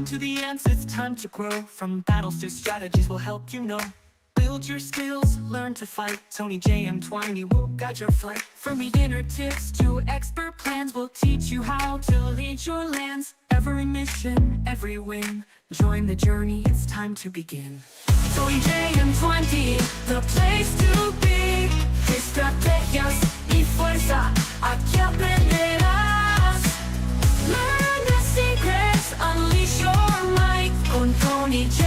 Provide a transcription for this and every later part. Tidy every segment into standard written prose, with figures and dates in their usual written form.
into the ants, it's time to grow. From battles to strategies will help you know. Build your skills, learn to fight. Tony J and Twiney will guide your flight. From beginner tips to expert plans, we'll teach you how to lead your lands. Every mission, every win. Join the journey, it's time to begin. Tony J and Twiney, the place to be. Estrategias y fuerza, aquí aprenderás. Learn the secrets, unleash your might. Con Tony J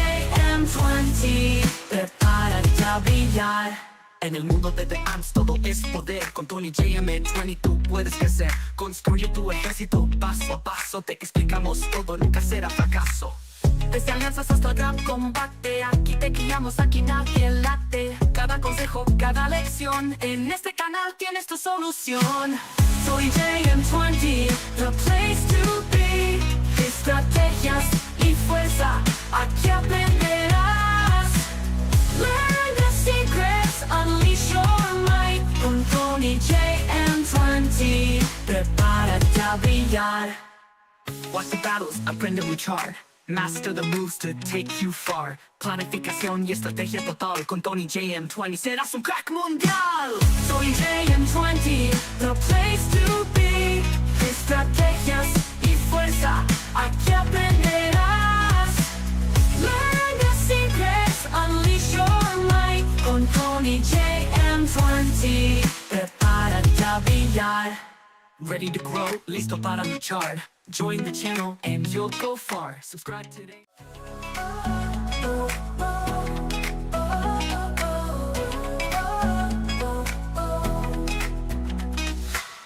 and Twiney, prepárate a brillar. En el mundo de The Ants todo es poder. Con Tony J and Twiney tú puedes crecer. Construye tu ejército paso a paso. Te explicamos todo, nunca será fracaso. Desde alianzas hasta el gran combate, aquí te guiamos, aquí nadie late. Cada consejo, cada lección, en este canal tienes tu solución. Soy J and Twiney, the place to be. Estrategias y fuerza, aquí aprenderás. Learn the secrets, unleash your might. Con Tony J and Twiney, prepárate a brillar. Watch the battles, aprende a luchar. Master the moves to take you far. Planificación y estrategia total. Con Tony J and Twiney serás un crack mundial. Soy J and Twiney, the place to be. Estrategias y fuerza, aquí aprenderás. Learn the secrets, unleash your might. Con Tony J and Twiney, prepárate a brillar. Ready to grow, listo para luchar. Join the channel and you'll go far. Subscribe today.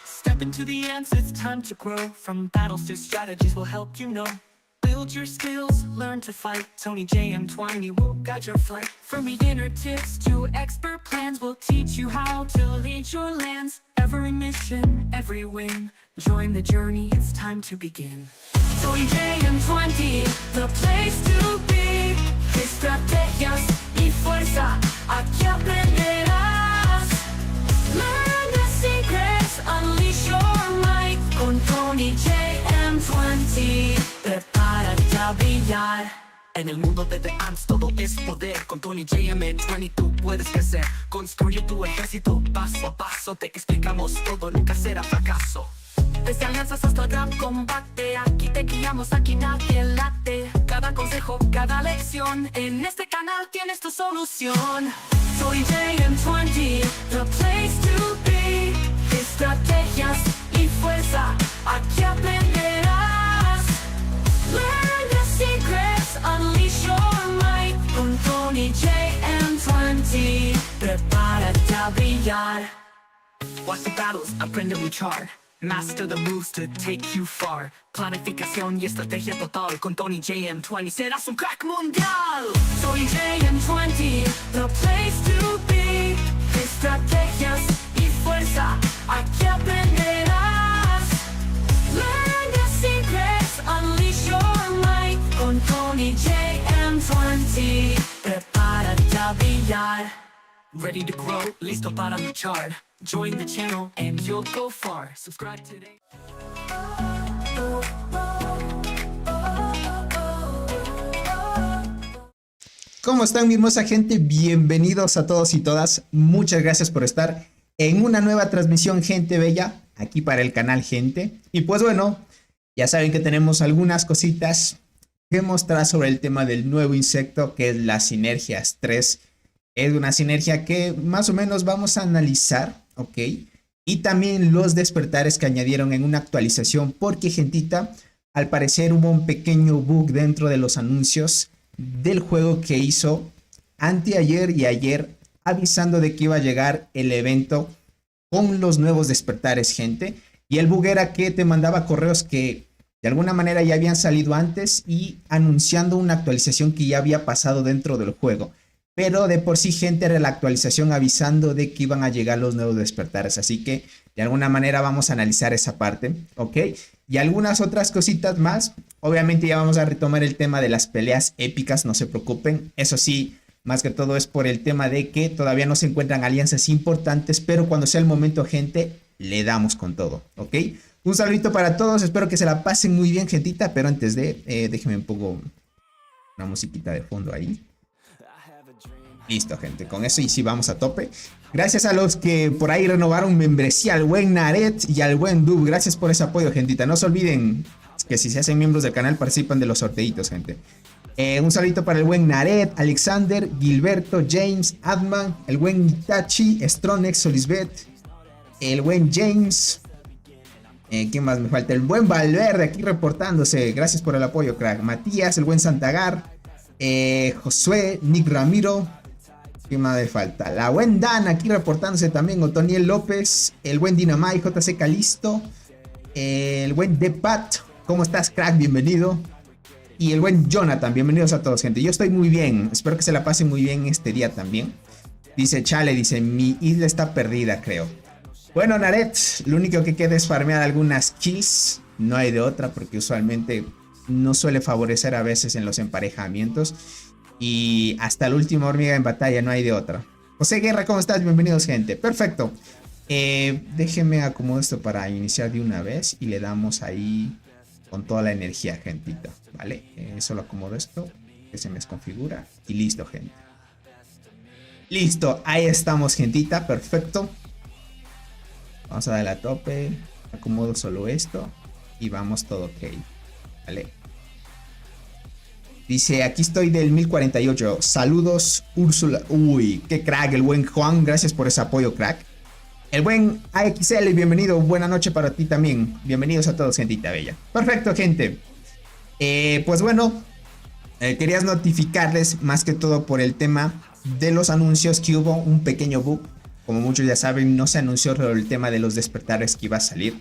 Step into the ants, it's time to grow. From battles to strategies will help you know. Build your skills, learn to fight. Tony J and Twiney will guide your flight. From beginner tips to expert plans, we'll teach you how to lead your lands. Every mission, every win. Join the journey, it's time to begin. Tony J and Twiney, the place to be. Estrategias y fuerza, aquí aprenderás. Learn the secrets, unleash your might. Con Tony J and Twiney, prepárate a brillar. En el mundo de The Ants todo es poder. Con Tony J and Twiney tú puedes crecer. Construye tu ejército paso a paso. Te explicamos todo, nunca será fracaso. Desde alianzas hasta el gran combate, aquí te guiamos, aquí nadie late. Cada consejo, cada lección, en este canal tienes tu solución. Soy J and Twiney, the place to be. Estrategias y fuerza, aquí aprenderás. Learn the secrets, unleash your might. Con Tony J and Twiney, prepárate a brillar. Watch the battles, aprende a luchar. Master the moves to take you far. Planificación y estrategia total. Con Tony J and Twiney serás un crack mundial. Soy J and Twiney, the place to be. Estrategias y fuerza, aquí aprenderás. Learn the secrets, unleash your might. Con Tony J and Twiney, prepárate a brillar. Ready to grow, listo para luchar. Join the channel and you'll go far. Subscribe today. ¿Cómo están, mi hermosa gente? Bienvenidos a todos y todas. Muchas gracias por estar en una nueva transmisión, gente bella, aquí para el canal, gente. Y pues bueno, ya saben que tenemos algunas cositas que mostrar sobre el tema del nuevo insecto, que es la Sinergias 3. Es una sinergia que más o menos vamos a analizar, ¿ok? Y también los despertares que añadieron en una actualización, porque, gentita, al parecer hubo un pequeño bug dentro de los anuncios del juego que hizo anteayer y ayer, avisando de que iba a llegar el evento con los nuevos despertares, gente. Y el bug era que te mandaba correos que de alguna manera ya habían salido antes y anunciando una actualización que ya había pasado dentro del juego. Pero de por sí, gente, era la actualización avisando de que iban a llegar los nuevos despertares. Así que de alguna manera vamos a analizar esa parte, ¿ok? Y algunas otras cositas más. Obviamente ya vamos a retomar el tema de las peleas épicas, no se preocupen. Eso sí, más que todo es por el tema de que todavía no se encuentran alianzas importantes. Pero cuando sea el momento, gente, le damos con todo, ¿ok? Un saludito para todos, espero que se la pasen muy bien, gentita, pero antes de, déjenme un poco una musiquita de fondo ahí. Listo, gente, con eso y sí vamos a tope. Gracias a los que por ahí renovaron membresía, al buen Naret y al buen Dub. Gracias por ese apoyo, gentita. No se olviden que si se hacen miembros del canal participan de los sorteitos, gente. Un saludito para el buen Naret, Alexander, Gilberto, James, Adman, el buen Itachi, Stronex, Solisbeth, el buen James. ¿Quién más me falta? El buen Valverde aquí reportándose. Gracias por el apoyo, crack. Matías, el buen Santagar, Josué, Nick Ramiro. ¿Qué más me falta? La buen Dan aquí reportándose también. Otoniel López, el buen Dinamai, JC Calisto, el buen Depat. ¿Cómo estás, crack? Bienvenido. Y el buen Jonathan, bienvenidos a todos, gente. Yo estoy muy bien, espero que se la pasen muy bien este día también. Dice Chale, dice, mi isla está perdida, creo. Bueno, Naret, lo único que queda es farmear algunas kills. No hay de otra porque usualmente no suele favorecer a veces en los emparejamientos. Y hasta la última hormiga en batalla no hay de otra. José Guerra, ¿cómo estás? Bienvenidos, gente. Perfecto. Déjenme acomodar esto para iniciar de una vez y le damos ahí con toda la energía, gentita. ¿Vale? Solo acomodo esto, que se me desconfigura y listo, gente. Listo, ahí estamos, gentita. Perfecto. Vamos a darle a tope. Acomodo solo esto y vamos todo ok. ¿Vale? Dice, aquí estoy del 1048. Saludos, Úrsula. Uy, qué crack, el buen Juan. Gracias por ese apoyo, crack. El buen AXL, bienvenido. Buena noche para ti también. Bienvenidos a todos, gentita bella. Perfecto, gente. Pues bueno, querías notificarles más que todo por el tema de los anuncios que hubo un pequeño bug. Como muchos ya saben, no se anunció el tema de los despertares que iba a salir.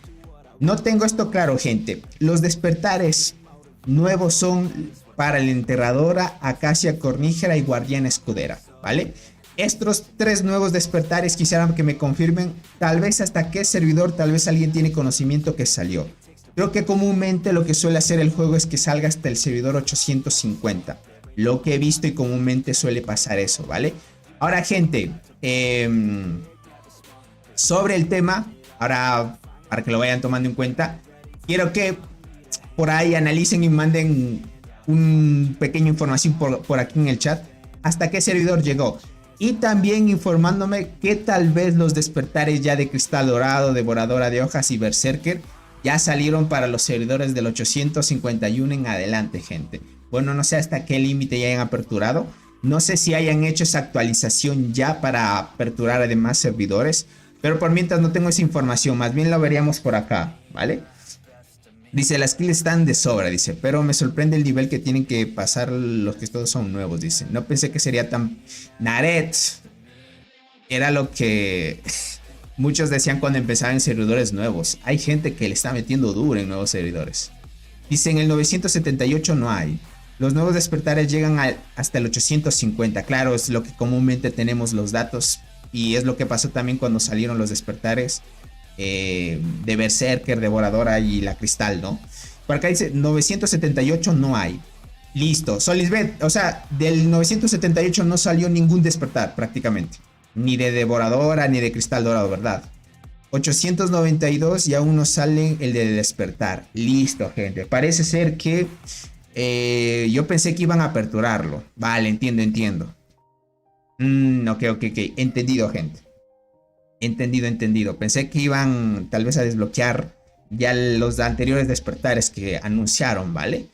No tengo esto claro, gente. Los despertares nuevos son para la enterradora, acacia cornígera y guardiana escudera, ¿vale? Estos tres nuevos despertares quisiera que me confirmen tal vez hasta qué servidor, tal vez alguien tiene conocimiento que salió. Creo que comúnmente lo que suele hacer el juego es que salga hasta el servidor 850. Lo que he visto y comúnmente suele pasar eso, ¿vale? Ahora, gente, sobre el tema, ahora para que lo vayan tomando en cuenta, quiero que por ahí analicen y manden un pequeño información por aquí en el chat hasta qué servidor llegó. Y también informándome que tal vez los despertares ya de Cristal Dorado, Devoradora de Hojas y Berserker ya salieron para los servidores del 851 en adelante, gente. Bueno, no sé hasta qué límite ya hayan aperturado. No sé si hayan hecho esa actualización ya para aperturar además servidores. Pero por mientras no tengo esa información. Más bien la veríamos por acá, ¿vale? Dice, las kills están de sobra, dice. Pero me sorprende el nivel que tienen que pasar los que todos son nuevos, dice. No pensé que sería tan... Naret. Era lo que muchos decían cuando empezaban en servidores nuevos. Hay gente que le está metiendo duro en nuevos servidores. Dice, en el 978 no hay. Los nuevos despertares llegan hasta el 850. Claro, es lo que comúnmente tenemos los datos. Y es lo que pasó también cuando salieron los despertares de Berserker, Devoradora y la Cristal, ¿no? Por acá dice 978 no hay. Listo. Solisbeth, o sea, del 978 no salió ningún despertar prácticamente. Ni de Devoradora ni de Cristal Dorado, ¿verdad? 892 y aún no sale el de despertar. Listo, gente. Parece ser que yo pensé que iban a aperturarlo. Vale, entiendo. Ok. Entendido, gente. Entendido. Pensé que iban tal vez a desbloquear ya los anteriores despertares que anunciaron, ¿vale?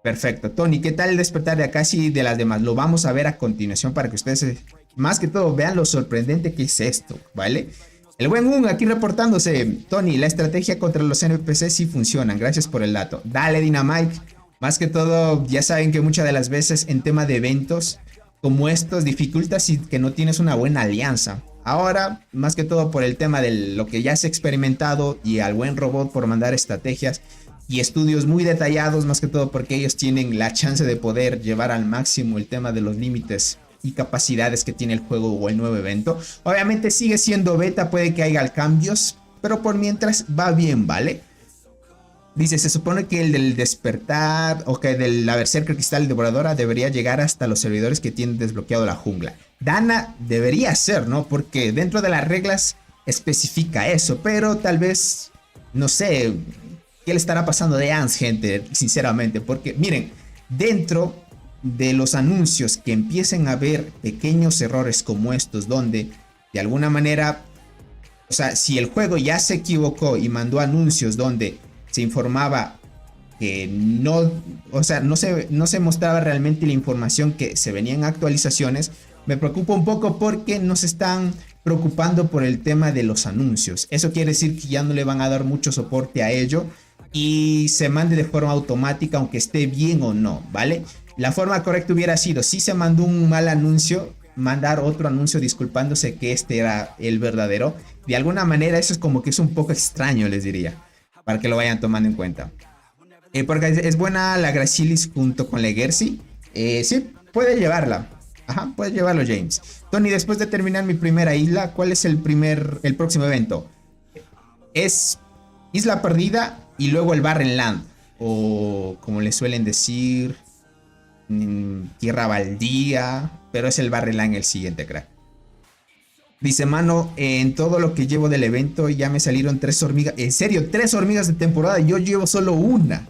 Perfecto. Tony, ¿qué tal el despertar de acá y de las demás? Lo vamos a ver a continuación para que ustedes, más que todo, vean lo sorprendente que es esto, ¿vale? El buen Un aquí reportándose. Tony, la estrategia contra los NPC sí funcionan. Gracias por el dato. Dale, Dynamite. Más que todo, ya saben que muchas de las veces en tema de eventos como estos dificulta si que no tienes una buena alianza. Ahora, más que todo por el tema de lo que ya se ha experimentado y al buen robot por mandar estrategias y estudios muy detallados, más que todo porque ellos tienen la chance de poder llevar al máximo el tema de los límites y capacidades que tiene el juego o el nuevo evento. Obviamente sigue siendo beta, puede que haya cambios, pero por mientras va bien, ¿vale? Dice, se supone que el del despertar o que del Berserker Cristal Devoradora debería llegar hasta los servidores que tienen desbloqueado la jungla. Dana debería ser, ¿no? Porque dentro de las reglas especifica eso, pero tal vez no sé, ¿qué le estará pasando de Ants, gente? Sinceramente, porque miren, dentro de los anuncios que empiecen a haber pequeños errores como estos, donde de alguna manera, o sea, si el juego ya se equivocó y mandó anuncios donde se informaba que no, o sea, no se mostraba realmente la información que se venía en actualizaciones, me preocupa un poco porque nos están preocupando por el tema de los anuncios. Eso quiere decir que ya no le van a dar mucho soporte a ello y se mande de forma automática, aunque esté bien o no, ¿vale? La forma correcta hubiera sido, si se mandó un mal anuncio, mandar otro anuncio disculpándose que este era el verdadero. De alguna manera eso es como que es un poco extraño, les diría, para que lo vayan tomando en cuenta. Porque es buena la Gracilis junto con la Gersi. Sí, puede llevarla. Ajá, puede llevarlo, James. Tony, después de terminar mi primera isla, ¿cuál es el próximo evento? Es Isla Perdida y luego el Barren Land. O como le suelen decir, Tierra Baldía. Pero es el Barren Land el siguiente, crack. Dice, mano, en todo lo que llevo del evento ya me salieron 3 hormigas. En serio, 3 hormigas de temporada. Yo llevo solo una.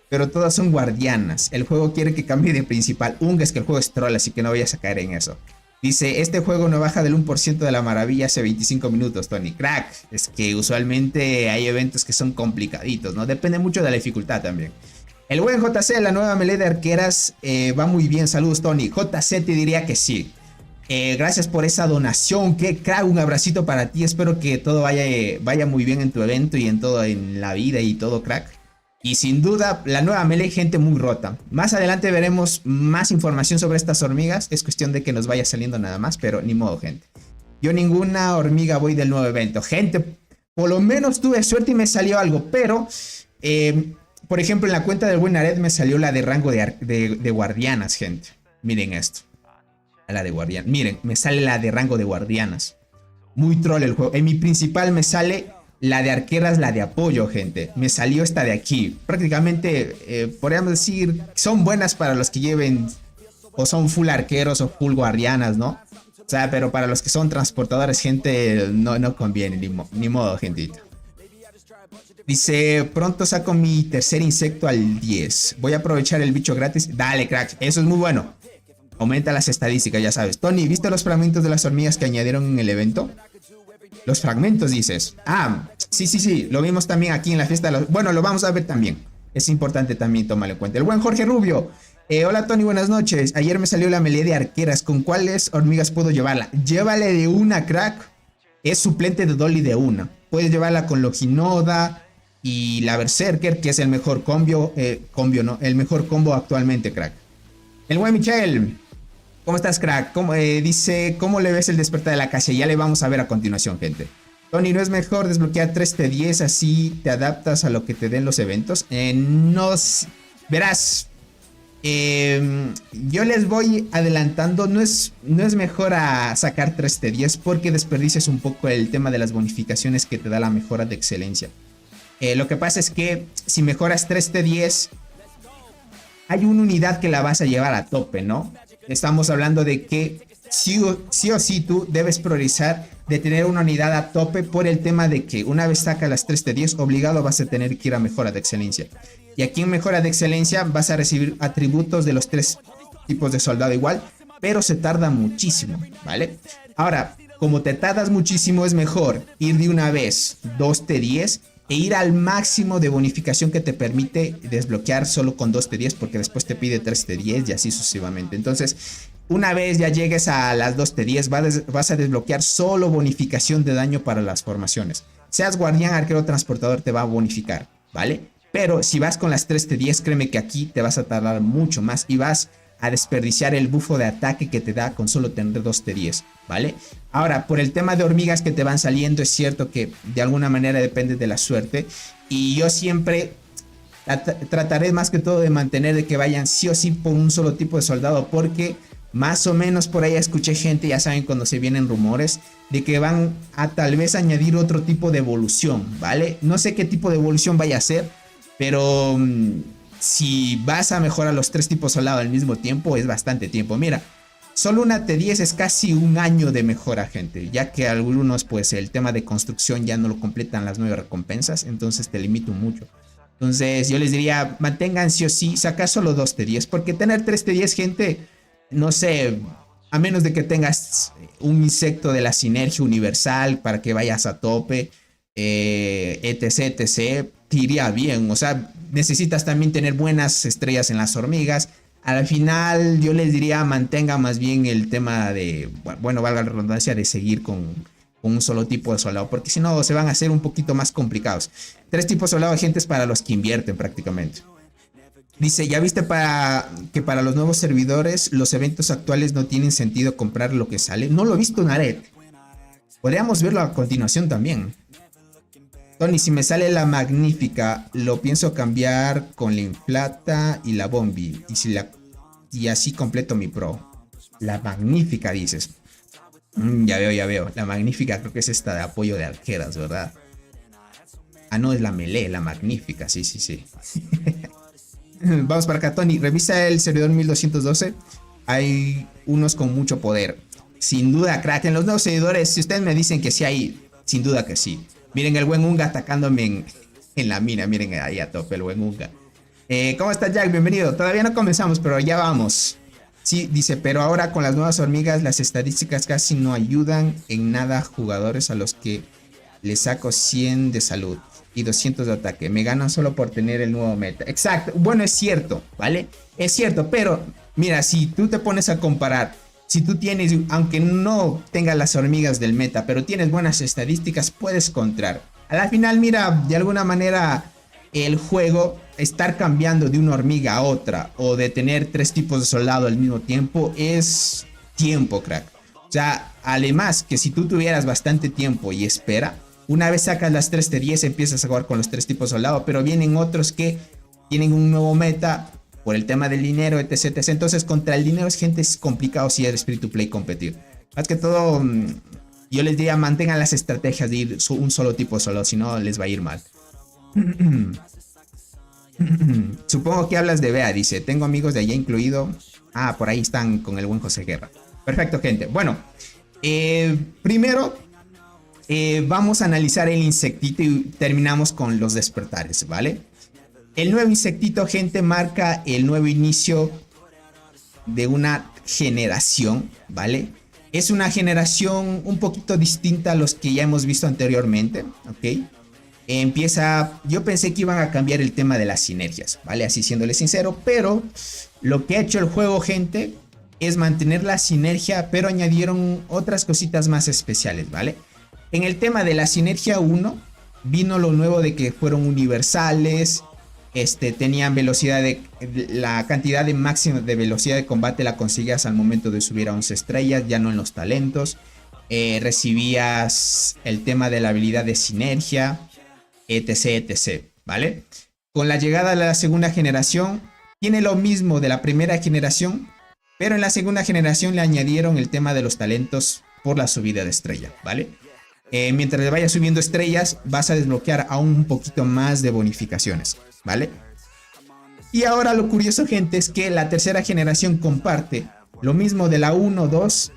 Pero todas son guardianas. El juego quiere que cambie de principal. Es que el juego es troll, así que no vayas a caer en eso. Dice, este juego no baja del 1% de la maravilla hace 25 minutos, Tony. Crack, es que usualmente hay eventos que son complicaditos, ¿no? Depende mucho de la dificultad también. El buen JC, la nueva melee de arqueras, va muy bien. Saludos, Tony. JC te diría que sí. Gracias por esa donación. Que crack, un abracito para ti. Espero que todo vaya muy bien en tu evento y en todo, en la vida y todo, crack. Y sin duda, la nueva melee, gente muy rota. Más adelante veremos más información sobre estas hormigas. Es cuestión de que nos vaya saliendo nada más, pero ni modo, gente. Yo ninguna hormiga voy del nuevo evento. Gente, por lo menos tuve suerte y me salió algo. Pero, por ejemplo, en la cuenta del buen Ared me salió la de rango de guardianas, gente. Miren esto. La de guardianas. Miren, me sale la de rango de guardianas. Muy troll el juego. En mi principal me sale la de arqueras, la de apoyo, gente. Me salió esta de aquí. Prácticamente, podríamos decir, son buenas para los que lleven o son full arqueros o full guardianas, ¿no? O sea, pero para los que son transportadores, gente, no conviene, ni modo, gentita. Dice, pronto saco mi tercer insecto al 10. Voy a aprovechar el bicho gratis. Dale, crack, eso es muy bueno. Aumenta las estadísticas, ya sabes. Tony, ¿viste los fragmentos de las hormigas que añadieron en el evento? Los fragmentos, dices. Ah, sí. Lo vimos también aquí en la fiesta de los... Bueno, lo vamos a ver también. Es importante también tomarlo en cuenta. El buen Jorge Rubio. Hola, Tony, buenas noches. Ayer me salió la melee de arqueras. ¿Con cuáles hormigas puedo llevarla? Llévale de una, crack. Es suplente de Dolly de una. Puedes llevarla con Loginoda y la Berserker, que es el mejor el mejor combo actualmente, crack. El buen Michael. ¿Cómo estás, crack? Dice, ¿cómo le ves el despertar de la calle? Ya le vamos a ver a continuación, gente. Tony, ¿no es mejor desbloquear 3 T10 así te adaptas a lo que te den los eventos? No, verás, yo les voy adelantando, no es mejor a sacar 3 T10 porque desperdicias un poco el tema de las bonificaciones que te da la mejora de excelencia. Lo que pasa es que si mejoras 3 T10, hay una unidad que la vas a llevar a tope, ¿no? Estamos hablando de que sí o sí tú debes priorizar de tener una unidad a tope por el tema de que una vez sacas las 3 T10, obligado vas a tener que ir a mejora de excelencia. Y aquí en mejora de excelencia vas a recibir atributos de los 3 tipos de soldado igual, pero se tarda muchísimo, ¿vale? Ahora, como te tardas muchísimo, es mejor ir de una vez 2 T10 e ir al máximo de bonificación que te permite desbloquear solo con 2 T10, porque después te pide 3 T10 y así sucesivamente. Entonces, una vez ya llegues a las 2 T10, vas a desbloquear solo bonificación de daño para las formaciones. Seas guardián, arquero, transportador, te va a bonificar, ¿vale? Pero si vas con las 3 T10, créeme que aquí te vas a tardar mucho más y vas a desperdiciar el bufo de ataque que te da con solo tener 2 T10, ¿vale? Ahora, por el tema de hormigas que te van saliendo, es cierto que de alguna manera depende de la suerte. Y yo siempre trataré más que todo de mantener de que vayan sí o sí por un solo tipo de soldado, porque más o menos por ahí escuché gente, ya saben cuando se vienen rumores, de que van a tal vez añadir otro tipo de evolución, ¿vale? No sé qué tipo de evolución vaya a ser, pero si vas a mejorar los 3 tipos de soldado al mismo tiempo, es bastante tiempo. Mira, Solo una T10 es casi un año de mejora, gente, ya que algunos, pues, el tema de construcción ya no lo completan las 9 recompensas, entonces te limito mucho. Entonces yo les diría, mantengan sí o sí, sacar solo 2 T10, porque tener 3 T10, gente, no sé, a menos de que tengas un insecto de la sinergia universal para que vayas a tope, etc, etc, te iría bien. O sea, necesitas también tener buenas estrellas en las hormigas. Al final yo les diría, mantenga más bien el tema de, bueno, valga la redundancia, de seguir con un solo tipo de soldado, porque si no se van a hacer un poquito más complicados. 3 tipos de soldado, gente, es para los que invierten prácticamente. Dice, ¿ya viste que para los nuevos servidores los eventos actuales no tienen sentido comprar lo que sale? No lo he visto, Naret. Podríamos verlo a continuación también. Tony, si me sale la magnífica, lo pienso cambiar con la inflata y la bombi. Y así completo mi pro. La magnífica, dices. Ya veo, ya veo. La magnífica creo que es esta de apoyo de arqueras, ¿verdad? Ah, no, es la melee, la magnífica. Sí, sí, sí. Vamos para acá, Tony. Revisa el servidor 1212. Hay unos con mucho poder. Sin duda, crack. En los nuevos servidores, si ustedes me dicen que sí hay, sin duda que sí. Miren el buen Unga atacándome en la mina. Miren ahí a tope el buen Unga. ¿Cómo está, Jack? Bienvenido. Todavía no comenzamos, pero ya vamos. Sí, dice, pero ahora con las nuevas hormigas las estadísticas casi no ayudan en nada a jugadores a los que les saco 100 de salud y 200 de ataque. Me ganan solo por tener el nuevo meta. Exacto. Bueno, es cierto, ¿vale? Es cierto, pero mira, si tú te pones a comparar, si tú tienes, aunque no tengas las hormigas del meta, pero tienes buenas estadísticas, puedes contrar. A la final, mira, de alguna manera el juego, estar cambiando de una hormiga a otra o de tener 3 tipos de soldado al mismo tiempo es tiempo, crack. O sea, además que si tú tuvieras bastante tiempo y espera, una vez sacas las 3 T10 empiezas a jugar con los 3 tipos de soldado, pero vienen otros que tienen un nuevo meta por el tema del dinero, etc, etc. Entonces contra el dinero, gente, es complicado si eres free to play competir. Más que todo, yo les diría, mantengan las estrategias de ir un solo tipo de soldado, si no les va a ir mal. Supongo que hablas de Bea, dice. Tengo amigos de allá incluido. Ah, por ahí están con el buen José Guerra. Perfecto, gente. Bueno, primero vamos a analizar el insectito y terminamos con los despertares, ¿vale? El nuevo insectito, gente, marca el nuevo inicio de una generación, ¿vale? Es una generación un poquito distinta a los que ya hemos visto anteriormente, ¿ok? Yo pensé que iban a cambiar el tema de las sinergias, ¿vale? Así siéndole sincero, pero lo que ha hecho el juego, gente, es mantener la sinergia, pero añadieron otras cositas más especiales, ¿vale? En el tema de la sinergia 1, vino lo nuevo de que fueron universales, tenían velocidad la cantidad de máxima de velocidad de combate la conseguías al momento de subir a 11 estrellas, ya no en los talentos. Recibías el tema de la habilidad de sinergia, etc, etc, ¿vale? Con la llegada de la segunda generación, tiene lo mismo de la primera generación, pero en la segunda generación le añadieron el tema de los talentos por la subida de estrella, ¿vale? Mientras le vayas subiendo estrellas, vas a desbloquear aún un poquito más de bonificaciones, ¿vale? Y ahora lo curioso, gente, es que la tercera generación comparte lo mismo de la 1, 2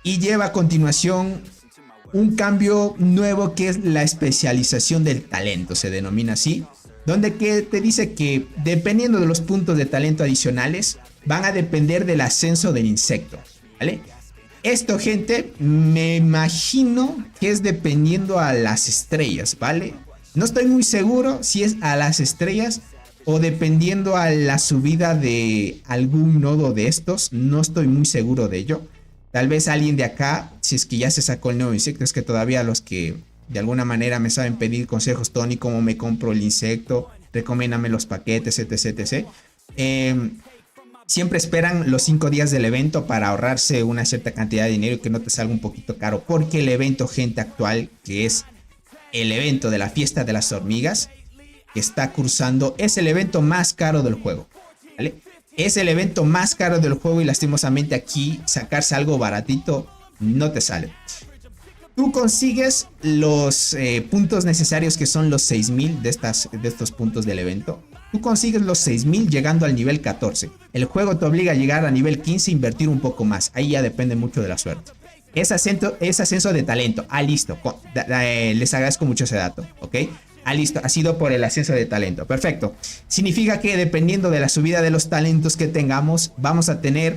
y lleva a continuación un cambio nuevo que es la especialización del talento, se denomina así, donde que te dice que dependiendo de los puntos de talento adicionales van a depender del ascenso del insecto, ¿vale? Esto, gente, me imagino que es dependiendo a las estrellas, ¿vale? No estoy muy seguro si es a las estrellas o dependiendo a la subida de algún nodo de estos. No estoy muy seguro de ello. Tal vez alguien de acá, si es que ya se sacó el nuevo insecto, es que todavía los que de alguna manera me saben pedir consejos, Tony, cómo me compro el insecto, recomiéndame los paquetes, etc, etc. Siempre esperan los 5 días del evento para ahorrarse una cierta cantidad de dinero y que no te salga un poquito caro. Porque el evento, gente, actual, que es el evento de la fiesta de las hormigas, que está cursando, es el evento más caro del juego, ¿vale? Es el evento más caro del juego y lastimosamente aquí sacarse algo baratito no te sale. Tú consigues los puntos necesarios, que son los 6000 de estos puntos del evento. Tú consigues los 6000 llegando al nivel 14. El juego te obliga a llegar a nivel 15 e invertir un poco más. Ahí ya depende mucho de la suerte. Es ascenso de talento. Ah, listo. Les agradezco mucho ese dato, ¿ok? Ah, listo. Ha sido por el ascenso de talento. Perfecto. Significa que dependiendo de la subida de los talentos que tengamos, vamos a tener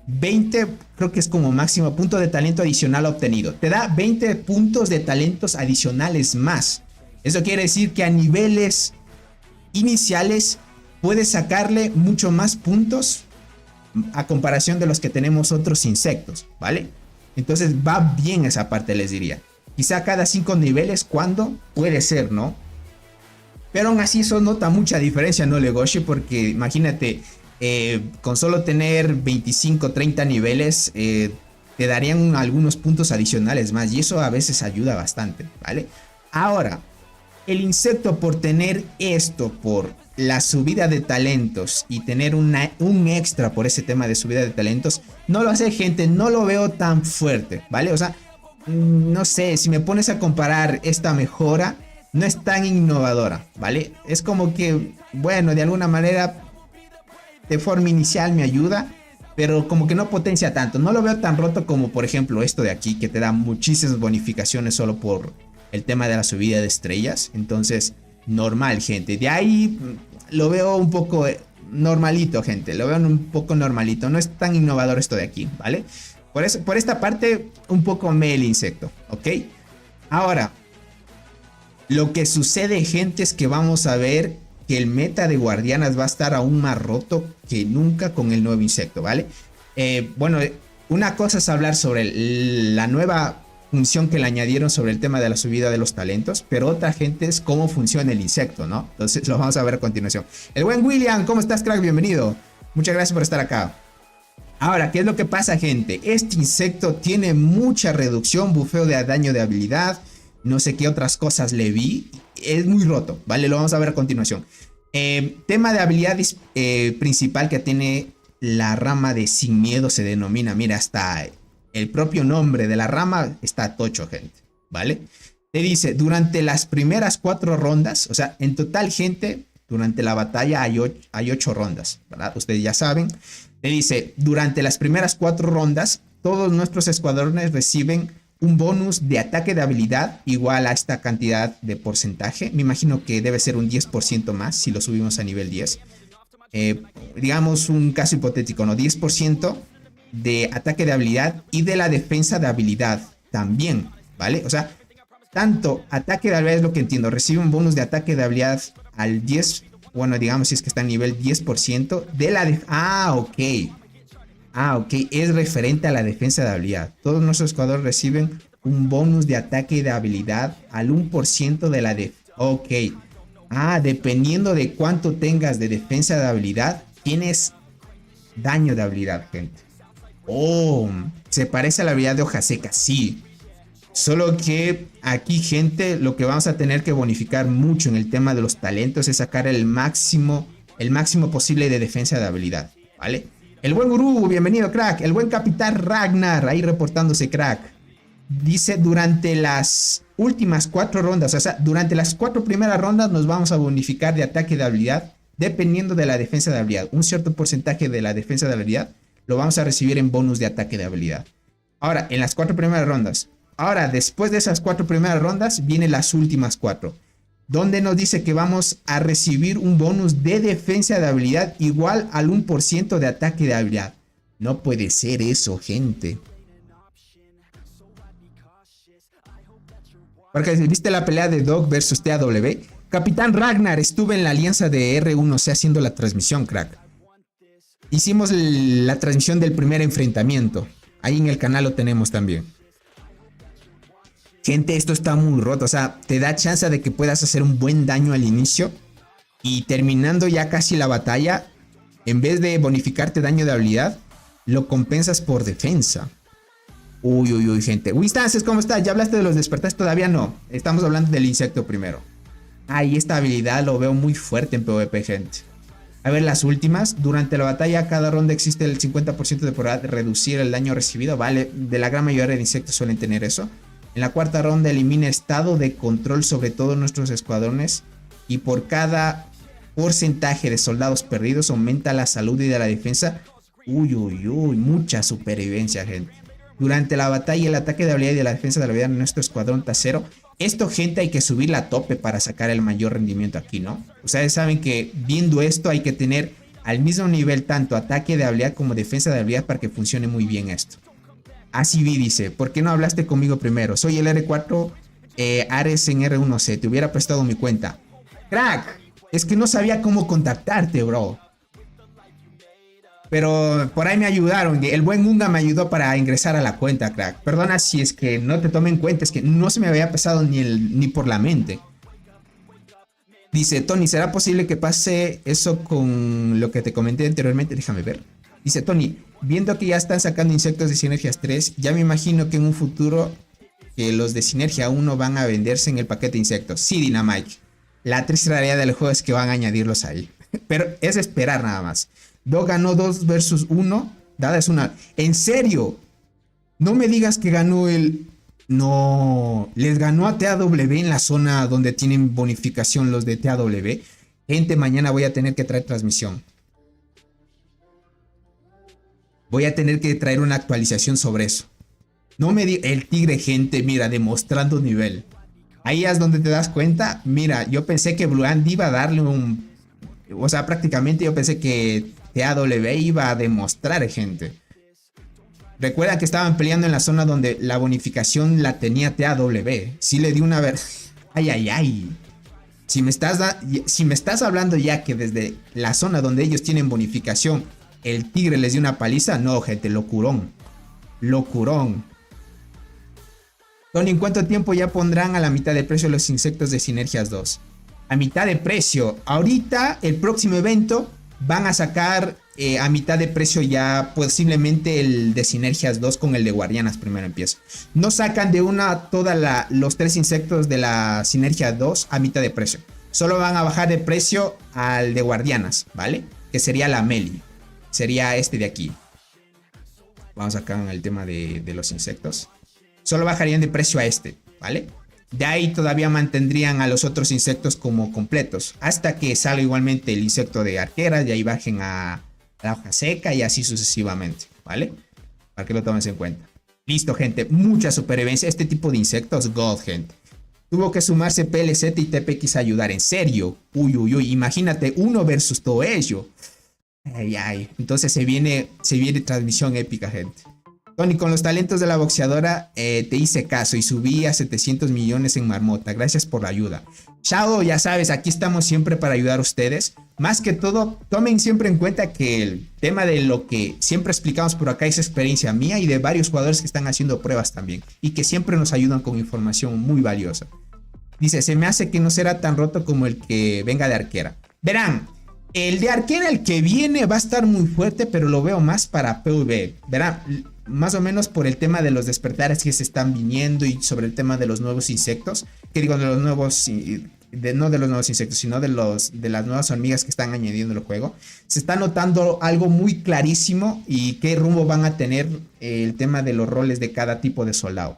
20, creo que es como máximo punto de talento adicional obtenido. Te da 20 puntos de talentos adicionales más. Eso quiere decir que a niveles iniciales puedes sacarle mucho más puntos a comparación de los que tenemos otros insectos, ¿vale? Entonces va bien esa parte, les diría. Quizá cada 5 niveles, ¿cuándo? Puede ser, ¿no? Pero aún así eso nota mucha diferencia, ¿no, Legoshi? Porque imagínate, con solo tener 25, 30 niveles, te darían algunos puntos adicionales más. Y eso a veces ayuda bastante, ¿vale? Ahora, el insecto por tener esto, por la subida de talentos y tener un extra por ese tema de subida de talentos, no lo hace, gente, no lo veo tan fuerte, ¿vale? O sea, no sé, si me pones a comparar esta mejora, no es tan innovadora, ¿vale? Es como que, bueno, de alguna manera, de forma inicial me ayuda, pero como que no potencia tanto. No lo veo tan roto como, por ejemplo, esto de aquí, que te da muchísimas bonificaciones solo por el tema de la subida de estrellas. Entonces, normal, gente. De ahí lo veo un poco normalito, gente. Lo veo un poco normalito. No es tan innovador esto de aquí, ¿vale? Por esta parte, un poco el insecto, ¿ok? Ahora, lo que sucede, gente, es que vamos a ver que el meta de guardianas va a estar aún más roto que nunca con el nuevo insecto, ¿vale? Bueno, una cosa es hablar sobre la nueva función que le añadieron sobre el tema de la subida de los talentos, pero otra, gente, es cómo funciona el insecto, ¿no? Entonces lo vamos a ver a continuación. El buen William, ¿cómo estás, crack? Bienvenido. Muchas gracias por estar acá. Ahora, ¿qué es lo que pasa, gente? Este insecto tiene mucha reducción, bufeo de daño de habilidad, no sé qué otras cosas le vi. Es muy roto, ¿vale? Lo vamos a ver a continuación. Tema de habilidad principal que tiene la rama de sin miedo se denomina. Mira, hasta el propio nombre de la rama está tocho, gente, ¿vale? Te dice, durante las primeras 4 rondas, o sea, en total, gente, durante la batalla hay 8 rondas, ¿verdad? Ustedes ya saben. Te dice, durante las primeras 4 rondas, todos nuestros escuadrones reciben un bonus de ataque de habilidad igual a esta cantidad de porcentaje. Me imagino que debe ser un 10% más si lo subimos a nivel 10. Digamos un caso hipotético, ¿no? 10% de ataque de habilidad y de la defensa de habilidad también, ¿vale? O sea, tanto ataque de habilidad es lo que entiendo. Recibe un bonus de ataque de habilidad al 10%. Bueno, digamos si es que está a nivel 10% de la ok. Ok, es referente a la defensa de habilidad. Todos nuestros jugadores reciben un bonus de ataque de habilidad al 1% de la defensa. Ok. Dependiendo de cuánto tengas de defensa de habilidad, tienes daño de habilidad, gente. Se parece a la habilidad de hoja seca, sí. Solo que aquí, gente, lo que vamos a tener que bonificar mucho en el tema de los talentos es sacar el máximo posible de defensa de habilidad, ¿vale? El buen gurú, bienvenido, crack. El buen capitán Ragnar, ahí reportándose, crack. Dice, durante las últimas 4 rondas, o sea, durante las 4 primeras rondas nos vamos a bonificar de ataque de habilidad dependiendo de la defensa de habilidad. Un cierto porcentaje de la defensa de habilidad lo vamos a recibir en bonus de ataque de habilidad. Ahora, en las 4 primeras rondas. Ahora, después de esas 4 primeras rondas, vienen las últimas 4. Donde nos dice que vamos a recibir un bonus de defensa de habilidad igual al 1% de ataque de habilidad. No puede ser eso, gente. Porque viste la pelea de Dog versus TAW. Capitán Ragnar, estuve en la alianza de R1C haciendo la transmisión, crack. Hicimos la transmisión del primer enfrentamiento. Ahí en el canal lo tenemos también. Gente, esto está muy roto, o sea, te da chance de que puedas hacer un buen daño al inicio y terminando ya casi la batalla, en vez de bonificarte daño de habilidad, lo compensas por defensa. Uy, gente. Winstances, ¿cómo estás? ¿Ya hablaste de los despertares? Todavía no. Estamos hablando del insecto primero. Y esta habilidad lo veo muy fuerte en PvP, gente. A ver, las últimas. Durante la batalla, cada ronda existe el 50% de probabilidad de reducir el daño recibido. Vale, de la gran mayoría de insectos suelen tener eso. En la 4ª ronda elimina estado de control sobre todos nuestros escuadrones y por cada porcentaje de soldados perdidos, aumenta la salud y de la defensa. Uy, uy, uy, mucha supervivencia, gente. Durante la batalla y el ataque de habilidad y de la defensa de la vida de nuestro escuadrón trasero. Esto, gente, hay que subirla a tope para sacar el mayor rendimiento aquí, ¿no? Ustedes saben que viendo esto hay que tener al mismo nivel tanto ataque de habilidad como defensa de habilidad para que funcione muy bien esto. Así vi, dice, ¿por qué no hablaste conmigo primero? Soy el R4 Ares en R1C, te hubiera prestado mi cuenta. Crack, es que no sabía cómo contactarte, bro. Pero por ahí me ayudaron, el buen Unga me ayudó para ingresar a la cuenta, crack. Perdona si es que no te tomé en cuenta, es que no se me había pasado ni por la mente. Dice, Tony, ¿será posible que pase eso con lo que te comenté anteriormente? Déjame ver. Dice, Tony, viendo que ya están sacando insectos de Sinergias 3, ya me imagino que en un futuro que los de Sinergia 1 van a venderse en el paquete de insectos. Sí, Dynamite. La triste realidad del juego es que van a añadirlos ahí. Pero es esperar nada más. Do ganó 2 versus 1. Dada es una... ¿En serio? No me digas que ganó el... No, les ganó a TAW en la zona donde tienen bonificación los de TAW. Gente, mañana voy a tener que traer transmisión. Voy a tener que traer una actualización sobre eso. No me digas... El tigre, gente, mira, demostrando nivel. Ahí es donde te das cuenta. Mira, yo pensé que Blue Ant iba a darle un... O sea, prácticamente yo pensé que TAW iba a demostrar, gente. Recuerda que estaban peleando en la zona donde la bonificación la tenía TAW. Sí le di una vez. Ay, ay, ay. Si me estás hablando ya que desde la zona donde ellos tienen bonificación, el tigre les dio una paliza. No, gente, locurón. Locurón. Tony, ¿en cuánto tiempo ya pondrán a la mitad de precio los insectos de Sinergias 2? A mitad de precio. Ahorita, el próximo evento, van a sacar a mitad de precio ya posiblemente el de Sinergias 2 con el de Guardianas primero empieza. No sacan de una los 3 insectos de la Sinergia 2 a mitad de precio. Solo van a bajar de precio al de Guardianas, ¿vale? Que sería la Meli. Sería este de aquí. Vamos acá en el tema de los insectos. Solo bajarían de precio a este, ¿vale? De ahí todavía mantendrían a los otros insectos como completos. Hasta que salga igualmente el insecto de arquera. Y ahí bajen a la hoja seca y así sucesivamente, ¿vale? Para que lo tomes en cuenta. Listo, gente. Mucha supervivencia. Este tipo de insectos, God, gente. Tuvo que sumarse PLZ y TPX a ayudar. En serio. Uy, uy, uy. Imagínate 1 versus todo ello. Ay, ay. Entonces se viene transmisión épica, gente. Tony, con los talentos de la boxeadora te hice caso y subí a 700 millones en Marmota. Gracias por la ayuda. Chao, ya sabes, aquí estamos siempre para ayudar a ustedes. Más que todo, tomen siempre en cuenta que el tema de lo que siempre explicamos por acá es experiencia mía y de varios jugadores que están haciendo pruebas también. Y que siempre nos ayudan con información muy valiosa. Dice, se me hace que no será tan roto como el que venga de arquera. Verán, el de arquera, el que viene, va a estar muy fuerte, pero lo veo más para PvE. Verán, más o menos por el tema de los despertares que se están viniendo y sobre el tema de los nuevos insectos, que digo de los nuevos, no de los nuevos insectos, sino de las nuevas hormigas que están añadiendo el juego, se está notando algo muy clarísimo y qué rumbo van a tener el tema de los roles de cada tipo de soldado.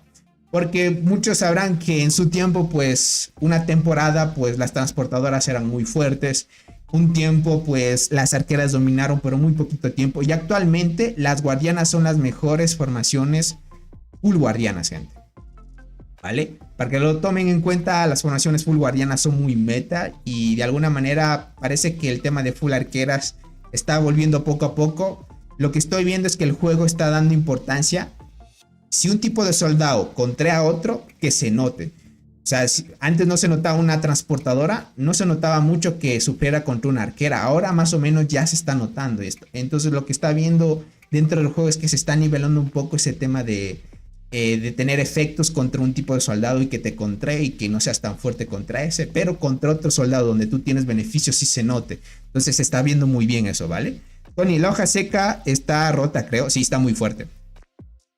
Porque muchos sabrán que en su tiempo, pues, una temporada, pues, las transportadoras eran muy fuertes. Un tiempo, pues, las arqueras dominaron, pero muy poquito tiempo. Y actualmente, las guardianas son las mejores formaciones full guardianas, gente. ¿Vale? Para que lo tomen en cuenta, las formaciones full guardianas son muy meta. Y de alguna manera, parece que el tema de full arqueras está volviendo poco a poco. Lo que estoy viendo es que el juego está dando importancia. Si un tipo de soldado contra otro, que se note. O sea, antes no se notaba una transportadora, no se notaba mucho que sufriera contra una arquera. Ahora más o menos ya se está notando esto. Entonces lo que está viendo dentro del juego es que se está nivelando un poco ese tema de tener efectos contra un tipo de soldado y que te contrae y que no seas tan fuerte contra ese. Pero contra otro soldado donde tú tienes beneficios sí se note. Entonces se está viendo muy bien eso, ¿vale? Tony, la hoja seca está rota, creo. Sí, está muy fuerte.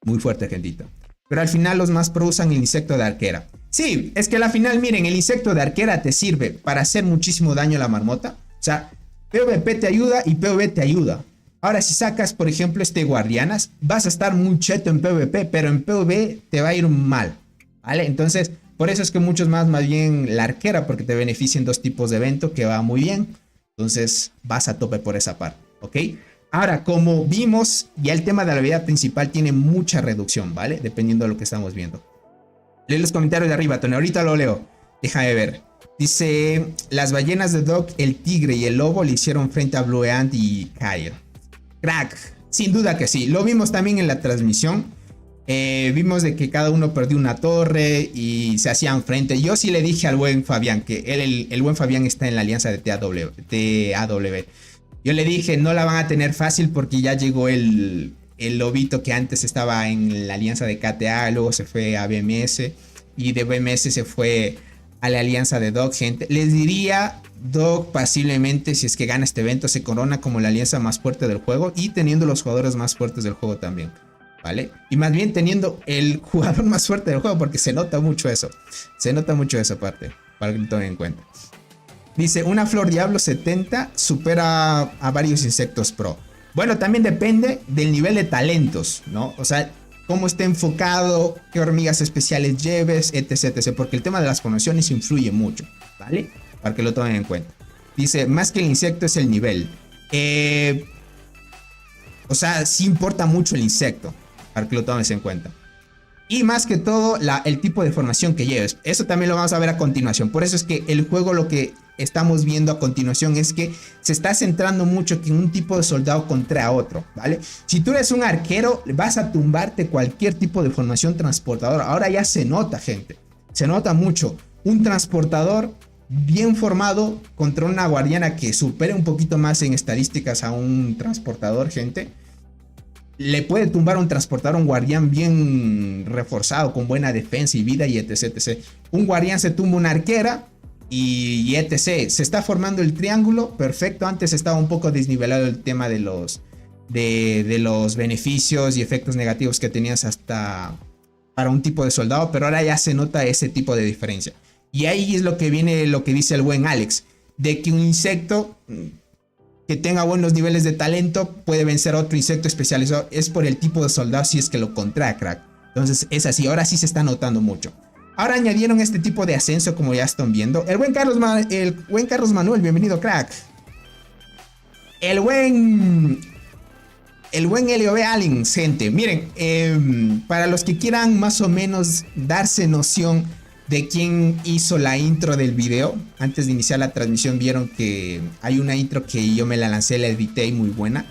Muy fuerte, gentito. Pero al final los más pro usan el insecto de arquera. Sí, es que al final, miren, el insecto de arquera te sirve para hacer muchísimo daño a la marmota. O sea, PvP te ayuda y PvE te ayuda. Ahora, si sacas, por ejemplo, este guardianas, vas a estar muy cheto en PvP, pero en PvE te va a ir mal, ¿vale? Entonces, por eso es que muchos más bien la arquera, porque te benefician 2 tipos de evento, que va muy bien. Entonces vas a tope por esa parte, ¿ok? Ahora, como vimos, ya el tema de la habilidad principal tiene mucha reducción, ¿vale? Dependiendo de lo que estamos viendo. Lee los comentarios de arriba, Tony. Ahorita lo leo. Déjame ver. Dice, las ballenas de Doc, el tigre y el lobo le hicieron frente a Blue Ant y Kyle. Crack, sin duda que sí. Lo vimos también en la transmisión. Vimos de que cada uno perdió una torre y se hacían frente. Yo sí le dije al buen Fabián que el buen Fabián está en la alianza de TAW. Yo le dije, no la van a tener fácil porque ya llegó el lobito que antes estaba en la alianza de KTA, luego se fue a BMS y de BMS se fue a la alianza de Doc, gente. Les diría, Doc posiblemente, si es que gana este evento, se corona como la alianza más fuerte del juego y teniendo los jugadores más fuertes del juego también, ¿vale? Y más bien teniendo el jugador más fuerte del juego, porque se nota mucho eso. Se nota mucho esa parte, para que lo tomen en cuenta. Dice, una flor diablo 70 supera a varios insectos pro. Bueno, también depende del nivel de talentos, ¿no? O sea, cómo esté enfocado, qué hormigas especiales lleves, etc, etc. Porque el tema de las formaciones influye mucho, ¿vale? Para que lo tomen en cuenta. Dice, más que el insecto es el nivel. O sea, sí importa mucho el insecto, para que lo tomes en cuenta. Y más que todo, el tipo de formación que lleves. Eso también lo vamos a ver a continuación. Por eso es que el juego, lo que estamos viendo a continuación es que se está centrando mucho en un tipo de soldado contra otro, ¿vale? Si tú eres un arquero, vas a tumbarte cualquier tipo de formación transportadora. Ahora ya se nota, gente. Se nota mucho. Un transportador bien formado contra una guardiana que supere un poquito más en estadísticas a un transportador, gente. Le puede tumbar un transportador, un guardián bien reforzado, con buena defensa y vida y etc, etc. Un guardián se tumba una arquera y etc. Se está formando el triángulo, perfecto. Antes estaba un poco desnivelado el tema de los beneficios y efectos negativos que tenías hasta para un tipo de soldado, pero ahora ya se nota ese tipo de diferencia. Y ahí es lo que viene, lo que dice el buen Alex, de que un insecto que tenga buenos niveles de talento puede vencer a otro insecto especializado. Es por el tipo de soldado si es que lo contrae, crack. Entonces es así, ahora sí se está notando mucho. Ahora añadieron este tipo de ascenso, como ya están viendo. El buen Carlos Manuel, bienvenido, crack. El buen LOB Aliens, gente. Miren, para los que quieran más o menos darse noción de quién hizo la intro del video, antes de iniciar la transmisión vieron que hay una intro que yo me la lancé, la edité y muy buena.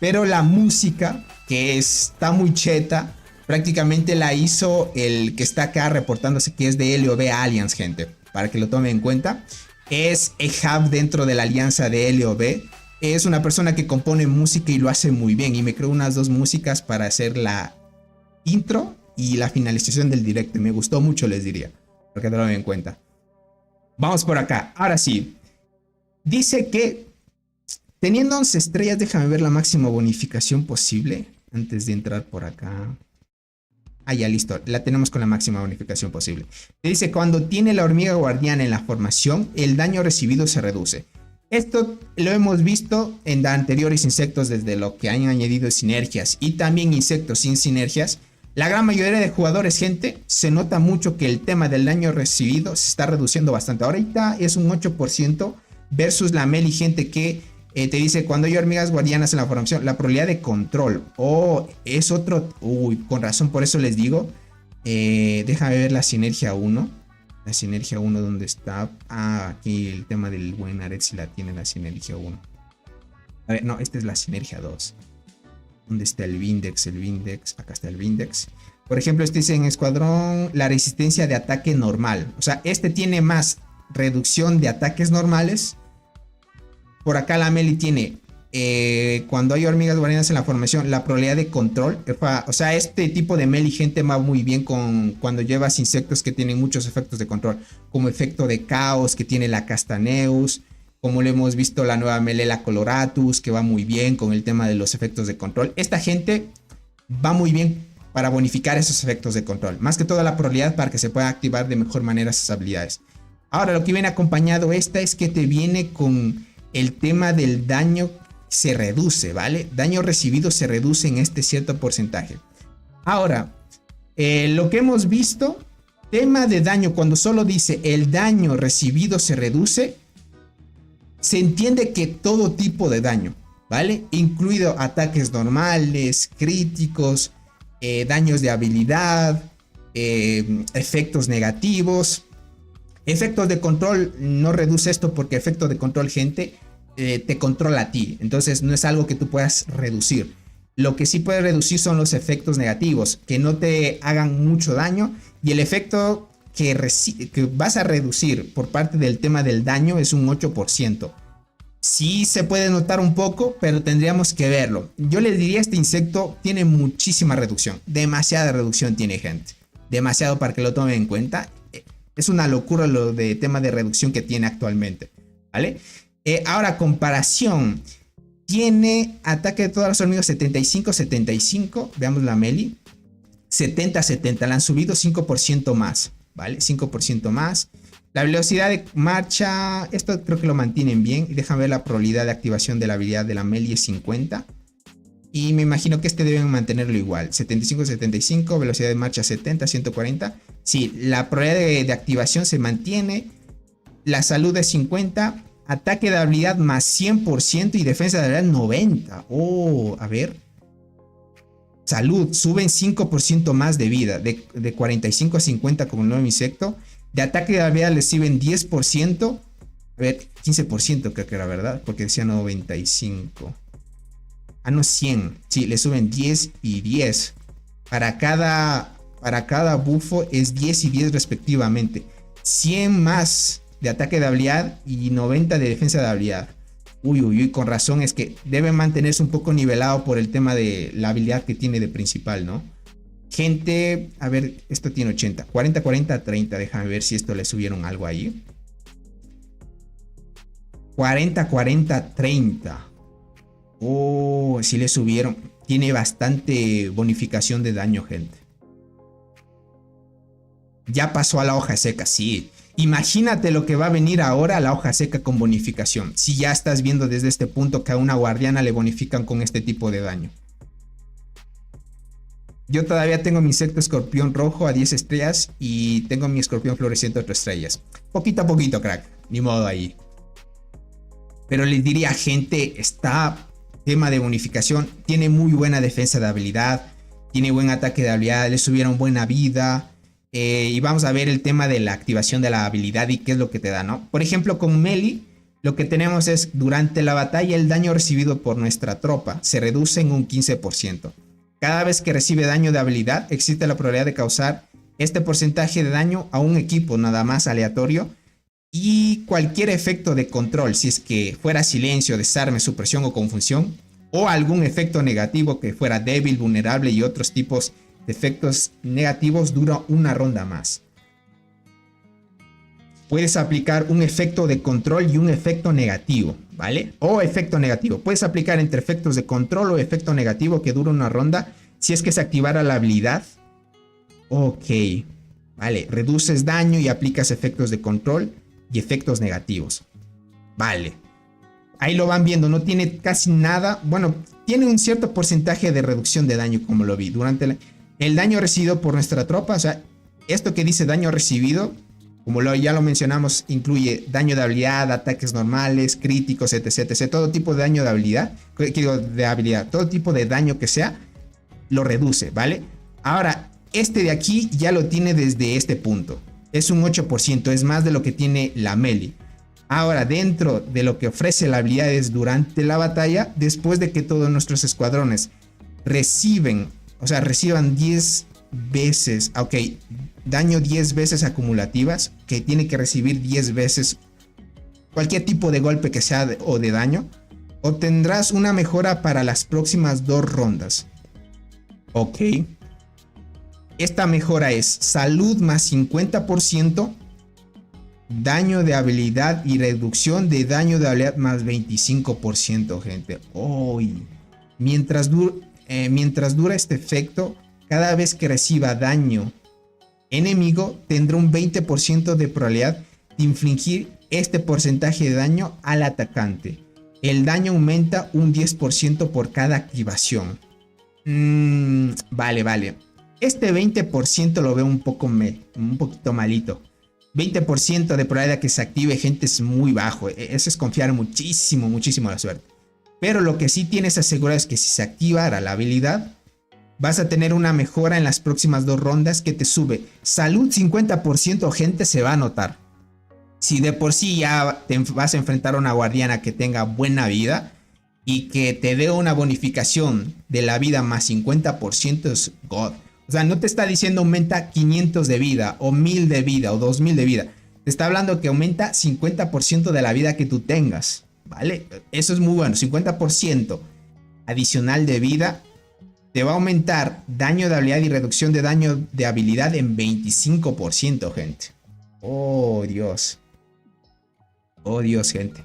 Pero la música, que está muy cheta, prácticamente la hizo el que está acá reportándose, que es de LOB Aliens, gente. Para que lo tomen en cuenta. Es Ehab dentro de la alianza de LOB. Es una persona que compone música y lo hace muy bien. Y me creó unas dos músicas para hacer la intro y la finalización del directo. Y me gustó mucho, les diría. Para que lo tomen en cuenta. Vamos por acá. Ahora sí. Dice que teniendo 11 estrellas, déjame ver la máxima bonificación posible. Antes de entrar por acá. Ah, ya listo. La tenemos con la máxima bonificación posible. Dice, cuando tiene la hormiga guardiana en la formación, el daño recibido se reduce. Esto lo hemos visto en anteriores insectos desde lo que han añadido sinergias y también insectos sin sinergias. La gran mayoría de jugadores, gente, se nota mucho que el tema del daño recibido se está reduciendo bastante. Ahorita es un 8% versus la Meli, gente, que te dice cuando hay hormigas guardianas en la formación, la probabilidad de control. Oh, es otro. Uy, con razón, por eso les digo. Déjame ver la sinergia 1. La sinergia 1, ¿dónde está? Ah, aquí el tema del buen Aret si la tiene la sinergia 1. A ver, no, esta es la sinergia 2. ¿Dónde está el Vindex? El Vindex, acá está el Vindex. Por ejemplo, este dice en escuadrón la resistencia de ataque normal. O sea, este tiene más reducción de ataques normales. Por acá la Meli tiene, cuando hay hormigas guardianas en la formación, la probabilidad de control. O sea, este tipo de Meli, gente, va muy bien con cuando llevas insectos que tienen muchos efectos de control. Como efecto de caos que tiene la Castaneus. Como lo hemos visto la nueva Melela Coloratus, que va muy bien con el tema de los efectos de control. Esta gente va muy bien para bonificar esos efectos de control. Más que toda la probabilidad para que se pueda activar de mejor manera esas habilidades. Ahora, lo que viene acompañado esta es que te viene con el tema del daño se reduce, ¿vale? Daño recibido se reduce en este cierto porcentaje. Ahora, lo que hemos visto, tema de daño, cuando solo dice el daño recibido se reduce, se entiende que todo tipo de daño, ¿vale? Incluido ataques normales, críticos, daños de habilidad, efectos negativos. Efectos de control no reduce esto porque efecto de control, gente, te controla a ti. Entonces no es algo que tú puedas reducir. Lo que sí puedes reducir son los efectos negativos, que no te hagan mucho daño. Y el efecto que vas a reducir por parte del tema del daño es un 8%. Sí se puede notar un poco, pero tendríamos que verlo. Yo les diría, este insecto tiene muchísima reducción. Demasiada reducción tiene, gente. Demasiado para que lo tomen en cuenta. Es una locura lo de tema de reducción que tiene actualmente, ¿vale? Ahora, comparación. Tiene ataque de todos los enemigos 75-75. Veamos la melee. 70-70. La han subido 5% más, ¿vale? 5% más. La velocidad de marcha, esto creo que lo mantienen bien. Y dejan ver la probabilidad de activación de la habilidad de la melee es 50. Y me imagino que este deben mantenerlo igual. 75-75, velocidad de marcha 70-140. Sí, la probabilidad de activación se mantiene. La salud es 50. Ataque de habilidad más 100% y defensa de habilidad 90. Oh, a ver. Salud, suben 5% más de vida. De 45 a 50 con el nuevo insecto. De ataque de habilidad les suben 10%. A ver, 15% creo que era, ¿verdad? Porque decía 95. Ah, no, 100. Sí, le suben 10 y 10. Para cada bufo es 10 y 10 respectivamente. 100 más de ataque de habilidad y 90 de defensa de habilidad. Uy, con razón es que debe mantenerse un poco nivelado por el tema de la habilidad que tiene de principal, ¿no? Gente, a ver, esto tiene 80. 40, 40, 30. Déjame ver si esto le subieron algo ahí. 40, 40, 30. Oh, sí le subieron. Tiene bastante bonificación de daño, gente. Ya pasó a la hoja seca, sí. Imagínate lo que va a venir ahora a la hoja seca con bonificación. Si ya estás viendo desde este punto que a una guardiana le bonifican con este tipo de daño. Yo todavía tengo mi insecto escorpión rojo a 10 estrellas y tengo mi escorpión floreciente a 8 estrellas. Poquito a poquito, crack. Ni modo ahí. Pero les diría, gente, está... tema de bonificación, tiene muy buena defensa de habilidad, tiene buen ataque de habilidad, le subieron buena vida. Y vamos a ver el tema de la activación de la habilidad y qué es lo que te da, ¿no? Por ejemplo, con melee, lo que tenemos es durante la batalla el daño recibido por nuestra tropa se reduce en un 15%. Cada vez que recibe daño de habilidad, existe la probabilidad de causar este porcentaje de daño a un equipo nada más aleatorio. Y cualquier efecto de control, si es que fuera silencio, desarme, supresión o confusión, o algún efecto negativo que fuera débil, vulnerable y otros tipos de efectos negativos, dura una ronda más. Puedes aplicar un efecto de control y un efecto negativo, ¿vale? O efecto negativo. Puedes aplicar entre efectos de control o efecto negativo que dura una ronda si es que se activara la habilidad. Ok, vale, reduces daño y aplicas efectos de control y efectos negativos. Vale. Ahí lo van viendo. No tiene casi nada. Bueno, tiene un cierto porcentaje de reducción de daño, como lo vi. Durante el daño recibido por nuestra tropa. O sea, esto que dice daño recibido, como ya lo mencionamos, incluye daño de habilidad, ataques normales, críticos, etc, etc. Todo tipo de daño de habilidad. Todo tipo de daño que sea, lo reduce, ¿vale? Ahora, este de aquí ya lo tiene desde este punto. Es un 8%, es más de lo que tiene la melee. Ahora, dentro de lo que ofrece la habilidad es durante la batalla, después de que todos nuestros escuadrones reciban 10 veces, ok, daño 10 veces acumulativas, que tiene que recibir 10 veces cualquier tipo de golpe que sea o de daño, obtendrás una mejora para las próximas 2 rondas. Ok. Esta mejora es salud más 50%, daño de habilidad y reducción de daño de habilidad más 25%, gente. Uy. Mientras dura este efecto, cada vez que reciba daño enemigo, tendrá un 20% de probabilidad de infligir este porcentaje de daño al atacante. El daño aumenta un 10% por cada activación. Vale. Este 20% lo veo un poquito malito. 20% de probabilidad que se active, gente, es muy bajo. Eso es confiar muchísimo, muchísimo a la suerte. Pero lo que sí tienes asegurado es que si se activara la habilidad, vas a tener una mejora en las próximas 2 rondas que te sube. Salud 50%, gente, se va a notar. Si de por sí ya te vas a enfrentar a una guardiana que tenga buena vida y que te dé una bonificación de la vida más 50%, es God. O sea, no te está diciendo aumenta 500 de vida o 1000 de vida o 2000 de vida. Te está hablando que aumenta 50% de la vida que tú tengas, ¿vale? Eso es muy bueno. 50% adicional de vida te va a aumentar daño de habilidad y reducción de daño de habilidad en 25%, gente. Oh, Dios. Oh, Dios, gente.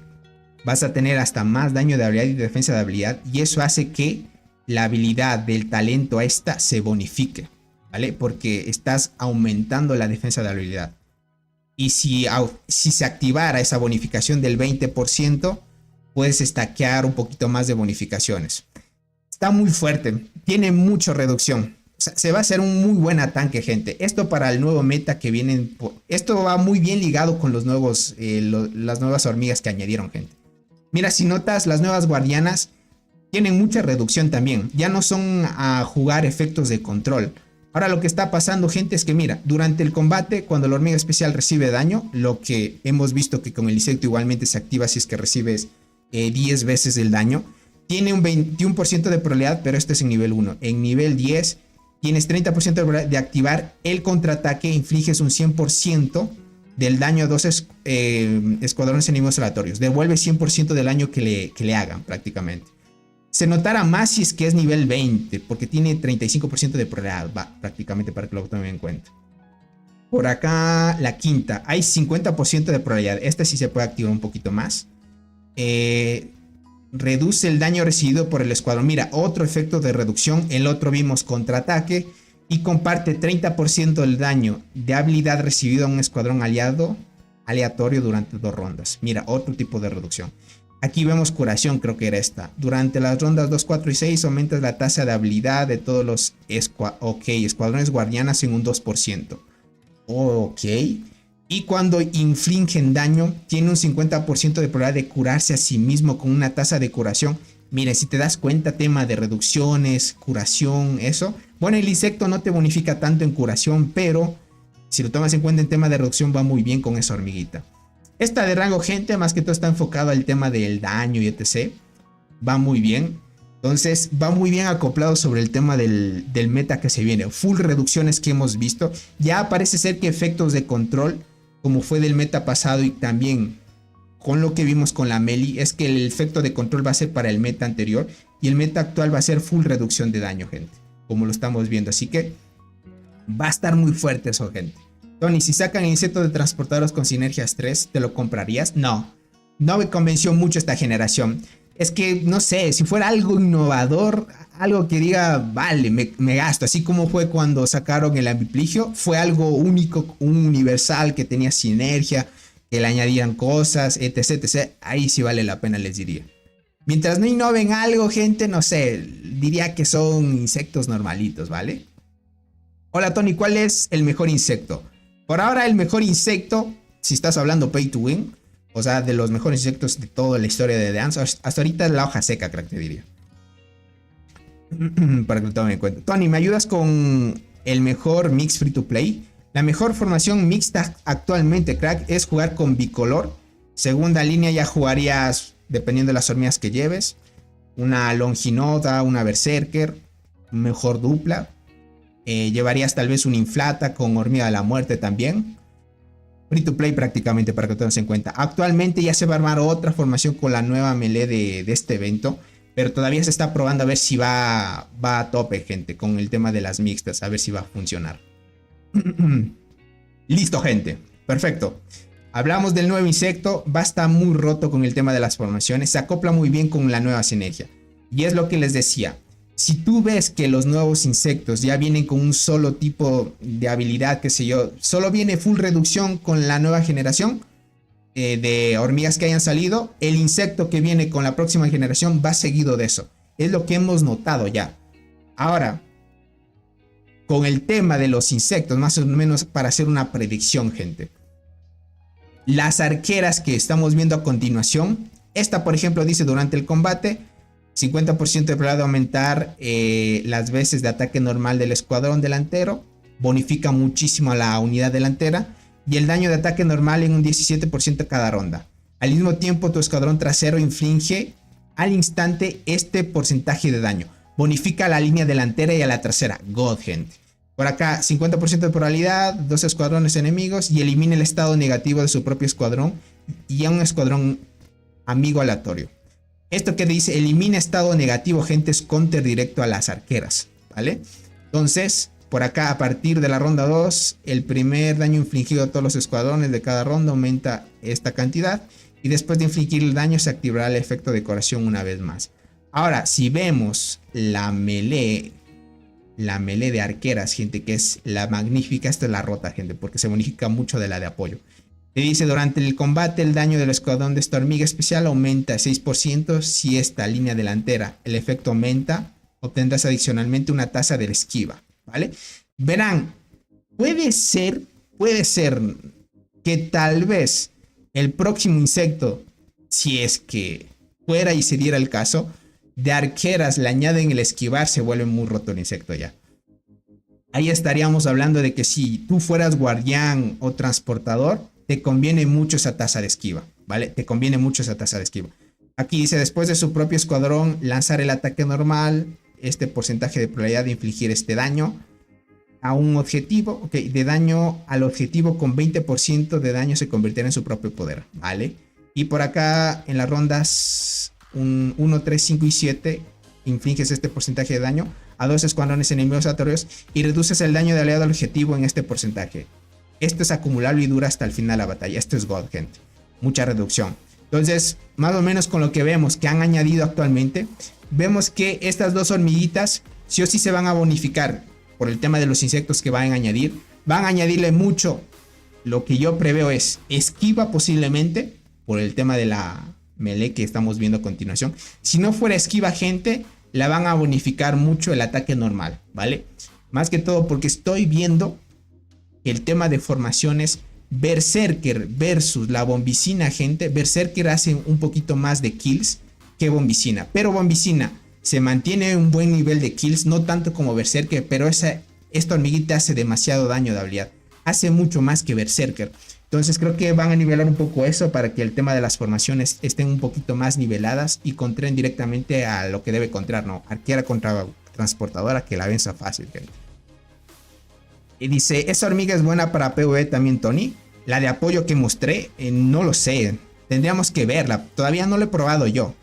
Vas a tener hasta más daño de habilidad y defensa de habilidad. Y eso hace que la habilidad del talento esta se bonifique, ¿vale? Porque estás aumentando la defensa de habilidad. Y si se activara esa bonificación del 20%, puedes stackear un poquito más de bonificaciones. Está muy fuerte. Tiene mucha reducción. O sea, se va a hacer un muy buen tanque, gente. Esto para el nuevo meta que vienen. Esto va muy bien ligado con los nuevos, las nuevas hormigas que añadieron, gente. Mira, si notas, las nuevas guardianas tienen mucha reducción también. Ya no son a jugar efectos de control. Ahora lo que está pasando, gente, es que mira, durante el combate, cuando la hormiga especial recibe daño, lo que hemos visto que con el insecto igualmente se activa si es que recibes 10 veces el daño. Tiene un 21% de probabilidad, pero esto es en nivel 1. En nivel 10 tienes 30% de probabilidad de activar el contraataque. Infliges un 100% del daño a 2 escuadrones enemigos aleatorios. Devuelve 100% del daño que le hagan prácticamente. Se notará más si es que es nivel 20, porque tiene 35% de probabilidad, prácticamente, para que lo tomen en cuenta. Por acá, la quinta, hay 50% de probabilidad. Esta sí se puede activar un poquito más. Reduce el daño recibido por el escuadrón. Mira, otro efecto de reducción. El otro vimos contraataque. Y comparte 30% del daño de habilidad recibido a un escuadrón aliado aleatorio durante 2 rondas. Mira, otro tipo de reducción. Aquí vemos curación, creo que era esta. Durante las rondas 2, 4 y 6 aumentas la tasa de habilidad de todos los escuadrones guardianas en un 2%. Ok. Y cuando infligen daño, tiene un 50% de probabilidad de curarse a sí mismo con una tasa de curación. Mire, si te das cuenta, tema de reducciones, curación, eso. Bueno, el insecto no te bonifica tanto en curación, pero si lo tomas en cuenta en tema de reducción, va muy bien con esa hormiguita. Esta de rango, gente, más que todo está enfocado al tema del daño y etc. Va muy bien. Entonces, va muy bien acoplado sobre el tema del meta que se viene. Full reducciones que hemos visto. Ya parece ser que efectos de control, como fue del meta pasado y también con lo que vimos con la Meli, es que el efecto de control va a ser para el meta anterior. Y el meta actual va a ser full reducción de daño, gente. Como lo estamos viendo. Así que va a estar muy fuerte eso, gente. Tony, si sacan el insecto de transportadores con sinergias 3, ¿te lo comprarías? No, no me convenció mucho esta generación. Es que, no sé, si fuera algo innovador, algo que diga, vale, me gasto. Así como fue cuando sacaron el ambipligio, fue algo único, un universal que tenía sinergia, que le añadían cosas, etc, etc. Ahí sí vale la pena, les diría. Mientras no innoven algo, gente, no sé, diría que son insectos normalitos, ¿vale? Hola, Tony, ¿cuál es el mejor insecto? Por ahora el mejor insecto, si estás hablando pay to win, o sea, de los mejores insectos de toda la historia de Dance, hasta ahorita es la hoja seca, crack, te diría. Para que lo tomen en cuenta. Tony, ¿me ayudas con el mejor mix free to play? La mejor formación mixta actualmente, crack, es jugar con bicolor. Segunda línea ya jugarías, dependiendo de las hormigas que lleves, una Longinoda, una Berserker, mejor dupla. Llevarías tal vez un Inflata con hormiga de la muerte también. Free to play prácticamente, para que lo tengas en cuenta. Actualmente ya se va a armar otra formación con la nueva melee de este evento. Pero todavía se está probando a ver si va a tope, gente, con el tema de las mixtas. A ver si va a funcionar. Listo, gente. Perfecto. Hablamos del nuevo insecto. Va a estar muy roto con el tema de las formaciones. Se acopla muy bien con la nueva sinergia. Y es lo que les decía. Si tú ves que los nuevos insectos ya vienen con un solo tipo de habilidad, qué sé yo, solo viene full reducción con la nueva generación de hormigas que hayan salido, el insecto que viene con la próxima generación va seguido de eso. Es lo que hemos notado ya. Ahora, con el tema de los insectos, más o menos para hacer una predicción, gente. Las arqueras que estamos viendo a continuación, esta por ejemplo dice durante el combate 50% de probabilidad de aumentar las veces de ataque normal del escuadrón delantero, bonifica muchísimo a la unidad delantera, y el daño de ataque normal en un 17% cada ronda. Al mismo tiempo tu escuadrón trasero inflige al instante este porcentaje de daño, bonifica a la línea delantera y a la trasera. God, gente. Por acá 50% de probabilidad, 2 escuadrones enemigos, y elimina el estado negativo de su propio escuadrón y a un escuadrón amigo aleatorio. Esto que dice elimina estado negativo, gente, es counter directo a las arqueras, ¿vale? Entonces, por acá a partir de la ronda 2, el primer daño infligido a todos los escuadrones de cada ronda aumenta esta cantidad, y después de infligir el daño se activará el efecto de decoración una vez más. Ahora, si vemos la melee de arqueras, gente, que es la magnífica, esta es la rota, gente, porque se bonifica mucho de la de apoyo. Te dice, durante el combate el daño del escuadrón de esta hormiga especial aumenta 6%. Si esta línea delantera el efecto aumenta, obtendrás adicionalmente una tasa de la esquiva, ¿vale? Verán, puede ser que tal vez el próximo insecto, si es que fuera y se diera el caso, de arqueras le añaden el esquivar, se vuelve muy roto el insecto ya. Ahí estaríamos hablando de que si tú fueras guardián o transportador, te conviene mucho esa tasa de esquiva, ¿vale? Te conviene mucho esa tasa de esquiva. Aquí dice, después de su propio escuadrón, lanzar el ataque normal, este porcentaje de probabilidad de infligir este daño a un objetivo, ok, de daño al objetivo con 20% de daño se convertirá en su propio poder, ¿vale? Y por acá en las rondas 1, 3, 5 y 7 infliges este porcentaje de daño a 2 escuadrones enemigos aleatorios y reduces el daño de aliado al objetivo en este porcentaje. Esto es acumulable y dura hasta el final de la batalla. Esto es God, gente. Mucha reducción. Entonces, más o menos con lo que vemos que han añadido actualmente, vemos que estas dos hormiguitas sí o sí se van a bonificar por el tema de los insectos que van a añadir. Van a añadirle mucho. Lo que yo preveo es esquiva posiblemente por el tema de la melee que estamos viendo a continuación. Si no fuera esquiva, gente, la van a bonificar mucho el ataque normal, ¿vale? Más que todo porque estoy viendo que el tema de formaciones Berserker versus la Bombicina, gente. Berserker hace un poquito más de kills que Bombicina, pero Bombicina se mantiene un buen nivel de kills, no tanto como Berserker, pero esta hormiguita hace demasiado daño de habilidad, hace mucho más que Berserker. Entonces creo que van a nivelar un poco eso para que el tema de las formaciones estén un poquito más niveladas y contren directamente a lo que debe contrar, ¿no? Arquera contra transportadora, que la venza fácil, gente. Y dice, ¿esa hormiga es buena para PvE también, Tony? La de apoyo que mostré, no lo sé. Tendríamos que verla. Todavía no lo he probado yo.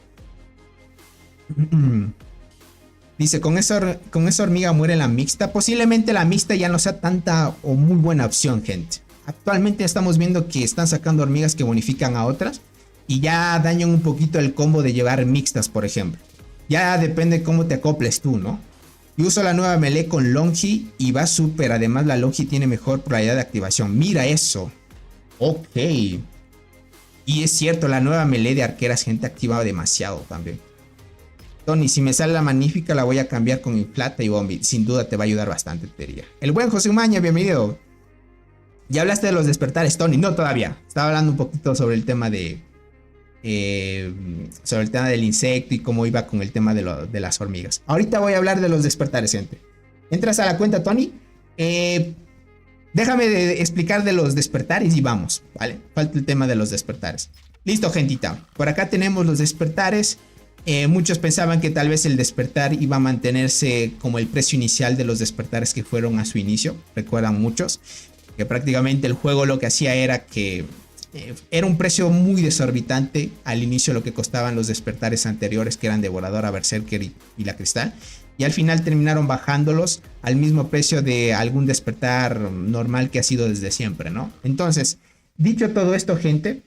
Dice, ¿con esa hormiga muere la mixta? Posiblemente la mixta ya no sea tanta o muy buena opción, gente. Actualmente estamos viendo que están sacando hormigas que bonifican a otras y ya dañan un poquito el combo de llevar mixtas, por ejemplo. Ya depende cómo te acoples tú, ¿no? Yo uso la nueva melee con Longi y va súper. Además la Longi tiene mejor probabilidad de activación. Mira eso. Ok. Y es cierto, la nueva melee de arqueras, gente, activa demasiado también. Tony, si me sale la magnífica la voy a cambiar con Inflata y Bombi. Sin duda te va a ayudar bastante, te diría. El buen José Umaña, bienvenido. ¿Ya hablaste de los despertares, Tony? No, todavía. Estaba hablando un poquito sobre el tema de... sobre el tema del insecto y cómo iba con el tema de las hormigas. Ahorita voy a hablar de los despertares, gente. Entras a la cuenta, Tony. Déjame explicar de los despertares y vamos, ¿vale? Falta el tema de los despertares. Listo, gentita. Por acá tenemos los despertares. Muchos pensaban que tal vez el despertar iba a mantenerse como el precio inicial de los despertares que fueron a su inicio. Recuerdan muchos que prácticamente el juego lo que hacía era que era un precio muy desorbitante al inicio lo que costaban los despertares anteriores, que eran Devoradora, Berserker y la Cristal, y al final terminaron bajándolos al mismo precio de algún despertar normal que ha sido desde siempre, ¿no? Entonces, dicho todo esto, gente,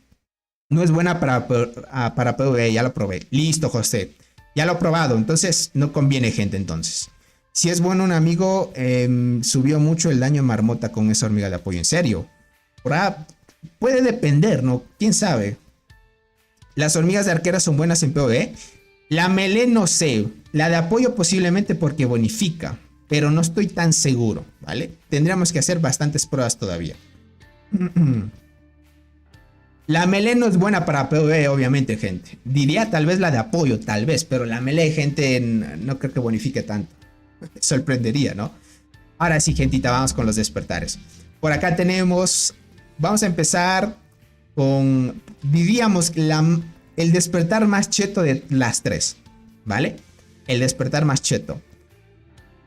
no es buena para PvE, ya lo probé. Listo, José, ya lo he probado, entonces no conviene, gente. Entonces, si es bueno, un amigo subió mucho el daño en Marmota con esa hormiga de apoyo. ¿En serio? Puede depender, ¿no? ¿Quién sabe? Las hormigas de arquera son buenas en PvE. La melee no sé. La de apoyo posiblemente porque bonifica. Pero no estoy tan seguro, ¿vale? Tendríamos que hacer bastantes pruebas todavía. La melee no es buena para PvE, obviamente, gente. Diría tal vez la de apoyo, tal vez, pero la melee, gente, no creo que bonifique tanto. Sorprendería, ¿no? Ahora sí, gentita, vamos con los despertares. Por acá tenemos, vamos a empezar con, diríamos, el despertar más cheto de las tres, ¿vale? El despertar más cheto.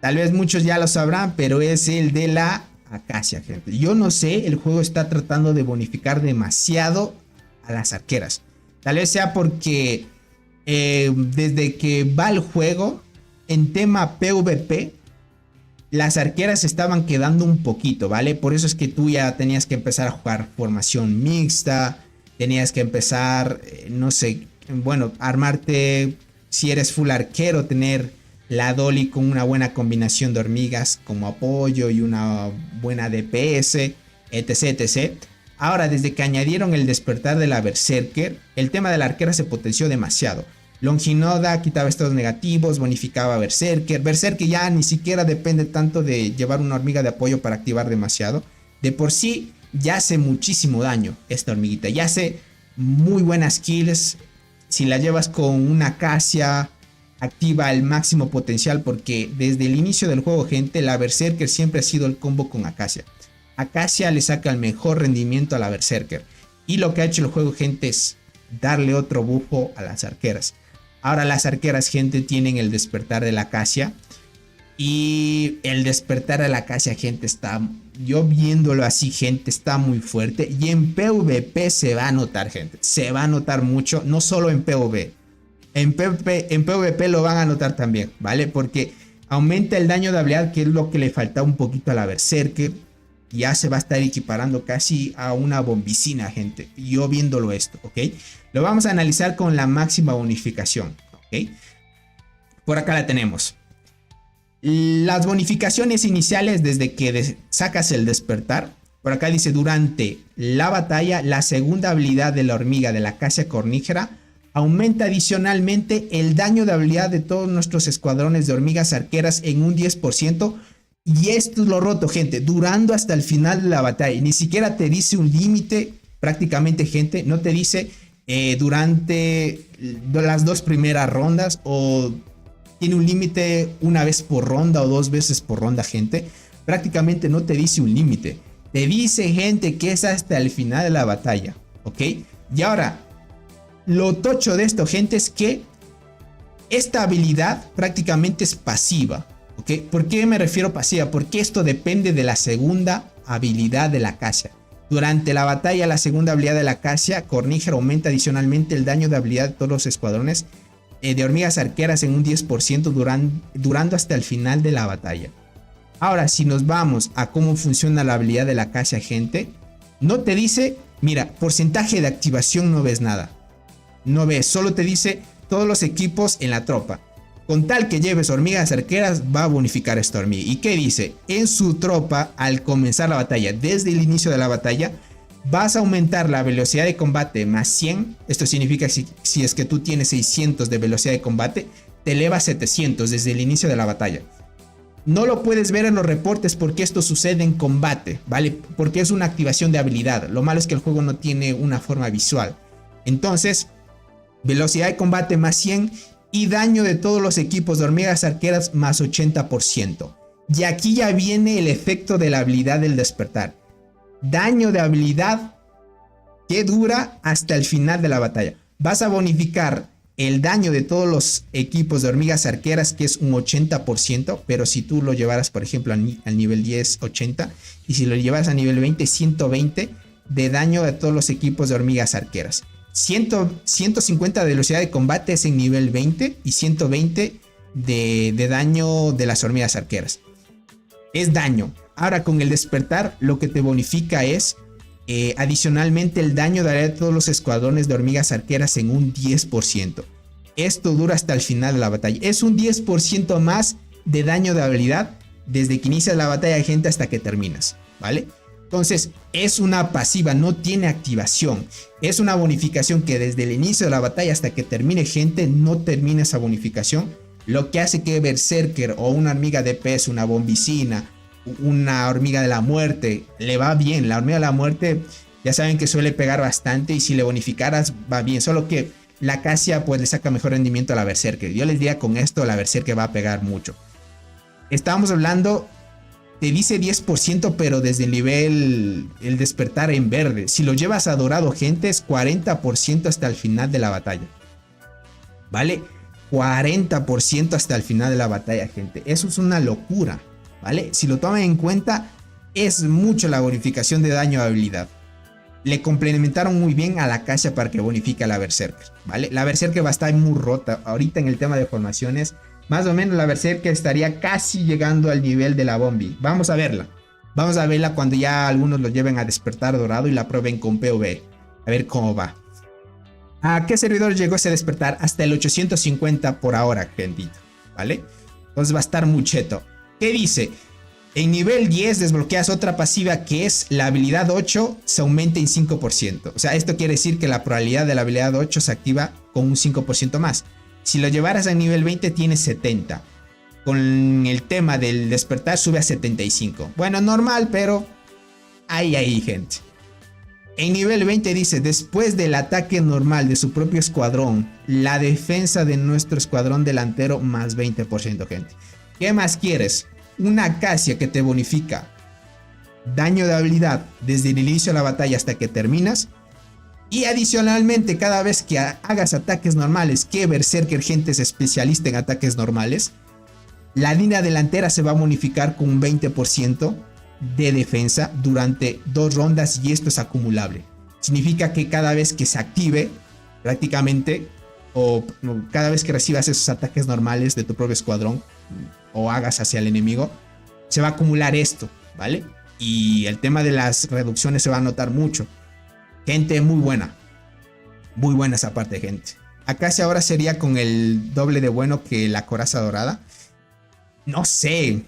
Tal vez muchos ya lo sabrán, pero es el de la Acacia, gente. Yo no sé, el juego está tratando de bonificar demasiado a las arqueras. Tal vez sea porque desde que va el juego, en tema PvP, las arqueras estaban quedando un poquito, ¿vale? Por eso es que tú ya tenías que empezar a jugar formación mixta, tenías que empezar, no sé, bueno, armarte, si eres full arquero, tener la Dolly con una buena combinación de hormigas como apoyo y una buena DPS, etc, etc. Ahora, desde que añadieron el despertar de la Berserker, el tema de la arquera se potenció demasiado. Longinoda quitaba estados negativos, bonificaba a Berserker. Berserker ya ni siquiera depende tanto de llevar una hormiga de apoyo para activar demasiado. De por sí ya hace muchísimo daño esta hormiguita. Ya hace muy buenas kills. Si la llevas con una Acacia, activa al máximo potencial, porque desde el inicio del juego, gente, la Berserker siempre ha sido el combo con Acacia. Acacia le saca el mejor rendimiento a la Berserker. Y lo que ha hecho el juego, gente, es darle otro bufo a las arqueras. Ahora las arqueras, gente, tienen el despertar de la Acacia. Y el despertar de la Acacia, gente, está... Yo viéndolo así, gente, está muy fuerte. Y en PvP se va a notar, gente. Se va a notar mucho, no solo en PvP. En PvP lo van a notar también, ¿vale? Porque aumenta el daño de habilidad, que es lo que le falta un poquito a la Berserker. Ya se va a estar equiparando casi a una bombicina, gente. Yo viéndolo esto, ¿ok? Lo vamos a analizar con la máxima bonificación, ¿ok? Por acá la tenemos. Las bonificaciones iniciales desde que sacas el despertar. Por acá dice, durante la batalla, la segunda habilidad de la hormiga de la Acacia cornígera aumenta adicionalmente el daño de habilidad de todos nuestros escuadrones de hormigas arqueras en un 10%. Y esto es lo roto, gente, durando hasta el final de la batalla. Ni siquiera te dice un límite, prácticamente, gente. No te dice durante las dos primeras rondas, o tiene un límite una vez por ronda o dos veces por ronda, gente. Prácticamente no te dice un límite. Te dice, gente, que es hasta el final de la batalla, ¿ok? Y ahora, lo tocho de esto, gente, es que esta habilidad prácticamente es pasiva, ¿ok? ¿Por qué me refiero pasiva? Porque esto depende de la segunda habilidad de la Acacia. Durante la batalla, la segunda habilidad de la Acacia cornígera aumenta adicionalmente el daño de habilidad de todos los escuadrones de hormigas arqueras en un 10% durando hasta el final de la batalla. Ahora, si nos vamos a cómo funciona la habilidad de la Acacia, gente, no te dice, mira, porcentaje de activación, no ves nada. No ves, solo te dice todos los equipos en la tropa. Con tal que lleves hormigas arqueras, va a bonificar esta hormiga. ¿Y qué dice? En su tropa, al comenzar la batalla, desde el inicio de la batalla, vas a aumentar la velocidad de combate más 100. Esto significa que si es que tú tienes 600 de velocidad de combate, te eleva a 700 desde el inicio de la batalla. No lo puedes ver en los reportes porque esto sucede en combate, ¿vale? Porque es una activación de habilidad. Lo malo es que el juego no tiene una forma visual. Entonces, velocidad de combate más 100 y daño de todos los equipos de hormigas arqueras más 80%. Y aquí ya viene el efecto de la habilidad del despertar. Daño de habilidad que dura hasta el final de la batalla. Vas a bonificar el daño de todos los equipos de hormigas arqueras, que es un 80%, pero si tú lo llevaras, por ejemplo, al nivel 10, 80, y si lo llevas a nivel 20, 120 de daño de todos los equipos de hormigas arqueras. 150 de velocidad de combate es en nivel 20 y 120 de daño de las hormigas arqueras. Es daño. Ahora, con el despertar, lo que te bonifica es adicionalmente el daño de todos los escuadrones de hormigas arqueras en un 10%. Esto dura hasta el final de la batalla. Es un 10% más de daño de habilidad desde que inicias la batalla, gente, hasta que terminas, ¿vale? Entonces, es una pasiva, no tiene activación. Es una bonificación que desde el inicio de la batalla hasta que termine, gente, no termina esa bonificación. Lo que hace que Berserker o una hormiga DPS, una bombicina, una hormiga de la muerte, le va bien. La hormiga de la muerte Ya saben que suele pegar bastante y si le bonificaras va bien. Solo que la Acacia pues le saca mejor rendimiento a la Berserker. Yo les diría con esto la Berserker va a pegar mucho. Estábamos hablando, te dice 10%, pero desde el nivel el despertar en verde. Si lo llevas a dorado, gente, es 40% hasta el final de la batalla. ¿Vale? 40% hasta el final de la batalla, gente. Eso es una locura, ¿vale? Si lo toman en cuenta, es mucho la bonificación de daño de habilidad. Le complementaron muy bien a la Acacia para que bonifique a la Berserker, ¿vale? La Berserker va a estar muy rota. Ahorita en el tema de formaciones, más o menos la Berserker estaría casi llegando al nivel de la Bombi. Vamos a verla. Vamos a verla cuando ya algunos lo lleven a despertar dorado y la prueben con PvE. A ver cómo va. ¿A qué servidor llegó ese despertar? Hasta el 850 por ahora, gentito, ¿vale? Entonces va a estar muy cheto. ¿Qué dice? En nivel 10 desbloqueas otra pasiva que es la habilidad 8 se aumenta en 5%. O sea, esto quiere decir que la probabilidad de la habilidad 8 se activa con un 5% más. Si lo llevaras a nivel 20 tienes 70. Con el tema del despertar sube a 75. Bueno, normal, pero ahí, gente. En nivel 20 dice, después del ataque normal de su propio escuadrón, la defensa de nuestro escuadrón delantero más 20%, gente. ¿Qué más quieres? Una Acacia que te bonifica daño de habilidad desde el inicio de la batalla hasta que terminas. Y adicionalmente, cada vez que hagas ataques normales, que Berserker, gente, es especialista en ataques normales, la línea delantera se va a bonificar con un 20% de defensa durante 2 rondas y esto es acumulable. Significa que cada vez que se active, prácticamente, o cada vez que recibas esos ataques normales de tu propio escuadrón o hagas hacia el enemigo, se va a acumular esto, ¿vale? Y el tema de las reducciones se va a notar mucho. Gente, muy buena esa parte, gente. Acá si ahora sería con el doble de bueno que la coraza dorada. No sé,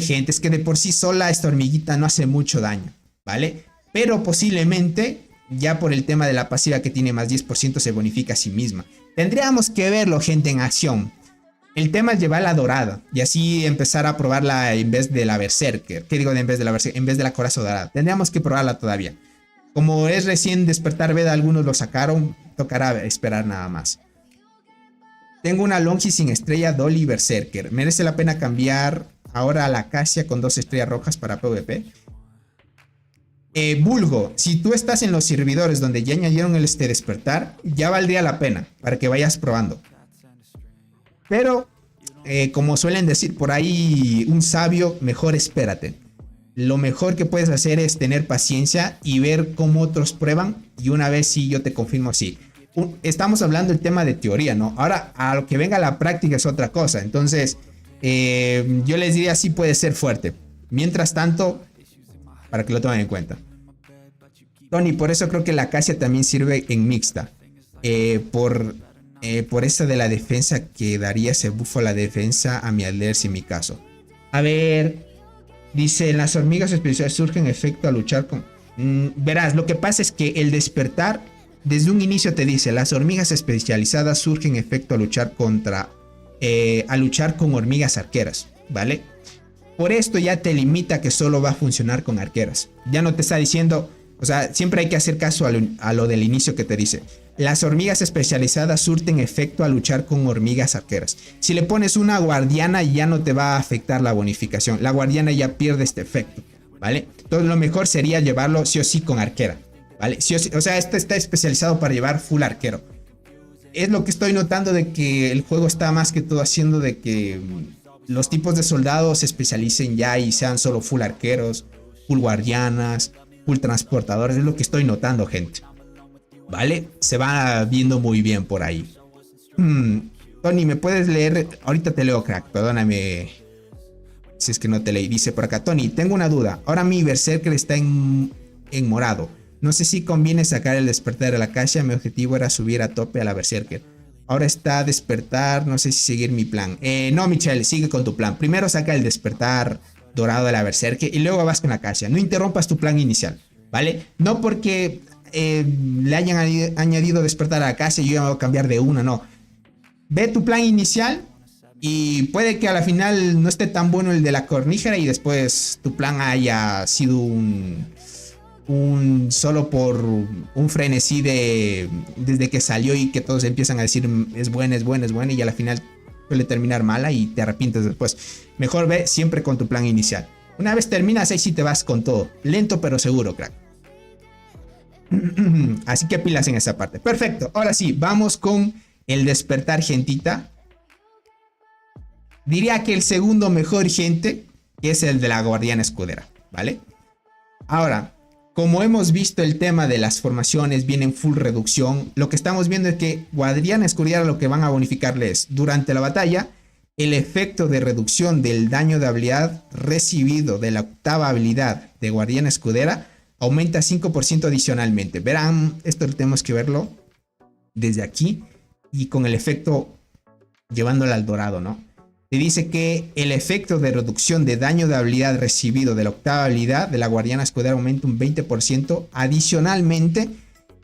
gente, es que de por sí sola esta hormiguita no hace mucho daño, ¿vale? Pero posiblemente, ya por el tema de la pasiva que tiene más 10% se bonifica a sí misma. Tendríamos que verlo, gente, en acción. El tema es llevar la dorada y así empezar a probarla en vez de la Berserker. ¿Qué digo en vez de la Berserker? En vez de la coraza dorada. Tendríamos que probarla todavía. Como es recién despertar Veda, algunos lo sacaron, tocará esperar nada más. Tengo una Longi sin estrella Dolly Berserker. ¿Merece la pena cambiar ahora a la Acacia con 2 estrellas rojas para PvP? Vulgo, si tú estás en los servidores donde ya añadieron el despertar, ya valdría la pena para que vayas probando. Pero, como suelen decir por ahí un sabio, mejor espérate. Lo mejor que puedes hacer es tener paciencia y ver cómo otros prueban. Y una vez sí, yo te confirmo sí. Estamos hablando del tema de teoría, ¿no? Ahora, a lo que venga la práctica es otra cosa. Entonces, yo les diría sí puede ser fuerte. Mientras tanto, para que lo tomen en cuenta. Tony, por eso creo que la Acacia también sirve en mixta. Por esa de la defensa que daría ese buffo a la defensa a mi Alders en mi caso. A ver... Dice, las hormigas especiales surgen efecto al luchar con... verás, lo que pasa es que el despertar, desde un inicio te dice, las hormigas especializadas surgen efecto al luchar con hormigas arqueras, ¿vale? Por esto ya te limita que solo va a funcionar con arqueras. Ya no te está diciendo, o sea, siempre hay que hacer caso a lo del inicio que te dice. Las hormigas especializadas surten efecto al luchar con hormigas arqueras. Si le pones una guardiana ya no te va a afectar la bonificación. La guardiana ya pierde este efecto, ¿vale? Entonces lo mejor sería llevarlo sí o sí con arquera, ¿vale? Sí o sí, o sea, este está especializado para llevar full arquero. Es lo que estoy notando de que el juego está más que todo haciendo de que los tipos de soldados se especialicen ya y sean solo full arqueros, full guardianas, full transportadores. Es lo que estoy notando, gente. ¿Vale? Se va viendo muy bien por ahí. Tony, ¿me puedes leer? Ahorita te leo, crack. Perdóname si es que no te leí. Dice por acá, Tony, tengo una duda. Ahora mi Berserker está en morado. No sé si conviene sacar el despertar de la Acacia. Mi objetivo era subir a tope a la Berserker. Ahora está despertar. No sé si seguir mi plan. No, Michelle, sigue con tu plan. Primero saca el despertar dorado de la Berserker y luego vas con la Acacia. No interrumpas tu plan inicial, ¿vale? No porque... le hayan añadido despertar a la Acacia y yo ya me voy a cambiar de una, no. Ve tu plan inicial y puede que a la final no esté tan bueno el de la cornígera y después tu plan haya sido solo por un frenesí desde que salió y que todos empiezan a decir es buena, es buena, es buena, y a la final suele terminar mala y te arrepientes después. Mejor ve siempre con tu plan inicial. Una vez terminas, ahí sí te vas con todo. Lento pero seguro, crack. Así que pilas en esa parte. Perfecto. Ahora sí, vamos con el despertar, gentita. Diría que el segundo mejor, gente, es el de la Guardiana Escudera, ¿vale? Ahora, como hemos visto el tema de las formaciones vienen full reducción, lo que estamos viendo es que Guardiana Escudera lo que van a bonificarle es, durante la batalla, el efecto de reducción del daño de habilidad recibido de la octava habilidad de Guardiana Escudera aumenta 5% adicionalmente. Verán, esto tenemos que verlo desde aquí y con el efecto llevándolo al dorado, ¿no? Te dice que el efecto de reducción de daño de habilidad recibido de la octava habilidad de la Guardiana Escudera aumenta un 20% adicionalmente,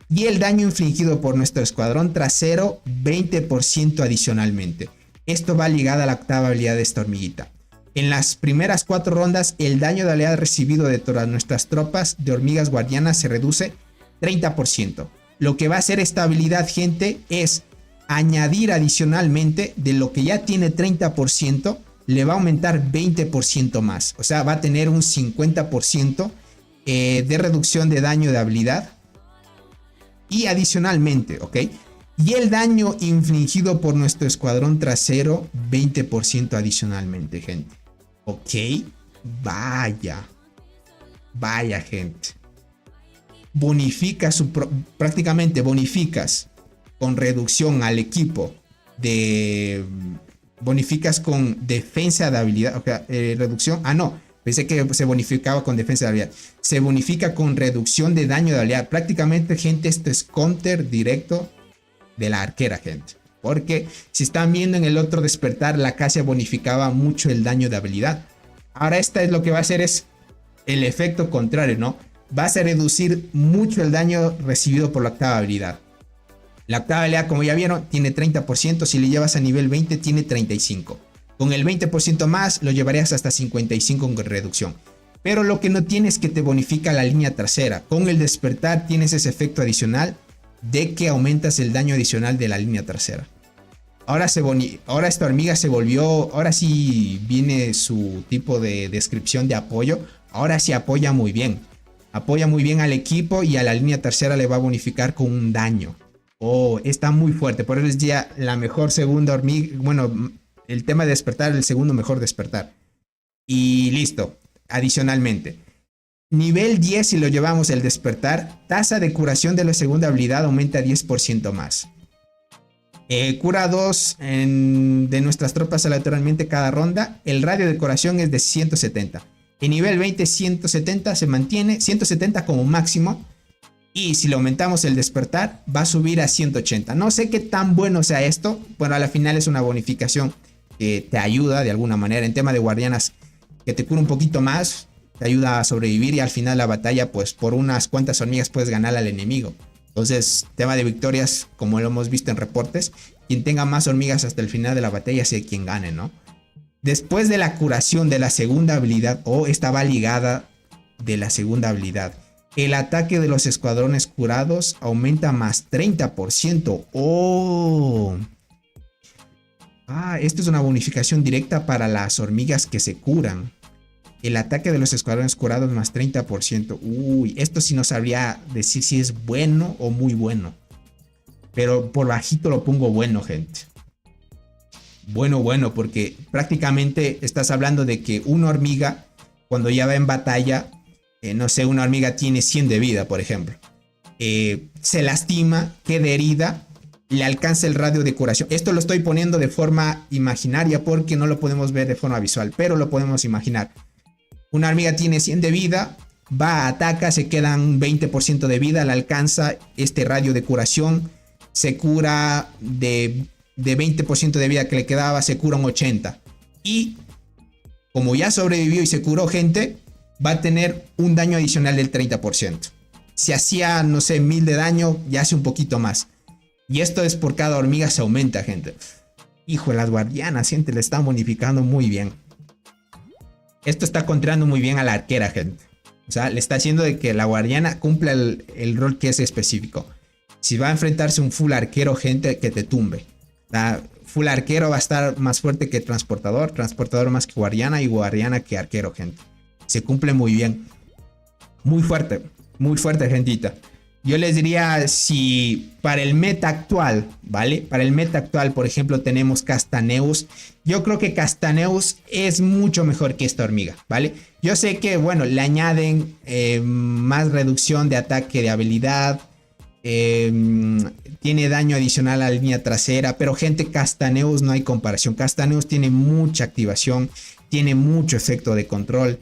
y el daño infligido por nuestro escuadrón trasero 20% adicionalmente. Esto va ligado a la octava habilidad de esta hormiguita. En las primeras 4 rondas, el daño de habilidad recibido de todas nuestras tropas de hormigas guardianas se reduce 30%. Lo que va a hacer esta habilidad, gente, es añadir adicionalmente de lo que ya tiene 30%, le va a aumentar 20% más. O sea, va a tener un 50% de reducción de daño de habilidad. Y adicionalmente, ¿ok? Y el daño infligido por nuestro escuadrón trasero, 20% adicionalmente, gente. ¿Ok? Vaya. Vaya, gente. Prácticamente bonificas con reducción al equipo bonificas con defensa de habilidad, o sea, reducción, no, pensé que se bonificaba con defensa de habilidad, se bonifica con reducción de daño de habilidad. Prácticamente, gente, esto es counter directo de la arquera, gente, porque si están viendo en el otro despertar, la Acacia bonificaba mucho el daño de habilidad. Ahora esta es lo que va a hacer, es el efecto contrario, ¿no? Vas a reducir mucho el daño recibido por la octava habilidad. La octava habilidad, como ya vieron, tiene 30%. Si le llevas a nivel 20, tiene 35%. Con el 20% más, lo llevarías hasta 55% con reducción. Pero lo que no tienes es que te bonifica la línea trasera. Con el despertar tienes ese efecto adicional de que aumentas el daño adicional de la línea trasera. Ahora esta hormiga se volvió... Ahora sí viene su tipo de descripción de apoyo. Ahora sí apoya muy bien. Apoya muy bien al equipo y a la línea trasera le va a bonificar con un daño. Oh, está muy fuerte. Por eso es ya la mejor segunda hormiga. Bueno, el tema de despertar, el segundo mejor despertar. Y listo. Adicionalmente, nivel 10, si lo llevamos el despertar, tasa de curación de la segunda habilidad aumenta 10% más. Cura 2 de nuestras tropas aleatoriamente cada ronda. El radio de curación es de 170. En nivel 20, 170 se mantiene. 170 como máximo. Y si le aumentamos el despertar, va a subir a 180. No sé qué tan bueno sea esto. Bueno, a la final es una bonificación que te ayuda de alguna manera. En tema de guardianas, que te cura un poquito más, te ayuda a sobrevivir. Y al final la batalla, pues por unas cuantas hormigas puedes ganar al enemigo. Entonces, tema de victorias, como lo hemos visto en reportes, quien tenga más hormigas hasta el final de la batalla sea quien gane, ¿no? Después de la curación de la segunda habilidad, esta va ligada de la segunda habilidad. El ataque de los escuadrones curados aumenta más 30%. ¡Oh! Esto es una bonificación directa para las hormigas que se curan. El ataque de los escuadrones curados más 30%. Uy, esto sí no sabría decir si es bueno o muy bueno. Pero por bajito lo pongo bueno, gente. Bueno, porque prácticamente estás hablando de que una hormiga, cuando ya va en batalla... no sé, una hormiga tiene 100 de vida, por ejemplo. Se lastima, queda herida, le alcanza el radio de curación. Esto lo estoy poniendo de forma imaginaria porque no lo podemos ver de forma visual, pero lo podemos imaginar. Una hormiga tiene 100 de vida, va, ataca, se quedan 20% de vida, le alcanza este radio de curación, se cura de 20% de vida que le quedaba, se cura un 80%. Y como ya sobrevivió y se curó, gente, va a tener un daño adicional del 30%. Si hacía, no sé, 1000 de daño, ya hace un poquito más. Y esto es por cada hormiga se aumenta, gente. Hijo, las guardianas, gente, le están bonificando muy bien. Esto está contrando muy bien a la arquera, gente. O sea, le está haciendo de que la guardiana cumpla el rol que es específico. Si va a enfrentarse un full arquero, gente, que te tumbe. O sea, full arquero va a estar más fuerte que transportador, transportador más que guardiana y guardiana que arquero, gente. Se cumple muy bien. Muy fuerte, gentita. Yo les diría, si para el meta actual, ¿vale? Para el meta actual, por ejemplo, tenemos Castaneus. Yo creo que Castaneus es mucho mejor que esta hormiga, ¿vale? Yo sé que, bueno, le añaden más reducción de ataque de habilidad. Tiene daño adicional a la línea trasera. Pero, gente, Castaneus no hay comparación. Castaneus tiene mucha activación. Tiene mucho efecto de control.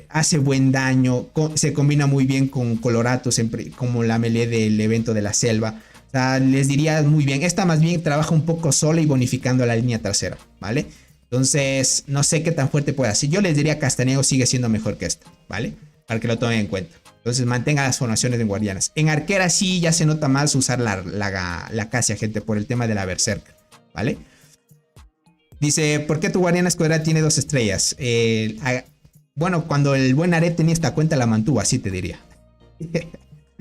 Hace buen daño, se combina muy bien con Coloratus, como la melee del evento de la selva. O sea, les diría muy bien. Esta más bien trabaja un poco sola y bonificando la línea trasera, ¿vale? Entonces, no sé qué tan fuerte puede ser. Yo les diría Castaneo sigue siendo mejor que esta, ¿vale? Para que lo tomen en cuenta. Entonces, mantenga las formaciones de guardianas. En arquera sí ya se nota más usar la Casia, gente, por el tema de la berserker, ¿vale? Dice, ¿por qué tu guardiana escuadra tiene 2 estrellas? Bueno, cuando el buen Aret tenía esta cuenta la mantuvo, así te diría.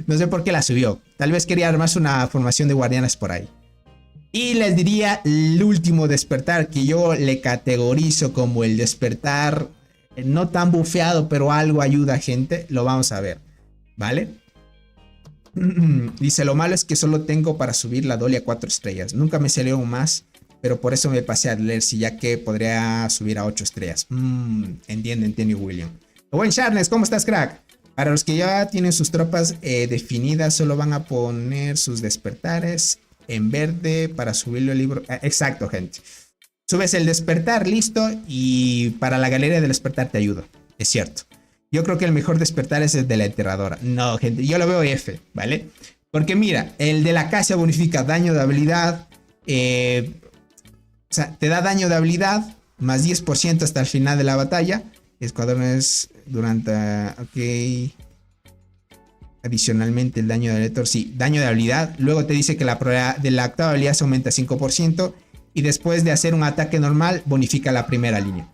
No sé por qué la subió. Tal vez quería armarse una formación de guardianas por ahí. Y les diría el último despertar, que yo le categorizo como el despertar no tan bufeado, pero algo ayuda, gente. Lo vamos a ver, ¿vale? Dice, lo malo es que solo tengo para subir la Dolly a 4 estrellas. Nunca me salió más. Pero por eso me pasé a leer, si ya que podría subir a 8 estrellas. Entiende, William. Buen Charles, ¿cómo estás, crack? Para los que ya tienen sus tropas definidas, solo van a poner sus despertares en verde para subirlo al libro. Exacto, gente. Subes el despertar, listo. Y para la galería del despertar te ayudo. Es cierto. Yo creo que el mejor despertar es el de la enterradora. No, gente, yo lo veo F, ¿vale? Porque mira, el de la Casia bonifica daño de habilidad. O sea, te da daño de habilidad, más 10% hasta el final de la batalla. Escuadrones durante... Ok. Adicionalmente el daño de Letor. Sí, daño de habilidad. Luego te dice que la probabilidad de la octava habilidad se aumenta 5%. Y después de hacer un ataque normal, bonifica la primera línea.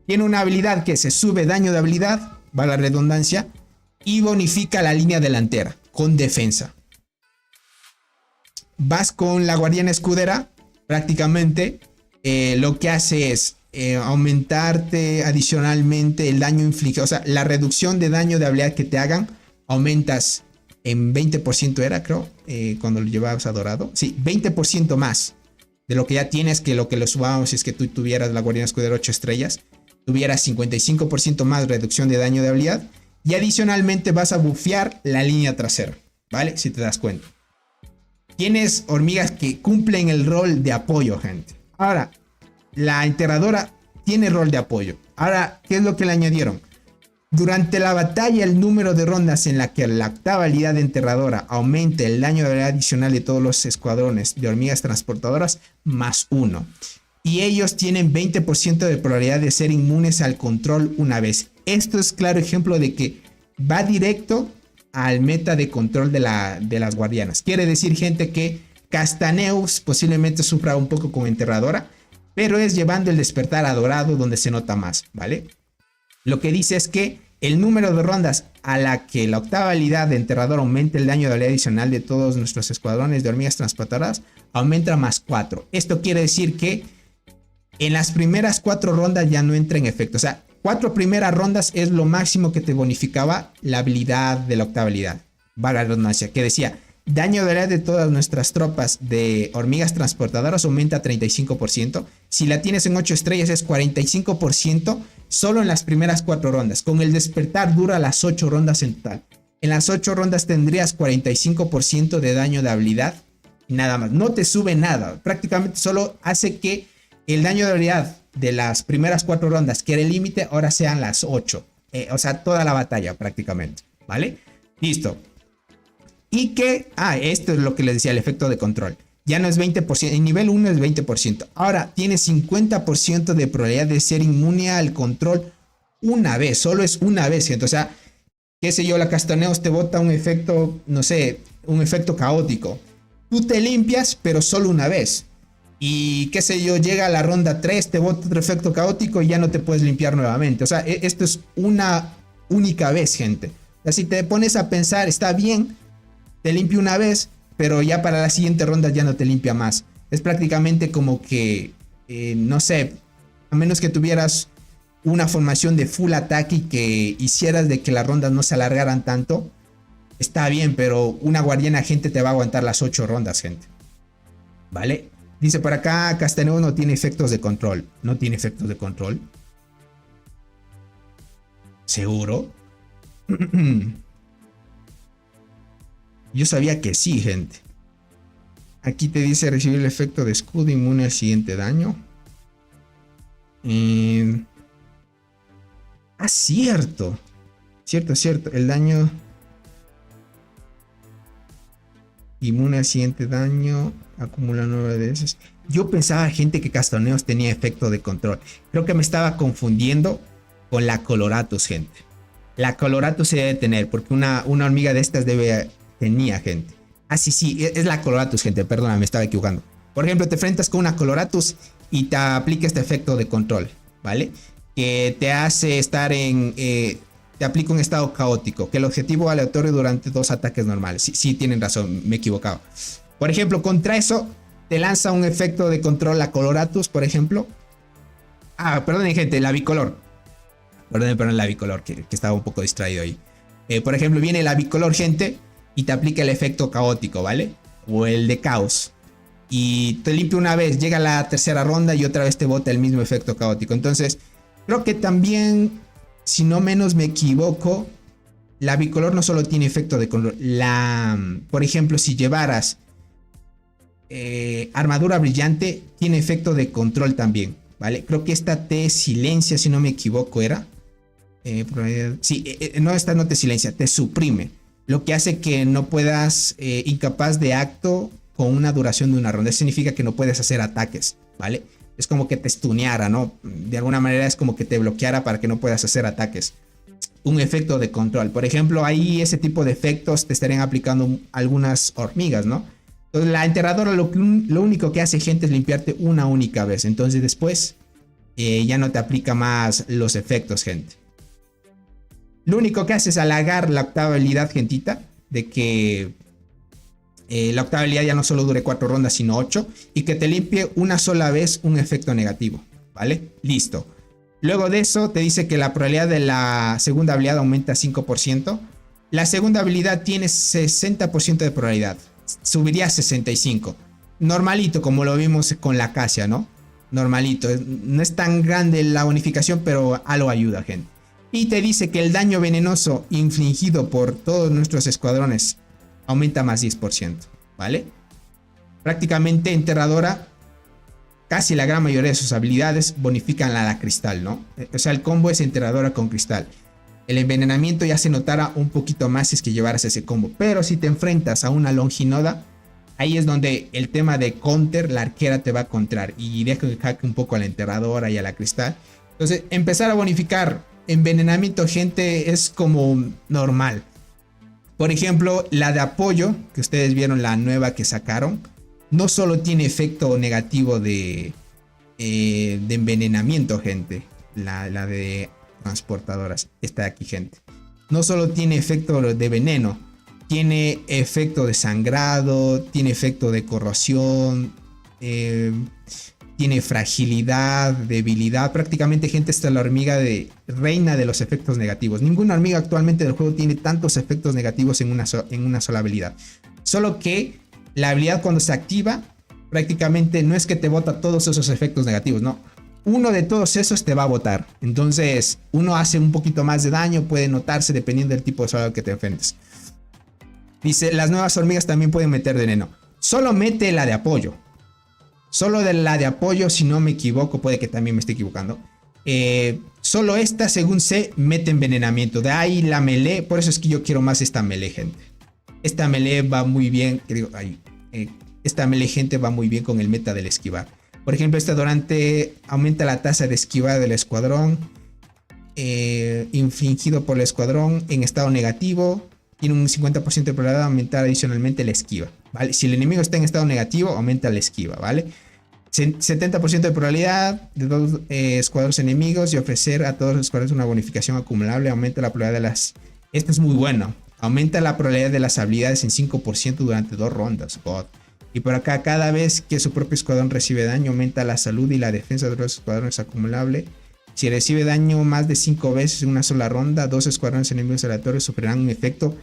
Tiene una habilidad que se sube daño de habilidad, va la redundancia, y bonifica la línea delantera con defensa. Vas con la guardiana escudera. Prácticamente lo que hace es aumentarte adicionalmente el daño infligido. O sea, la reducción de daño de habilidad que te hagan, aumentas en 20%, era creo, cuando lo llevabas a dorado. Sí, 20% más de lo que ya tienes, que lo que lo subamos es que tú tuvieras la guardiana escudera 8 estrellas. Tuvieras 55% más reducción de daño de habilidad. Y adicionalmente vas a bufear la línea trasera, ¿vale? Si te das cuenta. Tienes hormigas que cumplen el rol de apoyo, gente. Ahora, la enterradora tiene rol de apoyo. Ahora, ¿qué es lo que le añadieron? Durante la batalla, el número de rondas en la que la octava habilidad de enterradora aumente el daño de habilidad adicional de todos los escuadrones de hormigas transportadoras más 1. Y ellos tienen 20% de probabilidad de ser inmunes al control una vez. Esto es claro ejemplo de que va directo al meta de control de las guardianas. Quiere decir, gente, que Castaneus posiblemente sufra un poco con enterradora, pero es llevando el despertar a dorado donde se nota más, ¿vale? Lo que dice es que el número de rondas a la que la octava habilidad de enterrador aumente el daño de habilidad adicional de todos nuestros escuadrones de hormigas transportadoras aumenta más 4. Esto quiere decir que en las primeras 4 rondas ya no entra en efecto. O sea, 4 primeras rondas es lo máximo que te bonificaba la habilidad de la octava habilidad. Vaga redundancia, que decía, daño de habilidad de todas nuestras tropas de hormigas transportadoras aumenta 35%. Si la tienes en 8 estrellas es 45% solo en las primeras 4 rondas. Con el despertar dura las 8 rondas en total. En las 8 rondas tendrías 45% de daño de habilidad. Nada más, no te sube nada. Prácticamente solo hace que el daño de habilidad de las primeras 4 rondas, que era el límite, ahora sean las 8. O sea, toda la batalla prácticamente, ¿vale? Listo. Y que, esto es lo que les decía, el efecto de control. Ya no es 20%, en nivel 1 es 20%. Ahora tiene 50% de probabilidad de ser inmune al control una vez, solo es una vez, gente. O sea, qué sé yo, la Castaneos te bota un efecto, no sé, un efecto caótico. Tú te limpias, pero solo una vez. Y qué sé yo, llega a la ronda 3, te bota otro efecto caótico y ya no te puedes limpiar nuevamente. O sea, esto es una única vez, gente. O sea, si te pones a pensar, está bien, te limpia una vez, pero ya para la siguiente ronda ya no te limpia más. Es prácticamente como que, no sé, a menos que tuvieras una formación de full ataque y que hicieras de que las rondas no se alargaran tanto, está bien, pero una guardiana gente te va a aguantar las 8 rondas, gente. ¿Vale? Dice por acá, Castaneo no tiene efectos de control. No tiene efectos de control. ¿Seguro? Yo sabía que sí, gente. Aquí te dice recibir el efecto de escudo inmune al siguiente daño. Cierto. Cierto. El daño inmune al siguiente daño. Acumula 9 de esos. Yo pensaba, gente, que Castaneos tenía efecto de control. Creo que me estaba confundiendo con la Coloratus, gente. La Coloratus se debe tener, porque una hormiga de estas tenía, gente. Sí, es la Coloratus, gente. Perdona, me estaba equivocando. Por ejemplo, te enfrentas con una Coloratus y te aplica este efecto de control, ¿vale? Que te hace estar te aplica un estado caótico, que el objetivo aleatorio durante 2 ataques normales. Sí, tienen razón, me equivocaba. Por ejemplo, contra eso, te lanza un efecto de control la Coloratus, por ejemplo. Perdonen, gente, la bicolor. Perdón, la bicolor, que estaba un poco distraído ahí. Por ejemplo, viene la bicolor, gente, y te aplica el efecto caótico, ¿vale? O el de caos. Y te limpia una vez, llega la tercera ronda y otra vez te bota el mismo efecto caótico. Entonces, creo que también, si no menos me equivoco, la bicolor no solo tiene efecto de control. Por ejemplo, si llevaras armadura brillante, tiene efecto de control también, ¿vale? Creo que esta te silencia, si no me equivoco, era. No, esta no te silencia, te suprime. Lo que hace que no puedas, incapaz de acto con una duración de una ronda. Eso significa que no puedes hacer ataques, ¿vale? Es como que te stuneara, ¿no? De alguna manera es como que te bloqueara para que no puedas hacer ataques. Un efecto de control. Por ejemplo, ahí ese tipo de efectos te estarían aplicando algunas hormigas, ¿no? Entonces la enterradora lo único que hace, gente, es limpiarte una única vez. Entonces después ya no te aplica más los efectos, gente. Lo único que hace es halagar la octava habilidad, gentita, de que la octava habilidad ya no solo dure 4 rondas, sino 8, y que te limpie una sola vez un efecto negativo, ¿vale? Listo. Luego de eso te dice que la probabilidad de la segunda habilidad aumenta 5%. La segunda habilidad tiene 60% de probabilidad. Subiría a 65%. Normalito, como lo vimos con la Acacia, ¿no? Normalito. No es tan grande la bonificación, pero algo ayuda, gente. Y te dice que el daño venenoso infligido por todos nuestros escuadrones aumenta más 10%, ¿vale? Prácticamente enterradora, casi la gran mayoría de sus habilidades bonifican la cristal, ¿no? O sea, el combo es enterradora con cristal. El envenenamiento ya se notará un poquito más si es que llevaras ese combo. Pero si te enfrentas a una Longinoda, ahí es donde el tema de counter, la arquera te va a contrar. Y deja que hacke un poco a la enterradora y a la cristal. Entonces, empezar a bonificar envenenamiento, gente, es como normal. Por ejemplo, la de apoyo, que ustedes vieron la nueva que sacaron, no solo tiene efecto negativo de envenenamiento, gente. La de transportadoras. Está aquí, gente. No solo tiene efecto de veneno, tiene efecto de sangrado, tiene efecto de corrosión, tiene fragilidad, debilidad. Prácticamente, gente, esta es la hormiga de reina de los efectos negativos. Ninguna hormiga actualmente del juego tiene tantos efectos negativos en una sola habilidad. Solo que la habilidad, cuando se activa, prácticamente no es que te bota todos esos efectos negativos, no. Uno de todos esos te va a botar. Entonces, uno hace un poquito más de daño, puede notarse dependiendo del tipo de suelo que te enfrentes. Dice, las nuevas hormigas también pueden meter veneno. Solo mete la de apoyo. Solo de la de apoyo, si no me equivoco, puede que también me esté equivocando. Solo esta, según sé, mete envenenamiento. De ahí la melee, por eso es que yo quiero más esta melee, gente. Esta melee va muy bien, esta melee, gente, va muy bien con el meta del esquivar. Por ejemplo, esta durante aumenta la tasa de esquivar del escuadrón infligido por el escuadrón en estado negativo. Tiene un 50% de probabilidad de aumentar adicionalmente la esquiva, ¿vale? Si el enemigo está en estado negativo, aumenta la esquiva, ¿vale? 70% de probabilidad de 2 escuadrones enemigos y ofrecer a todos los escuadrones una bonificación acumulable. Aumenta la probabilidad de las... Esto es muy bueno. Aumenta la probabilidad de las habilidades en 5% durante 2 rondas. God. Y por acá, cada vez que su propio escuadrón recibe daño, aumenta la salud y la defensa de los escuadrones acumulable. Si recibe daño más de 5 veces en una sola ronda, 2 escuadrones enemigos aleatorios sufrirán un efecto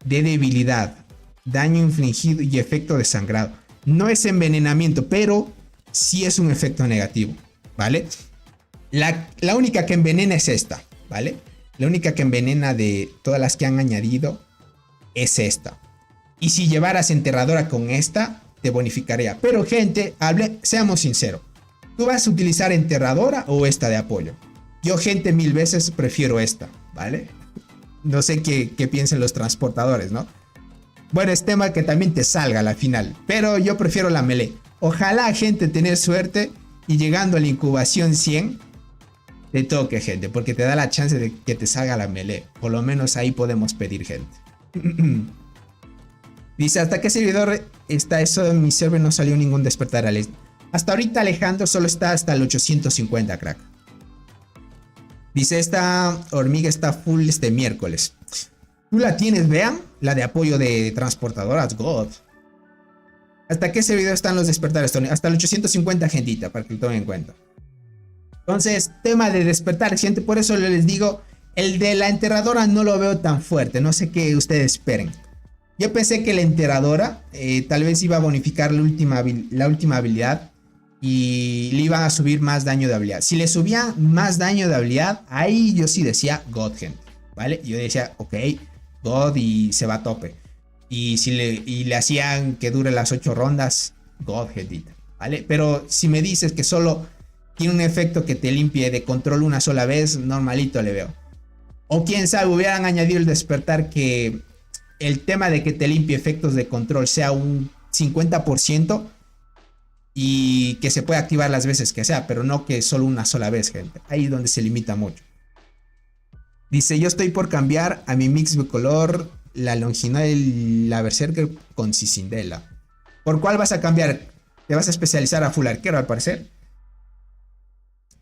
de debilidad, daño infligido y efecto de sangrado. No es envenenamiento, pero sí es un efecto negativo, ¿vale? La única que envenena es esta, ¿vale? La única que envenena de todas las que han añadido es esta. Y si llevaras enterradora con esta, te bonificaría. Pero gente, seamos sinceros. ¿Tú vas a utilizar enterradora o esta de apoyo? Yo, gente, 1000 veces prefiero esta, ¿vale? No sé qué piensen los transportadores, ¿no? Bueno, es tema que también te salga a la final. Pero yo prefiero la melee. Ojalá, gente, tener suerte y llegando a la incubación 100 te toque, gente, porque te da la chance de que te salga la melee. Por lo menos ahí podemos pedir, gente. Dice, ¿hasta qué servidor está eso? En mi server no salió ningún despertar a Leslie. Hasta ahorita, Alejandro, solo está hasta el 850, crack. Dice, esta hormiga está full este miércoles. ¿Tú la tienes, vean? La de apoyo de transportadoras, God. ¿Hasta qué servidor están los despertares, Tony? Hasta el 850, gentita, para que lo tomen en cuenta. Entonces, tema de despertar, gente, por eso les digo, el de la enterradora no lo veo tan fuerte. No sé qué ustedes esperen. Yo pensé que la enterradora tal vez iba a bonificar la última habilidad y le iban a subir más daño de habilidad. Si le subía más daño de habilidad, ahí yo sí decía God, gente, ¿vale? Yo decía, ok, God y se va a tope. Y si le hacían que dure las 8 rondas, God, gentita, ¿vale? Pero si me dices que solo tiene un efecto que te limpie de control una sola vez, normalito le veo. O quién sabe, hubieran añadido el despertar que el tema de que te limpie efectos de control sea un 50% y que se puede activar las veces que sea, pero no que solo una sola vez, gente. Ahí es donde se limita mucho. Dice, yo estoy por cambiar a mi mix bicolor, la longinoid y la berserker con Cicindela. ¿Por cuál vas a cambiar? ¿Te vas a especializar a full arquero al parecer?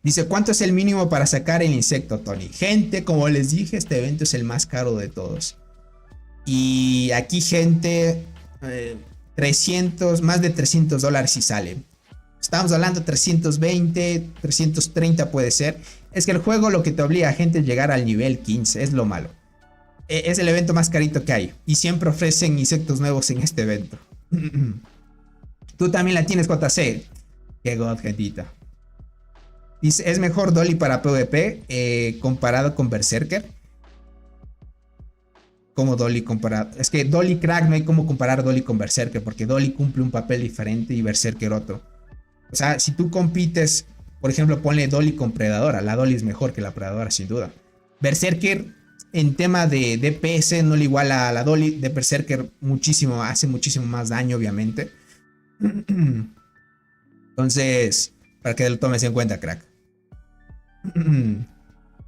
Dice, ¿cuánto es el mínimo para sacar el insecto, Tony? Gente, como les dije, este evento es el más caro de todos. Y aquí, gente, 300, más de $300 si sale. Estamos hablando 320, 330 puede ser. Es que el juego lo que te obliga a gente es llegar al nivel 15, es lo malo. Es el evento más carito que hay. Y siempre ofrecen insectos nuevos en este evento. Tú también la tienes, JC. Qué god, gentita. Dice, es mejor Dolly para PvP comparado con Berserker. Como Dolly comparado. Es que Dolly, crack, no hay como comparar Dolly con Berserker, porque Dolly cumple un papel diferente y Berserker otro. O sea, si tú compites, por ejemplo, ponle Dolly con Predadora. La Dolly es mejor que la Predadora, sin duda. Berserker, en tema de DPS, no le iguala a la Dolly. De Berserker muchísimo, hace muchísimo más daño, obviamente. Entonces, para que lo tomes en cuenta, crack.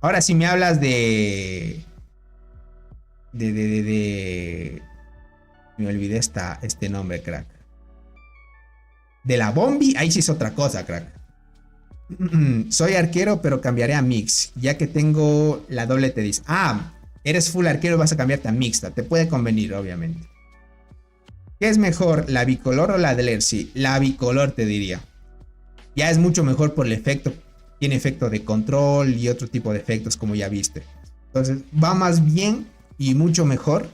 Ahora, si me hablas de... Me olvidé este nombre, crack. De la Bombi, ahí sí es otra cosa, crack. Soy arquero, pero cambiaré a mix, ya que tengo la doble te dice. Ah, eres full arquero y vas a cambiarte a mixta. Te puede convenir, obviamente. ¿Qué es mejor, la bicolor o la de Lercy? La bicolor, te diría. Ya es mucho mejor por el efecto. Tiene efecto de control y otro tipo de efectos, como ya viste. Entonces, va más bien y mucho mejor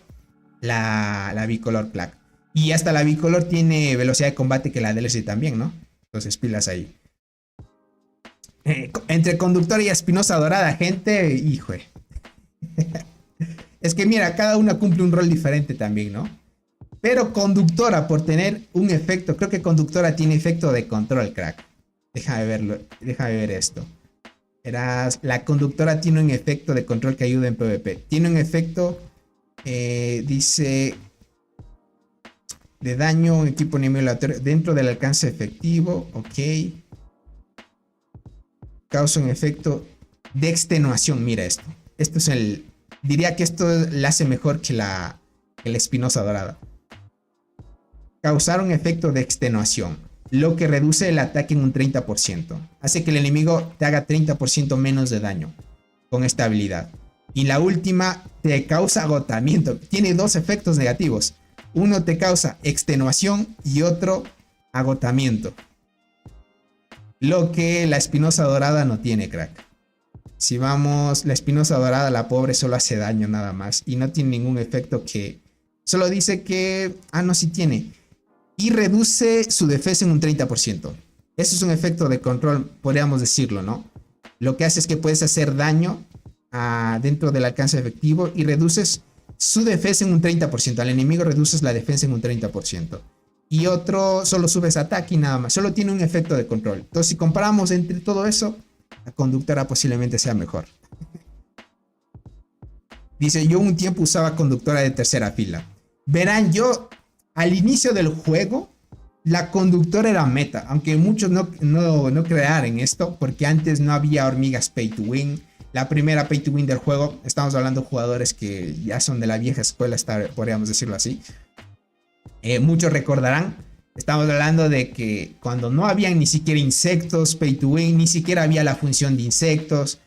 la bicolor, crack. Y hasta la bicolor tiene velocidad de combate que la DLC también, ¿no? Entonces pilas ahí. Entre conductora y espinosa dorada, gente, hijo. Es que mira, cada una cumple un rol diferente también, ¿no? Pero conductora, por tener un efecto, creo que conductora tiene efecto de control, crack. Déjame verlo, déjame ver esto. La conductora tiene un efecto de control que ayuda en PvP. Tiene un efecto, dice, de daño en equipo enemigo aleatorio dentro del alcance efectivo. Ok. Causa un efecto de extenuación. Mira esto. Esto es el... Diría que esto la hace mejor que la espinosa dorada. Causar un efecto de extenuación. lo que reduce el ataque en un 30%. Hace que el enemigo te haga 30% menos de daño con esta habilidad. Y la última te causa agotamiento. Tiene dos efectos negativos. Uno te causa extenuación y otro agotamiento. Lo que la espinosa dorada no tiene, crack. Si vamos, la espinosa dorada, la pobre solo hace daño nada más. Y no tiene ningún efecto que... Solo dice que... Ah, no, sí tiene. Y reduce su defensa en un 30%. Eso es un efecto de control, podríamos decirlo, ¿no? Lo que hace es que puedes hacer daño dentro del alcance efectivo y reduces su defensa en un 30%. Al enemigo reduces la defensa en un 30%. Y otro solo subes ataque y nada más. Solo tiene un efecto de control. Entonces, si comparamos entre todo eso, la conductora posiblemente sea mejor. Dice, yo un tiempo usaba conductora de tercera fila. Verán, yo al inicio del juego, la conductora era meta. Aunque muchos no crearan esto, porque antes no había hormigas pay to win. La primera pay to win del juego, estamos hablando de jugadores que ya son de la vieja escuela, podríamos decirlo así. Muchos recordarán, estamos hablando de que cuando no habían ni siquiera insectos pay to win, ni siquiera había la función de insectos.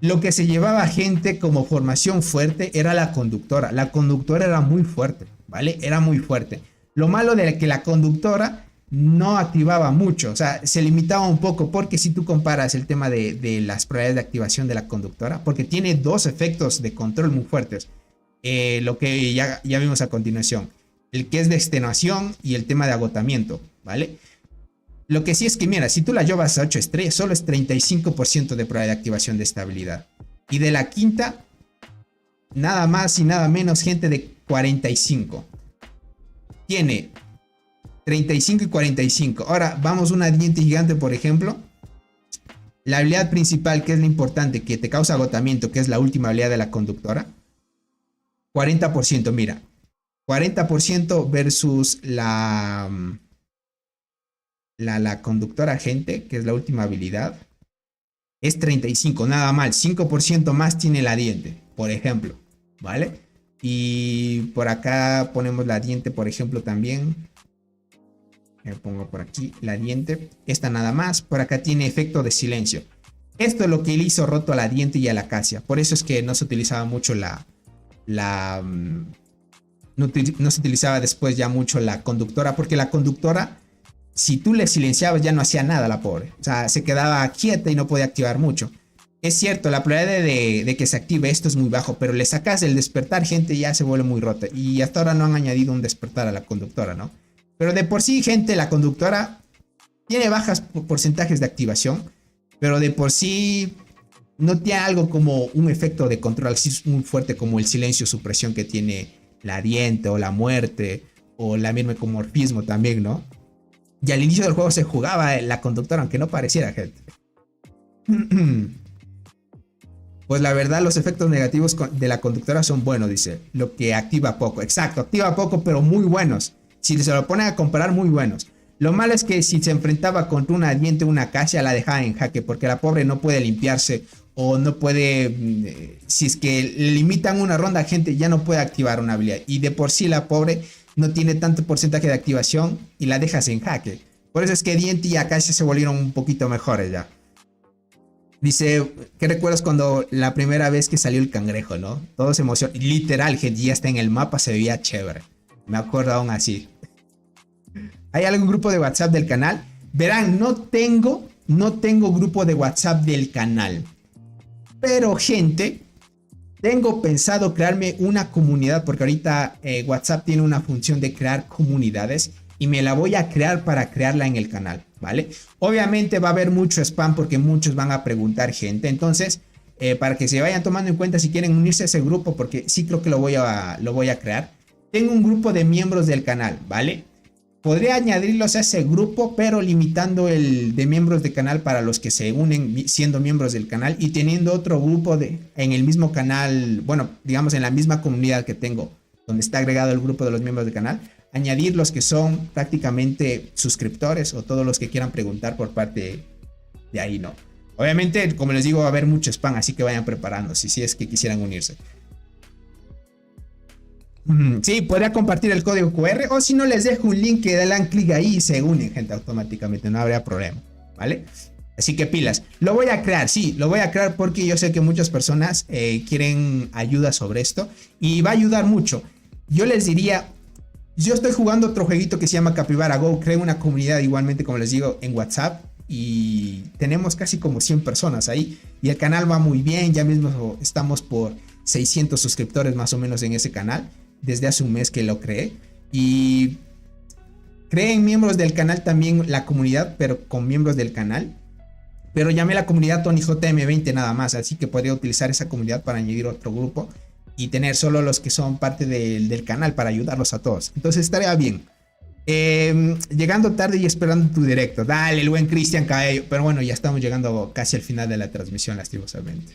Lo que se llevaba gente como formación fuerte era la conductora. La conductora era muy fuerte, ¿vale? Era muy fuerte. Lo malo de que la conductora no activaba mucho, o sea, se limitaba un poco, porque si tú comparas el tema de las probabilidades de activación de la conductora, porque tiene dos efectos de control muy fuertes, lo que ya vimos a continuación, el que es de extenuación y el tema de agotamiento, ¿vale? Lo que sí es que, mira, si tú la llevas a 8 estrellas, solo es 35% de probabilidad de activación de esta habilidad. Y de la quinta, nada más y nada menos, gente, de 45. Tiene 35 y 45. Ahora, vamos a una diente gigante, por ejemplo. La habilidad principal, que es lo importante, que te causa agotamiento, que es la última habilidad de la conductora. 40%, mira. 40% versus la conductora gente, que es la última habilidad, es 35, nada mal. 5% más tiene la diente, por ejemplo, ¿vale? Y por acá ponemos la diente, por ejemplo, también. Me pongo por aquí la diente. Esta nada más. Por acá tiene efecto de silencio. Esto es lo que le hizo roto a la diente y a la acacia. Por eso es que no se utilizaba mucho no se utilizaba después ya mucho la conductora, porque la conductora, si tú le silenciabas, ya no hacía nada la pobre. O sea, se quedaba quieta y no podía activar mucho. Es cierto, la probabilidad de que se active esto es muy bajo, pero le sacas el despertar, gente, ya se vuelve muy rota. Y hasta ahora no han añadido un despertar a la conductora, ¿no? Pero de por sí, gente, la conductora tiene bajas porcentajes de activación, pero de por sí no tiene algo como un efecto de control así muy fuerte como el silencio supresión que tiene la diente o la muerte o la misma ecomorfismo también, ¿no? Y al inicio del juego se jugaba la conductora, aunque no pareciera, gente. Pues la verdad, los efectos negativos de la conductora son buenos, dice. Lo que activa poco. Exacto, activa poco, pero muy buenos. Si se lo ponen a comparar, muy buenos. Lo malo es que si se enfrentaba contra una diente o una acacia, la dejaba en jaque, porque la pobre no puede limpiarse o no puede... si es que le limitan una ronda, gente, ya no puede activar una habilidad. Y de por sí la pobre no tiene tanto porcentaje de activación y la dejas en jaque. Por eso es que diente y acacia se volvieron un poquito mejores ya. Dice, ¿qué recuerdas cuando la primera vez que salió el cangrejo, no? Todos se emocionan. Literal, gente, ya está en el mapa, se veía chévere. Me acuerdo aún así. ¿Hay algún grupo de WhatsApp del canal? Verán, no tengo grupo de WhatsApp del canal. Pero, gente, tengo pensado crearme una comunidad, porque ahorita WhatsApp tiene una función de crear comunidades y me la voy a crear para crearla en el canal, ¿vale? Obviamente va a haber mucho spam porque muchos van a preguntar, gente. Entonces, para que se vayan tomando en cuenta si quieren unirse a ese grupo, porque sí creo que lo voy a crear. Tengo un grupo de miembros del canal, ¿vale? Podría añadirlos a ese grupo, pero limitando el de miembros del canal para los que se unen siendo miembros del canal y teniendo otro grupo en el mismo canal, bueno, digamos en la misma comunidad que tengo, donde está agregado el grupo de los miembros del canal, añadir los que son prácticamente suscriptores o todos los que quieran preguntar por parte de ahí, ¿no? Obviamente, como les digo, va a haber mucho spam, así que vayan preparándose si es que quisieran unirse. Sí, podría compartir el código QR o si no les dejo un link que le dan clic ahí y se unen, gente, automáticamente, no habría problema, ¿vale? Así que pilas, lo voy a crear, sí, lo voy a crear porque yo sé que muchas personas quieren ayuda sobre esto y va a ayudar mucho. Yo les diría, yo estoy jugando otro jueguito que se llama Capybara Go, creo una comunidad igualmente, como les digo, en WhatsApp y tenemos casi como 100 personas ahí y el canal va muy bien, ya mismo estamos por 600 suscriptores más o menos en ese canal, desde hace un mes que lo creé y creen miembros del canal también la comunidad, pero con miembros del canal. Pero llamé a la comunidad TonyJM20 nada más, así que podría utilizar esa comunidad para añadir otro grupo y tener solo los que son parte del canal para ayudarlos a todos. Entonces estaría bien. Llegando tarde y esperando tu directo. Dale, el buen Cristian Cabello. Pero bueno, ya estamos llegando casi al final de la transmisión, lastimosamente.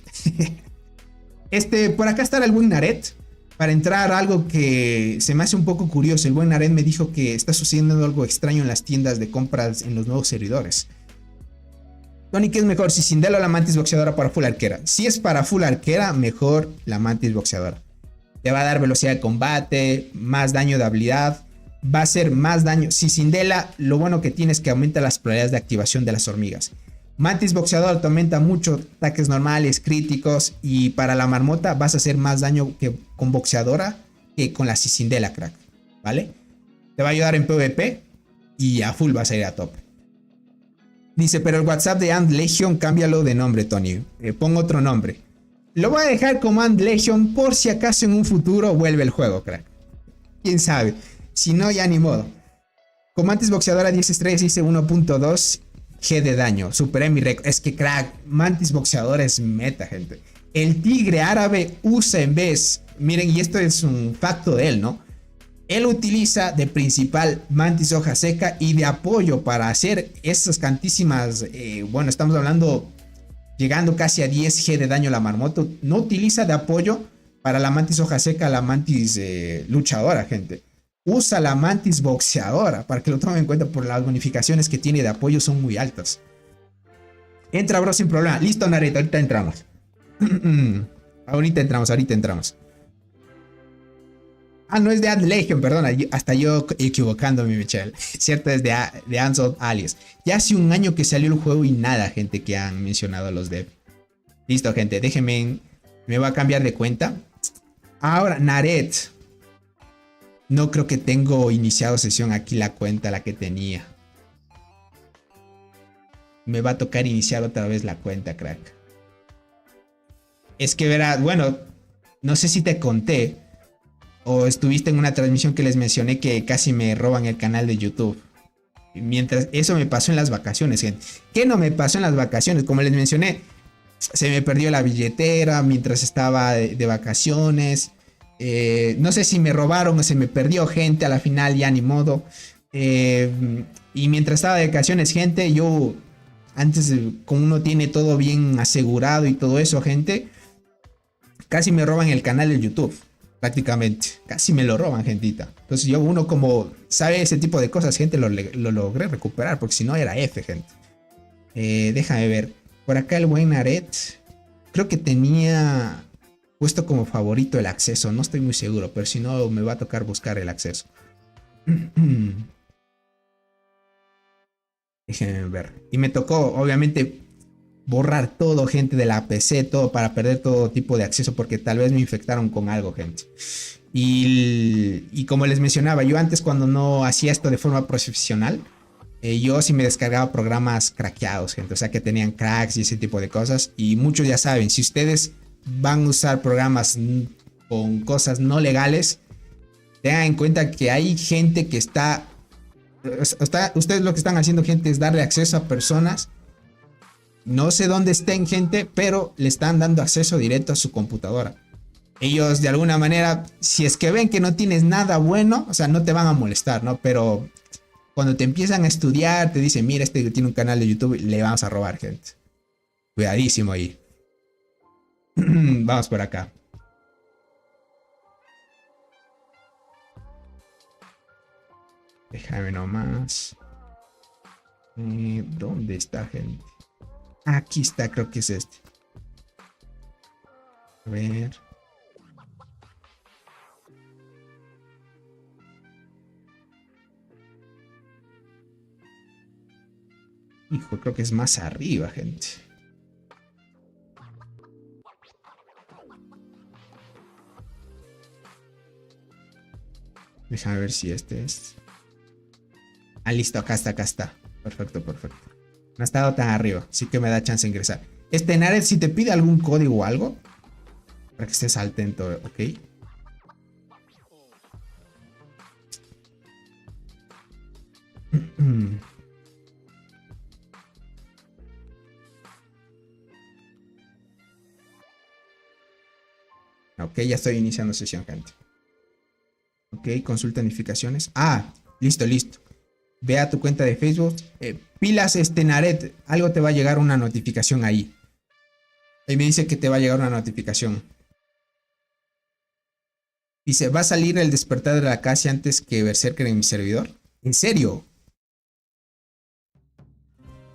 Por acá estará el buen Naret. Para entrar a algo que se me hace un poco curioso. El buen Naret me dijo que está sucediendo algo extraño en las tiendas de compras en los nuevos servidores. Tony, ¿qué es mejor? Si Sindel o la Mantis boxeadora para full arquera. Si es para full arquera, mejor la Mantis boxeadora. Te va a dar velocidad de combate, más daño de habilidad, va a hacer más daño. Si Sindela, lo bueno que tiene es que aumenta las probabilidades de activación de las hormigas. Mantis boxeadora te aumenta mucho ataques normales, críticos, y para la marmota vas a hacer más daño que con boxeadora que con la Sindela, crack. ¿Vale? Te va a ayudar en PvP y a full vas a ir a tope. Dice, pero el WhatsApp de Ant Legion, cámbialo de nombre, Tony. Pongo otro nombre. Lo voy a dejar como Ant Legion por si acaso en un futuro vuelve el juego, crack. Quién sabe. Si no, ya ni modo. Con Mantis boxeadora 10 estrellas dice 1.2 G de daño. Superé mi récord. Es que, crack, Mantis boxeadora es meta, gente. El tigre árabe usa en vez... Miren, y esto es un facto de él, ¿no? Él utiliza de principal Mantis hoja seca y de apoyo para hacer esas cantísimas, bueno, estamos hablando llegando casi a 10 G de daño a la marmota. No utiliza de apoyo para la Mantis hoja seca, la Mantis luchadora, gente. Usa la Mantis boxeadora, para que lo tomen en cuenta por las bonificaciones que tiene de apoyo son muy altas. Entra, bro, sin problema. Listo, Naruto, ahorita entramos. ahorita entramos. Ah, no es de Ant Legion, perdona, hasta yo equivocándome, Michelle. Cierto, es de Unsolved Alias. Ya hace un año que salió el juego y nada, gente, que han mencionado los devs. Listo, gente, déjenme, me voy a cambiar de cuenta. Ahora, Naret. No creo que tengo iniciado sesión aquí la cuenta, la que tenía. Me va a tocar iniciar otra vez la cuenta, crack. Es que verás, bueno, no sé si te conté. O estuviste en una transmisión que les mencioné que casi me roban el canal de YouTube. Mientras eso me pasó en las vacaciones, gente. ¿Qué no me pasó en las vacaciones? Como les mencioné, se me perdió la billetera mientras estaba de vacaciones. No sé si me robaron o se me perdió, gente. A la final ya ni modo. Y mientras estaba de vacaciones, gente, yo antes, como uno tiene todo bien asegurado y todo eso, gente, casi me roban el canal de YouTube. Prácticamente, casi me lo roban, gentita. Entonces yo, uno como sabe ese tipo de cosas, gente, lo logré recuperar, porque si no era F, gente. Déjame ver. Por acá el buen Naret, creo que tenía puesto como favorito el acceso. No estoy muy seguro, pero si no me va a tocar buscar el acceso. Déjenme ver. Y me tocó, obviamente, borrar todo, gente, de la PC, todo, para perder todo tipo de acceso, porque tal vez me infectaron con algo, gente. Y como les mencionaba, yo antes, cuando no hacía esto de forma profesional, yo sí me descargaba programas craqueados, gente, o sea, que tenían cracks y ese tipo de cosas. Y muchos ya saben, si ustedes van a usar programas con cosas no legales, tengan en cuenta que hay gente que ustedes lo que están haciendo, gente, es darle acceso a personas. No sé dónde estén, gente, pero le están dando acceso directo a su computadora. Ellos, de alguna manera, si es que ven que no tienes nada bueno, o sea, no te van a molestar, ¿no? Pero cuando te empiezan a estudiar, te dicen, mira, este tiene un canal de YouTube, le vamos a robar, gente. Cuidadísimo ahí. Vamos por acá. Déjame nomás. ¿Dónde está, gente? Aquí está, creo que es este. A ver. Hijo, creo que es más arriba, gente. Déjame ver si este es. Ah, listo, acá está, acá está. Perfecto, perfecto. No ha estado tan arriba, así que me da chance de ingresar. Nared, si te pide algún código o algo, para que estés atento, ¿ok? Ok, ya estoy iniciando sesión, gente. Ok, consulta notificaciones. Ah, listo, listo. Ve a tu cuenta de Facebook. Pilas, Nared. Algo te va a llegar una notificación ahí. Ahí me dice que te va a llegar una notificación. Dice, ¿va a salir el despertar de la acacia antes que Berserker en mi servidor? ¿En serio?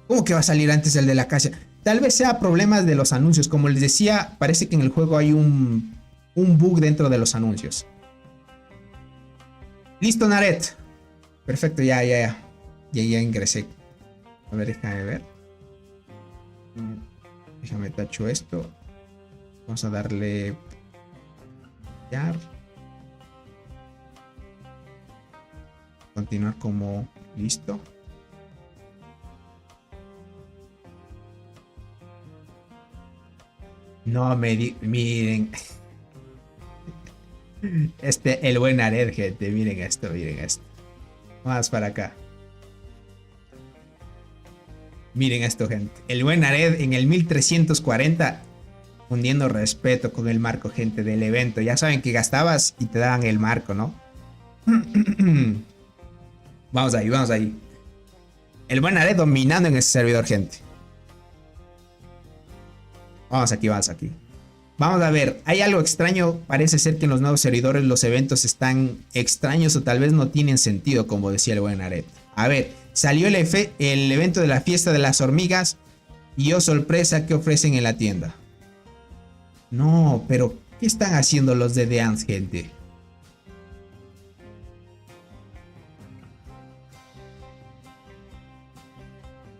¿Cómo que va a salir antes el de la acacia? Tal vez sea problemas de los anuncios. Como les decía, parece que en el juego hay un bug dentro de los anuncios. Listo, Nared. Perfecto, ya ingresé. A ver, déjame ver. Déjame tacho esto. Vamos a darle... Continuar como... Listo. No miren. El buen Nared, gente. Miren esto, miren esto. Más para acá. Miren esto, gente. El buen Nared en el 1340. Fundiendo respeto con el marco, gente, del evento. Ya saben que gastabas y te daban el marco, ¿no? Vamos ahí, vamos ahí. El buen Nared dominando en ese servidor, gente. Vamos aquí, vamos aquí. Vamos a ver, hay algo extraño. Parece ser que en los nuevos servidores los eventos están extraños o tal vez no tienen sentido, como decía el buen Nared. A ver, salió el evento de la fiesta de las hormigas. Y oh sorpresa, ¿qué ofrecen en la tienda? No, pero ¿qué están haciendo los de The Ants, gente?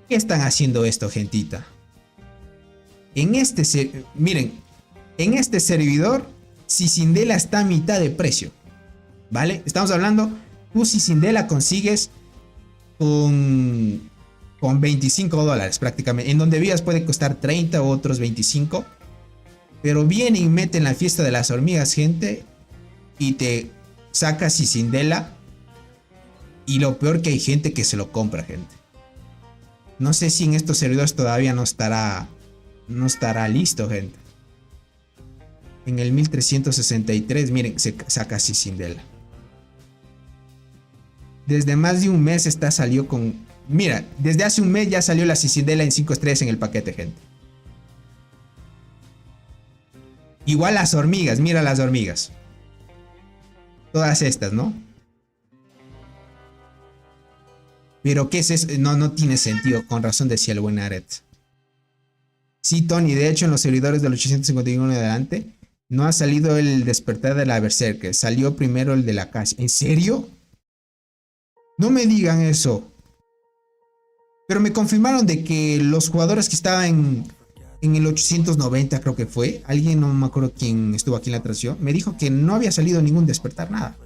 ¿Qué están haciendo esto, gentita? Miren, en este servidor, Cicindela está a mitad de precio. ¿Vale? Estamos hablando, tú Cicindela consigues con $25 prácticamente. En donde vías puede costar 30 u otros 25. Pero vienen y meten la fiesta de las hormigas, gente. Y te saca Cicindela. Y lo peor que hay gente que se lo compra, gente. No sé si en estos servidores todavía no estará listo, gente. En el 1363, miren, se saca Cicindela. Desde más de un mes salió con... Mira, desde hace un mes ya salió la Cicindela en 5 estrellas en el paquete, gente. Igual las hormigas, mira las hormigas. Todas estas, ¿no? Pero ¿qué es eso? No tiene sentido, con razón decía el buen Nared. Sí, Tony, de hecho en los servidores del 851 en adelante no ha salido el despertar de la Berserker, salió primero el de la acacia. ¿En serio? No me digan eso. Pero me confirmaron de que los jugadores que estaban en el 890, creo que fue, alguien, no me acuerdo quién estuvo aquí en la transmisión, me dijo que no había salido ningún despertar, nada.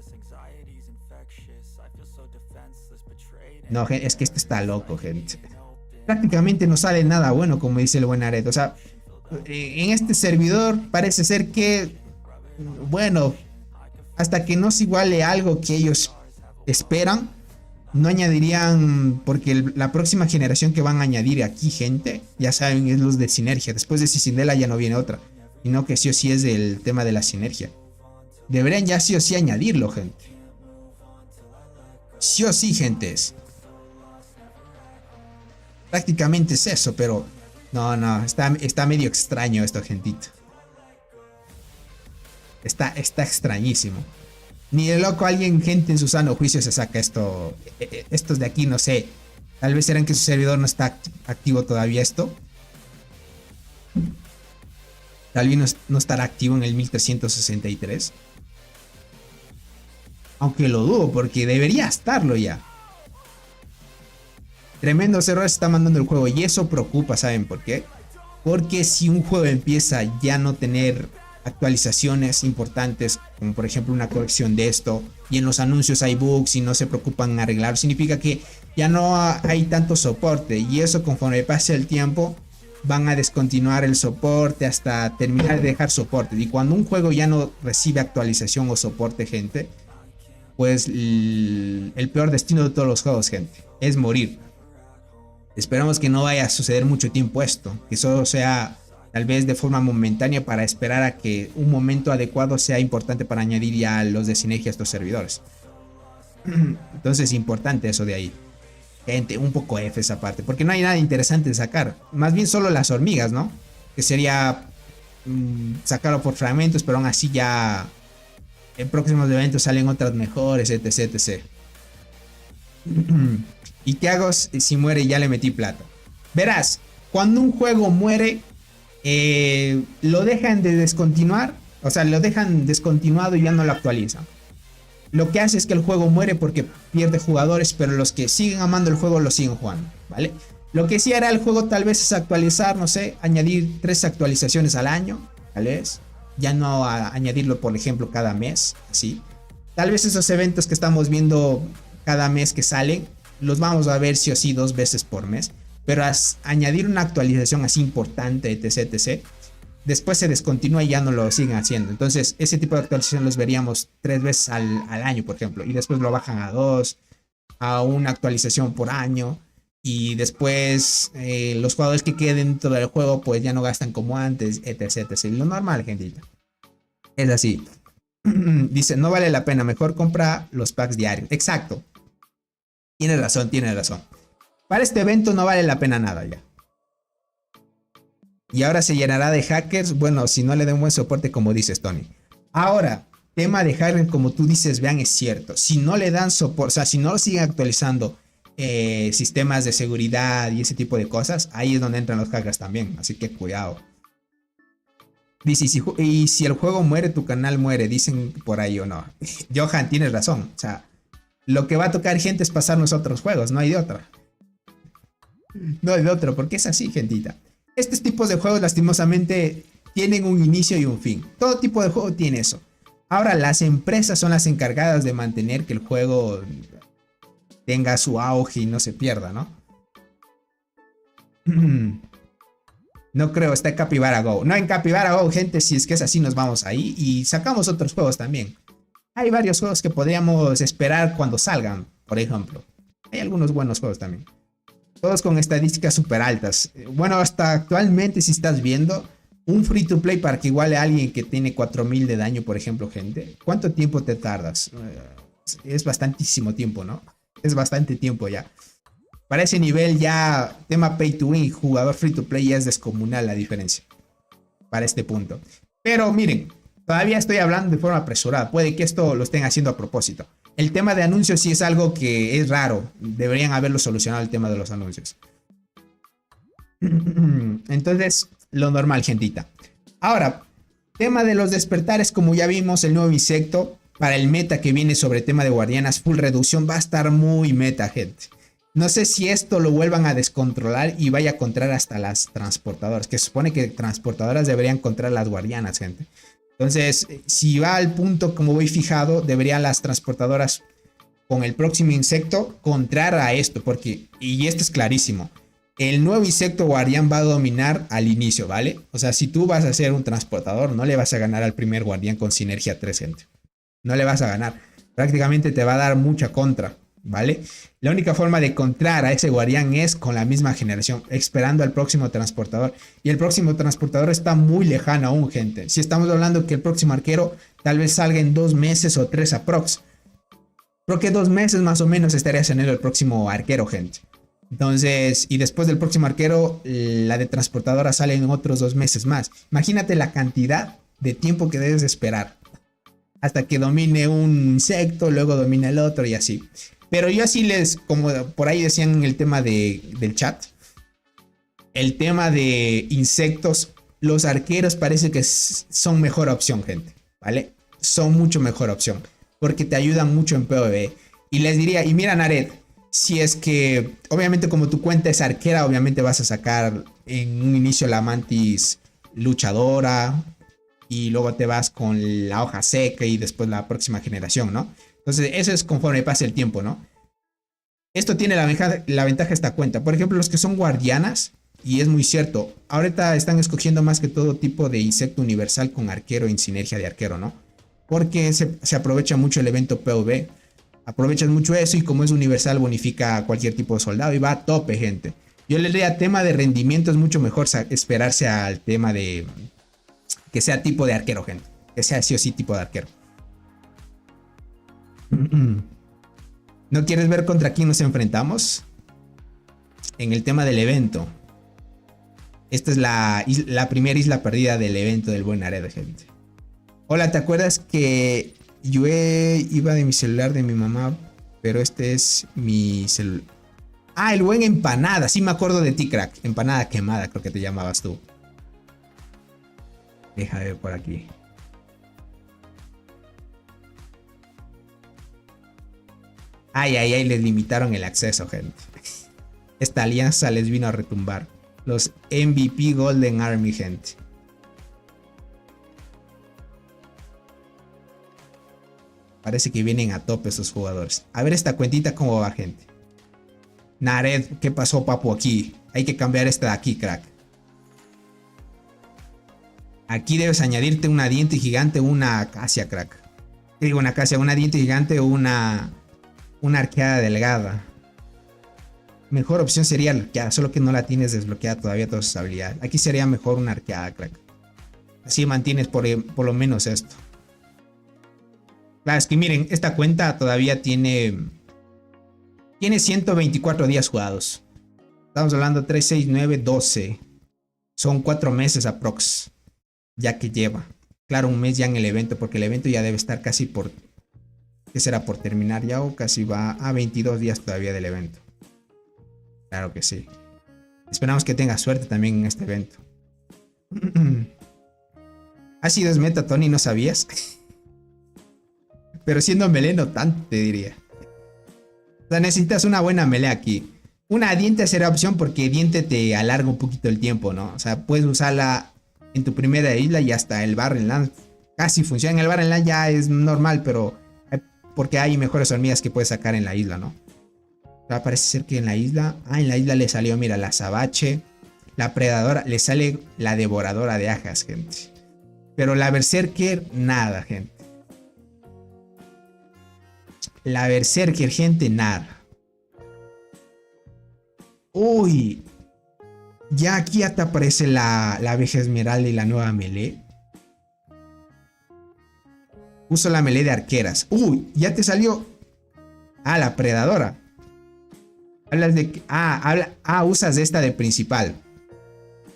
No, es que este está loco, gente. Prácticamente no sale nada bueno, como dice el buen Nared. O sea, en este servidor parece ser que, bueno, hasta que no se iguale algo que ellos esperan, no añadirían, porque la próxima generación que van a añadir aquí, gente, ya saben, es los de sinergia. Después de Cicindela ya no viene otra, sino que sí o sí es del tema de la sinergia. Deberían ya sí o sí añadirlo, gente. Sí o sí, gentes. Prácticamente es eso, pero no, está medio extraño esto, gentito. Está extrañísimo. Ni de loco alguien, gente en su sano juicio, se saca esto. Estos de aquí, no sé. Tal vez serán que su servidor no está activo todavía esto. Tal vez no estará activo en el 1363. Aunque lo dudo, porque debería estarlo ya. Tremendos errores está mandando el juego y eso preocupa, ¿saben por qué? Porque si un juego empieza ya a no tener actualizaciones importantes, como por ejemplo una corrección de esto, y en los anuncios hay bugs y no se preocupan en arreglar, significa que ya no hay tanto soporte, y eso conforme pase el tiempo van a descontinuar el soporte hasta terminar de dejar soporte. Y cuando un juego ya no recibe actualización o soporte, gente, pues el peor destino de todos los juegos, gente, es morir. Esperamos que no vaya a suceder mucho tiempo esto, que solo sea tal vez de forma momentánea para esperar a que un momento adecuado sea importante para añadir ya los de sinergia a estos servidores. Entonces, importante eso de ahí. Gente, un poco F esa parte, porque no hay nada interesante de sacar. Más bien solo las hormigas, ¿no? Que sería sacarlo por fragmentos, pero aún así ya en próximos eventos salen otras mejores, etc, etc. ¿Y qué hago si muere y ya le metí plata? Verás, cuando un juego muere, lo dejan de descontinuar, o sea, lo dejan descontinuado y ya no lo actualizan. Lo que hace es que el juego muere porque pierde jugadores, pero los que siguen amando el juego lo siguen jugando, ¿vale? Lo que sí hará el juego tal vez es actualizar, no sé, añadir 3 actualizaciones al año, tal vez. Ya no añadirlo, por ejemplo, cada mes, así. Tal vez esos eventos que estamos viendo cada mes que salen, los vamos a ver sí o sí 2 veces por mes. Pero añadir una actualización así importante, etc, etc, después se descontinúa y ya no lo siguen haciendo. Entonces ese tipo de actualización los veríamos 3 veces al año, por ejemplo, y después lo bajan a 2, a una actualización por año, y después los jugadores que queden dentro del juego pues ya no gastan como antes, etc, etc. Lo normal, gentita, es así. Dice, no vale la pena, mejor compra los packs diarios. Exacto, tiene razón, tiene razón. Para este evento no vale la pena nada ya. Y ahora se llenará de hackers. Bueno, si no le den buen soporte, como dices, Tony. Ahora, tema de hackers, como tú dices, vean, es cierto. Si no le dan soporte, o sea, si no siguen actualizando sistemas de seguridad y ese tipo de cosas, ahí es donde entran los hackers también. Así que cuidado. Dice, y si el juego muere, tu canal muere. Dicen por ahí o no. Johan, tienes razón. O sea, lo que va a tocar, gente, es pasarnos a otros juegos. No hay de otra. No hay de otro, porque es así, gentita. Estos tipos de juegos lastimosamente tienen un inicio y un fin. Todo tipo de juego tiene eso. Ahora las empresas son las encargadas de mantener que el juego tenga su auge y no se pierda, ¿no? No creo, está en Capybara Go. No, en Capybara Go, gente, si es que es así nos vamos ahí y sacamos otros juegos también. Hay varios juegos que podríamos esperar cuando salgan, por ejemplo. Hay algunos buenos juegos también. Todos con estadísticas súper altas. Bueno, hasta actualmente, si estás viendo un free to play para que iguale a alguien que tiene 4000 de daño, por ejemplo, gente, ¿cuánto tiempo te tardas? Es bastantísimo tiempo, ¿no? Es bastante tiempo ya. Para ese nivel ya, tema pay to win, jugador free to play, ya es descomunal la diferencia. Para este punto. Pero miren, todavía estoy hablando de forma apresurada. Puede que esto lo estén haciendo a propósito. El tema de anuncios sí es algo que es raro. Deberían haberlo solucionado el tema de los anuncios. Entonces, lo normal, gentita. Ahora, tema de los despertares, como ya vimos, el nuevo insecto para el meta que viene sobre tema de guardianas full reducción va a estar muy meta, gente. No sé si esto lo vuelvan a descontrolar y vaya a encontrar hasta las transportadoras, que se supone que transportadoras deberían encontrar las guardianas, gente. Entonces, si va al punto como voy fijado, deberían las transportadoras con el próximo insecto contrar a esto, porque, y esto es clarísimo, el nuevo insecto guardián va a dominar al inicio, ¿vale? O sea, si tú vas a ser un transportador, no le vas a ganar al primer guardián con sinergia 3, gente. No le vas a ganar. Prácticamente te va a dar mucha contra, ¿vale? La única forma de contrar a ese guardián es con la misma generación, esperando al próximo transportador. Y el próximo transportador está muy lejano aún, gente. Si estamos hablando que el próximo arquero tal vez salga en 2 meses o 3 aprox. Creo que 2 meses más o menos estaría teniendo el próximo arquero, gente. Entonces, y después del próximo arquero, la de transportadora sale en otros 2 meses más. Imagínate la cantidad de tiempo que debes esperar hasta que domine un insecto, luego domine el otro y así. Pero yo así como por ahí decían en el tema del chat, el tema de insectos, los arqueros parece que son mejor opción, gente, ¿vale? Son mucho mejor opción, porque te ayudan mucho en PvE. Y les diría, y mira, Nared, Si es que, obviamente, como tu cuenta es arquera, obviamente vas a sacar en un inicio la mantis luchadora y luego te vas con la hoja seca y después la próxima generación, ¿no? Entonces, eso es conforme pase el tiempo, ¿no? Esto tiene la ventaja de esta cuenta. Por ejemplo, los que son guardianas, y es muy cierto, ahorita están escogiendo más que todo tipo de insecto universal con arquero en sinergia de arquero, ¿no? Porque se aprovecha mucho el evento PvP. Aprovechas mucho eso y como es universal bonifica a cualquier tipo de soldado y va a tope, gente. Yo le diría tema de rendimiento es mucho mejor esperarse al tema de que sea tipo de arquero, gente. Que sea sí o sí tipo de arquero. ¿No quieres ver contra quién nos enfrentamos? En el tema del evento. Esta es la primera isla perdida del evento del buen Nared, gente. Hola, ¿te acuerdas que yo iba de mi celular de mi mamá? Pero este es mi celular. Ah, el buen Empanada. Sí me acuerdo de ti, crack. Empanada quemada, creo que te llamabas tú. Déjame ver por aquí. Ay, ay, ay, les limitaron el acceso, gente. Esta alianza les vino a retumbar. Los MVP Golden Army, gente. Parece que vienen a tope esos jugadores. A ver esta cuentita cómo va, gente. Nared, ¿qué pasó, papu? Aquí. Hay que cambiar esta de aquí, crack. Aquí debes añadirte una diente gigante o una acacia, crack. ¿Qué digo una acacia? Una diente gigante o una arqueada delgada. Mejor opción sería la arqueada, solo que no la tienes desbloqueada todavía todas sus habilidades. Aquí sería mejor una arqueada, crack. Así mantienes por lo menos esto. Claro, es que miren, esta cuenta todavía tiene 124 días jugados. Estamos hablando 3, 6, 9, 12. Son 4 meses aprox. Ya que lleva. Claro, un mes ya en el evento, porque el evento ya debe estar casi por... ¿Qué será? Por terminar ya o casi va a 22 días todavía del evento. Claro que sí. Esperamos que tenga suerte también en este evento. ¿Ha sido meta, Tony? ¿No sabías? Pero siendo melee no tanto, te diría. O sea, necesitas una buena melee aquí. Una diente será opción porque diente te alarga un poquito el tiempo, ¿no? O sea, puedes usarla en tu primera isla y hasta el Barren Land casi funciona. En el Barren Land ya es normal, pero porque hay mejores hormigas que puedes sacar en la isla, ¿no? O sea, parece ser que en la isla... Ah, en la isla le salió, mira, la Sabache, la Predadora, le sale la Devoradora de Ajas, gente. Pero la Berserker, nada, gente. La Berserker, gente, nada. Uy. Ya aquí hasta aparece la abeja esmeralda y la nueva melee. Uso la melee de arqueras. Uy, ya te salió. Ah, la predadora. Hablas de... usas esta de principal.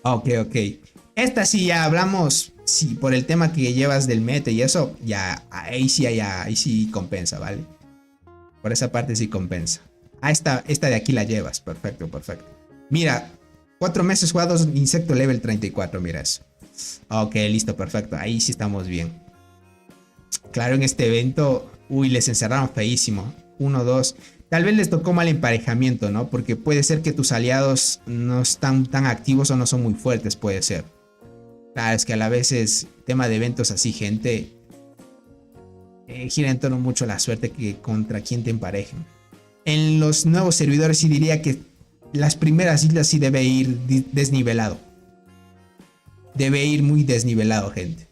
Ok, ok. Esta sí ya hablamos. Sí, por el tema que llevas del meta y eso. Ya, ahí sí compensa, ¿vale? Por esa parte sí compensa. Ah, esta de aquí la llevas. Perfecto, perfecto. Mira, 4 meses jugados, insecto level 34, mira eso. Ok, listo, perfecto. Ahí sí estamos bien. Claro, en este evento, uy, les encerraron feísimo. 1, 2. Tal vez les tocó mal emparejamiento, ¿no? Porque puede ser que tus aliados no están tan activos o no son muy fuertes, puede ser. Claro, es que a la vez es tema de eventos así, gente. Gira en torno mucho la suerte que contra quién te emparejen. En los nuevos servidores sí diría que las primeras islas sí debe ir desnivelado. Debe ir muy desnivelado, gente.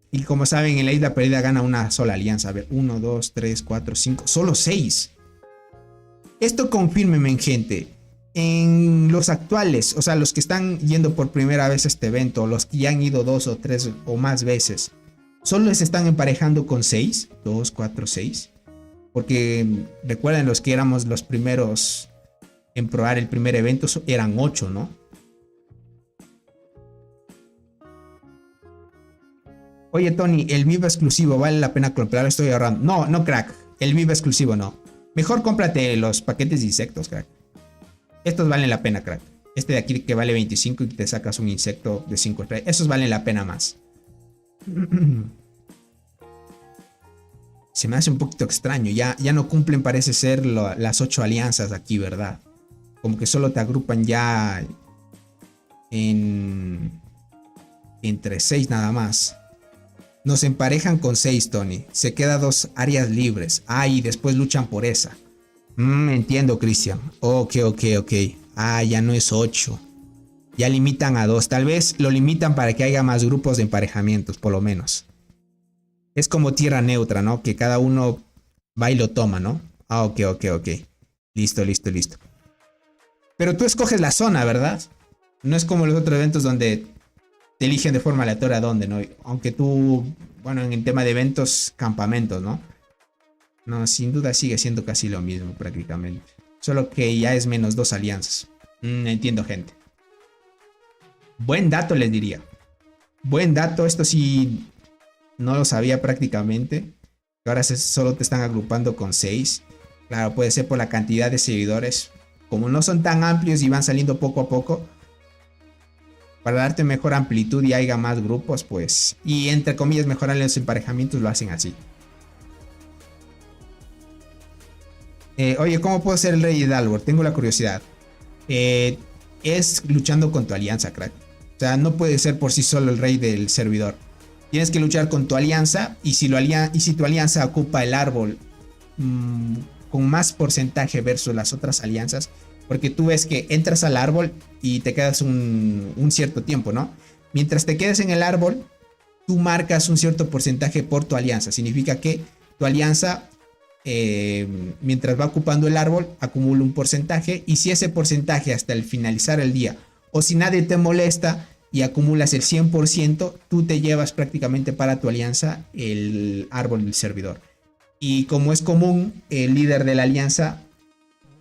Y como saben, en la isla perdida gana una sola alianza. A ver, 1, 2, 3, 4, 5. Solo 6. Esto confírmenme, gente. En los actuales, o sea, los que están yendo por primera vez a este evento, los que ya han ido 2 o 3 o más veces, ¿solo se están emparejando con 6? 2, 4, 6. Porque recuerden, los que éramos los primeros en probar el primer evento eran 8, ¿no? Oye, Tony, el Viva exclusivo, ¿vale la pena comprarlo? Estoy ahorrando. No, no, crack. El Viva exclusivo no. Mejor cómprate los paquetes de insectos, crack. Estos valen la pena, crack. Este de aquí que vale 25 y te sacas un insecto de 5 estrellas. Esos valen la pena más. Se me hace un poquito extraño. Ya no cumplen, parece ser, las 8 alianzas aquí, ¿verdad? Como que solo te agrupan ya entre 6 nada más. Nos emparejan con 6, Tony. Se quedan 2 áreas libres. Ah, y después luchan por esa. Entiendo, Cristian. Ok. Ah, ya no es 8. Ya limitan a 2. Tal vez lo limitan para que haya más grupos de emparejamientos, por lo menos. Es como tierra neutra, ¿no? Que cada uno va y lo toma, ¿no? Ah, ok. Listo. Pero tú escoges la zona, ¿verdad? No es como los otros eventos donde te eligen de forma aleatoria dónde, ¿no? Aunque tú, bueno, en el tema de eventos, campamentos, ¿no? No, sin duda sigue siendo casi lo mismo prácticamente. Solo que ya es menos 2 alianzas. Entiendo, gente. Buen dato, les diría. Buen dato, esto sí no lo sabía prácticamente. Ahora solo te están agrupando con 6. Claro, puede ser por la cantidad de seguidores. Como no son tan amplios y van saliendo poco a poco, para darte mejor amplitud y haya más grupos, pues, y entre comillas mejorar los emparejamientos, lo hacen así. Oye, ¿cómo puedo ser el rey de Dalbor? Tengo la curiosidad. Es luchando con tu alianza, crack. O sea, no puede ser por sí solo el rey del servidor. Tienes que luchar con tu alianza, y si tu alianza ocupa el árbol con más porcentaje versus las otras alianzas, porque tú ves que entras al árbol y te quedas un cierto tiempo, ¿no? Mientras te quedes en el árbol, tú marcas un cierto porcentaje por tu alianza. Significa que tu alianza, mientras va ocupando el árbol, acumula un porcentaje, y si ese porcentaje hasta el finalizar el día, o si nadie te molesta y acumulas el 100%, tú te llevas prácticamente para tu alianza el árbol del servidor. Y como es común, el líder de la alianza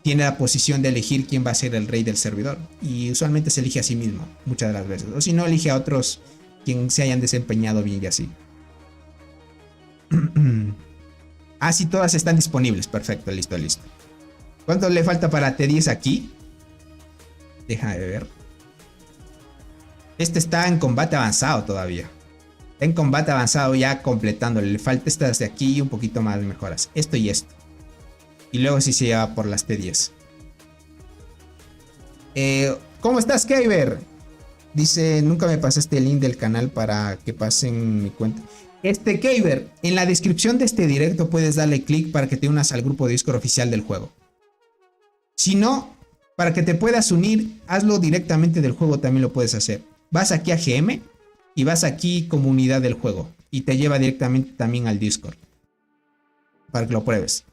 tiene la posición de elegir quién va a ser el rey del servidor. Y usualmente se elige a sí mismo, muchas de las veces. O si no, elige a otros quien se hayan desempeñado bien y así. Ah, sí, todas están disponibles. Perfecto, listo. ¿Cuánto le falta para T10 aquí? Déjame ver. Este está en combate avanzado todavía. Está en combate avanzado ya completándole. Le falta estas de aquí y un poquito más de mejoras. Esto y esto. Y luego sí se lleva por las T10. ¿Cómo estás, Kyber? Dice, nunca me pasaste el link del canal para que pasen mi cuenta. Kyber, en la descripción de este directo puedes darle clic para que te unas al grupo de Discord oficial del juego. Si no, para que te puedas unir, hazlo directamente del juego, también lo puedes hacer. Vas aquí a GM y vas aquí comunidad del juego. Y te lleva directamente también al Discord. Para que lo pruebes.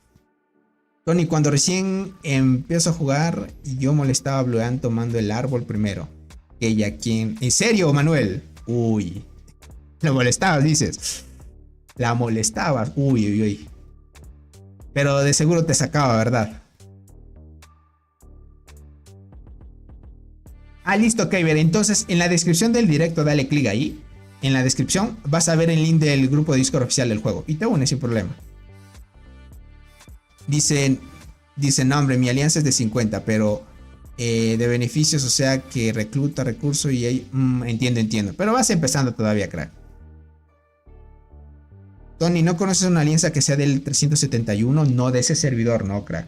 Tony, cuando recién empiezo a jugar, yo molestaba a Bluean tomando el árbol primero. Ella quien... ¿En serio, Manuel? Uy. La molestabas, dices. La molestabas. Uy. Pero de seguro te sacaba, ¿verdad? Ah, listo, Kyber. Entonces, en la descripción del directo, dale clic ahí. En la descripción vas a ver el link del grupo de Discord oficial del juego. Y te unes sin problema. Dice, no, hombre, mi alianza es de 50, pero de beneficios, o sea que recluta recursos y ahí... entiendo. Pero vas empezando todavía, crack. Tony, ¿no conoces una alianza que sea del 371? No, de ese servidor, no, crack.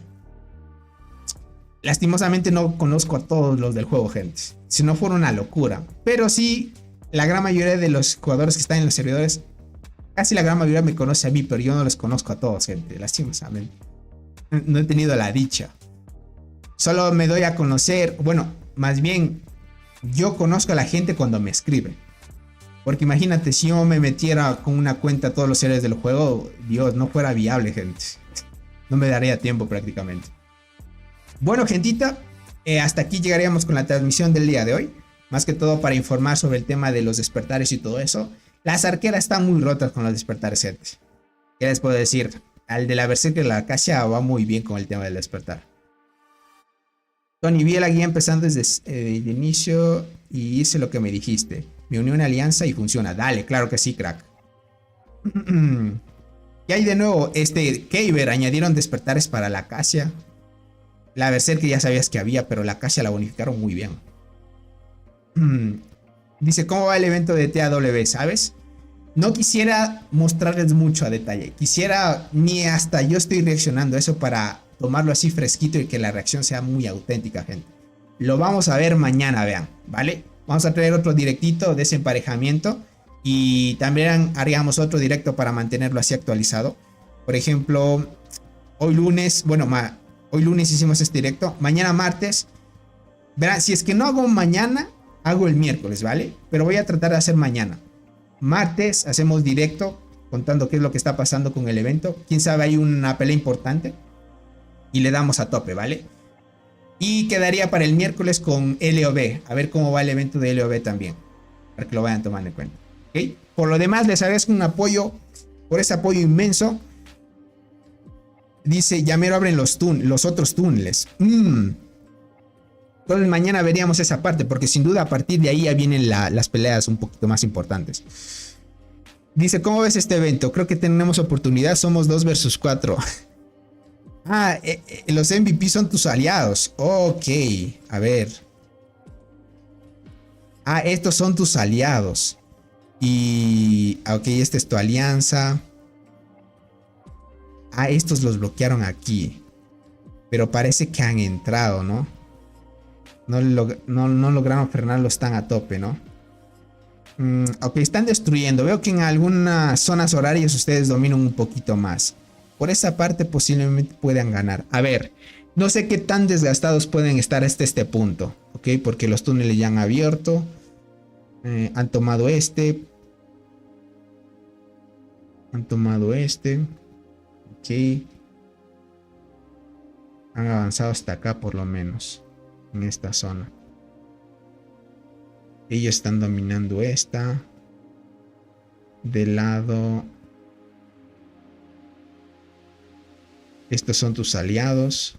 Lastimosamente no conozco a todos los del juego, gente. Si no fuera una locura. Pero sí, la gran mayoría de los jugadores que están en los servidores, casi la gran mayoría me conoce a mí, pero yo no les conozco a todos, gente. Lastimosamente. No he tenido la dicha. Solo me doy a conocer. Bueno, más bien, yo conozco a la gente cuando me escribe. Porque imagínate, si yo me metiera con una cuenta a todos los seres del juego, Dios, no fuera viable, gente. No me daría tiempo prácticamente. Bueno, gentita, hasta aquí llegaríamos con la transmisión del día de hoy. Más que todo para informar sobre el tema de los despertares y todo eso. Las arqueras están muy rotas con los despertares, gente. ¿Qué les puedo decir? Al de la Berserker de la Acacia va muy bien con el tema del despertar. Tony, vi la guía empezando desde el inicio y hice lo que me dijiste. Me uní a una alianza y funciona. Dale, claro que sí, crack. ¿Qué hay de nuevo? Kyber, añadieron despertares para la Acacia. La Berserker ya sabías que había, pero la Acacia la bonificaron muy bien. Dice, ¿cómo va el evento de TAW? ¿Sabes? No quisiera mostrarles mucho a detalle. Quisiera, ni hasta yo estoy reaccionando a eso para tomarlo así fresquito y que la reacción sea muy auténtica, gente. Lo vamos a ver mañana, vean, ¿vale? Vamos a traer otro directito de ese emparejamiento. Y también haríamos otro directo para mantenerlo así actualizado. Por ejemplo, hoy lunes, bueno, hoy lunes hicimos este directo. Mañana martes. Verán, si es que no hago mañana, hago el miércoles, ¿vale? Pero voy a tratar de hacer mañana. Martes hacemos directo contando qué es lo que está pasando con el evento. Quién sabe, hay una pelea importante. Y le damos a tope, ¿vale? Y quedaría para el miércoles con LOB. A ver cómo va el evento de LOB también. Para que lo vayan tomando en cuenta. ¿Okay? Por lo demás, les agradezco un apoyo. Por ese apoyo inmenso. Dice, ya mero abren los otros túneles. Entonces mañana veríamos esa parte. Porque sin duda a partir de ahí ya vienen las peleas un poquito más importantes. Dice, ¿cómo ves este evento? Creo que tenemos oportunidad. Somos 2 versus 4. Los MVP son tus aliados. Ok, a ver. Estos son tus aliados. Y... ok, esta es tu alianza. Estos los bloquearon aquí. Pero parece que han entrado, ¿no? No lograron frenarlos tan a tope, ¿no? Ok, están destruyendo. Veo que en algunas zonas horarias ustedes dominan un poquito más. Por esa parte posiblemente puedan ganar. A ver, no sé qué tan desgastados pueden estar hasta este punto. Ok, porque los túneles ya han abierto. Han tomado este. Han tomado este. Ok. Han avanzado hasta acá por lo menos. En esta zona. Ellos están dominando esta. Del lado... estos son tus aliados.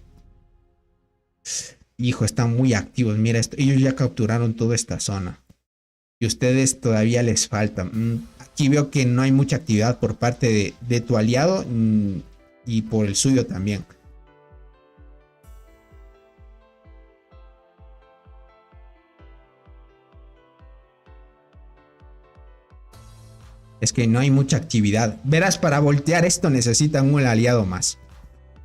Hijo, están muy activos. Mira esto. Ellos ya capturaron toda esta zona. Y ustedes todavía les falta. Aquí veo que no hay mucha actividad por parte de tu aliado. Y por el suyo también. Es que no hay mucha actividad. Verás, para voltear esto necesitan un aliado más.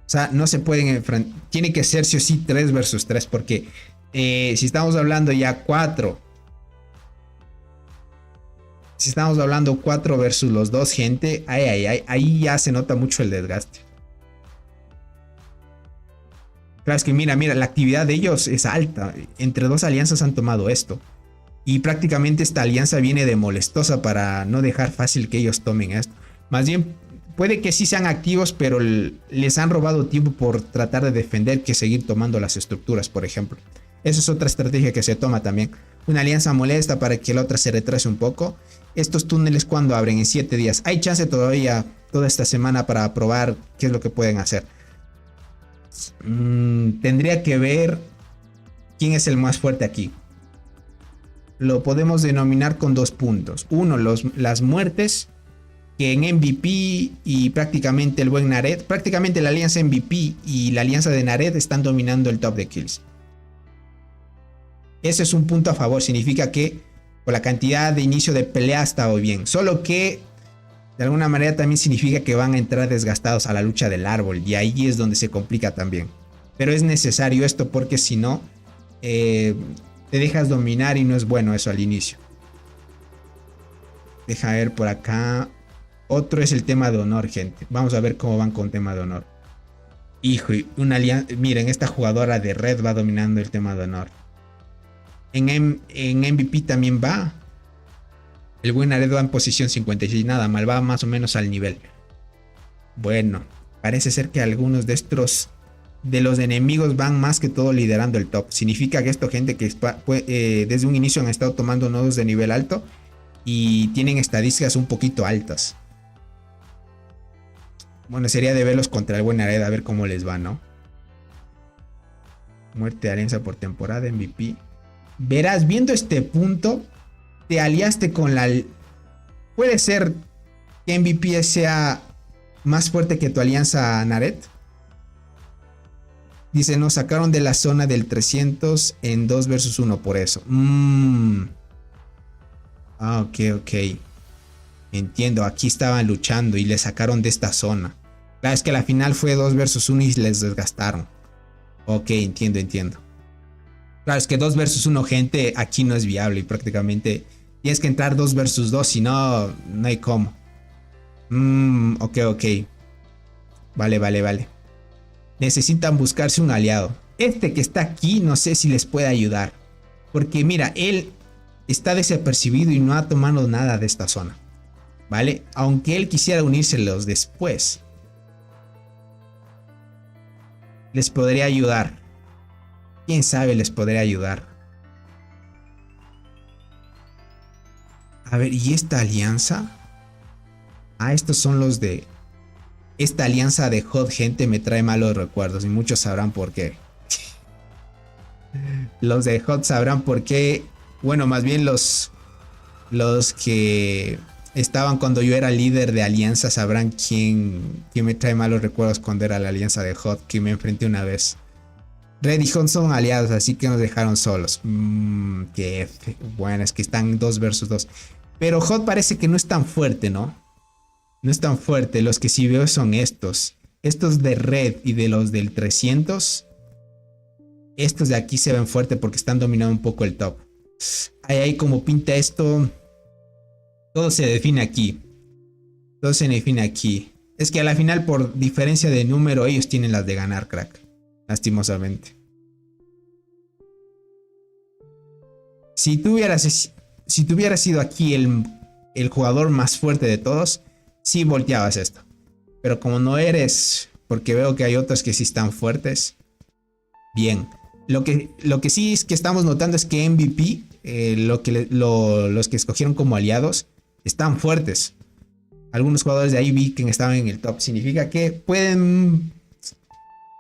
O sea, no se pueden enfrentar. Tiene que ser sí o sí 3 versus 3. Porque si estamos hablando ya 4. Si estamos hablando 4 versus los 2, gente. Ahí ya se nota mucho el desgaste. Claro, es que mira, la actividad de ellos es alta. Entre 2 alianzas han tomado esto. Y prácticamente esta alianza viene de molestosa para no dejar fácil que ellos tomen esto. Más bien, puede que sí sean activos, pero les han robado tiempo por tratar de defender que seguir tomando las estructuras, por ejemplo. Esa es otra estrategia que se toma también. Una alianza molesta para que la otra se retrase un poco. Estos túneles, ¿cuándo abren? En 7 días. Hay chance todavía toda esta semana para probar qué es lo que pueden hacer. Tendría que ver quién es el más fuerte aquí. Lo podemos denominar con 2 puntos. Uno, las muertes, que en MVP y prácticamente el buen Nared, prácticamente la alianza MVP y la alianza de Nared están dominando el top de kills. Ese es un punto a favor, significa que por la cantidad de inicio de pelea ha estado bien. Solo que de alguna manera también significa que van a entrar desgastados a la lucha del árbol y ahí es donde se complica también. Pero es necesario esto porque si no... te dejas dominar y no es bueno eso al inicio. Deja ver por acá. Otro es el tema de honor, gente. Vamos a ver cómo van con tema de honor. Hijo, una alianza. Miren, esta jugadora de red va dominando el tema de honor. En MVP también va. El buen Nared va en posición 56. Nada mal, va más o menos al nivel. Bueno, parece ser que algunos de estos... de los enemigos van más que todo liderando el top. Significa que esto, gente que desde un inicio han estado tomando nodos de nivel alto y tienen estadísticas un poquito altas. Bueno, sería de verlos contra el buen Nared a ver cómo les va, ¿no? Muerte de alianza por temporada, MVP. Verás, viendo este punto, te aliaste con la... Puede ser que MVP sea más fuerte que tu alianza Nared. Dice, nos sacaron de la zona del 300 en 2 versus 1 por eso. Ok. Entiendo, aquí estaban luchando y le sacaron de esta zona. Claro, es que la final fue 2 versus 1 y les desgastaron. Ok, entiendo. Claro, es que 2 versus 1, gente, aquí no es viable y prácticamente tienes que entrar 2 versus 2, si no, no hay cómo. Ok. Vale. Necesitan buscarse un aliado. Este que está aquí no sé si les puede ayudar. Porque mira, él está desapercibido y no ha tomado nada de esta zona. ¿Vale? Aunque él quisiera unírselos después. Les podría ayudar. Quién sabe, les podría ayudar. A ver, ¿y esta alianza? Ah, estos son los de... Esta alianza de Hot, gente, me trae malos recuerdos y muchos sabrán por qué. Los de Hot sabrán por qué. Bueno, más bien los que estaban cuando yo era líder de alianza sabrán quién me trae malos recuerdos cuando era la alianza de Hot, que me enfrenté una vez. Red y Hot son aliados, así que nos dejaron solos. Bueno, es que están 2 versus 2. Pero Hot parece que no es tan fuerte, ¿no? No es tan fuerte. Los que sí veo son estos. Estos de Red y de los del 300. Estos de aquí se ven fuertes porque están dominando un poco el top. Ahí como pinta esto. Todo se define aquí. Todo se define aquí. Es que a la final, por diferencia de número, ellos tienen las de ganar, crack. Lastimosamente. Si tú hubieras sido aquí el jugador más fuerte de todos, sí volteabas esto. Pero como no eres, porque veo que hay otros que sí están fuertes. Bien. Lo que sí es que estamos notando es que MVP, los que escogieron como aliados, están fuertes. Algunos jugadores de ahí vi que estaban en el top. Significa que pueden,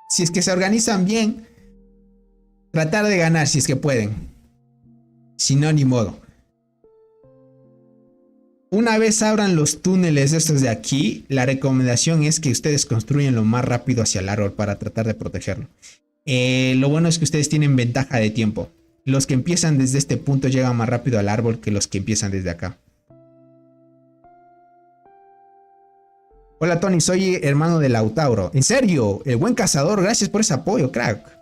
si es que se organizan bien, tratar de ganar si es que pueden. Si no, ni modo. Una vez abran los túneles estos de aquí, la recomendación es que ustedes construyan lo más rápido hacia el árbol para tratar de protegerlo. Lo bueno es que ustedes tienen ventaja de tiempo. Los que empiezan desde este punto llegan más rápido al árbol que los que empiezan desde acá. Hola Tony, soy hermano de Lautauro. En serio, el buen cazador, gracias por ese apoyo, crack.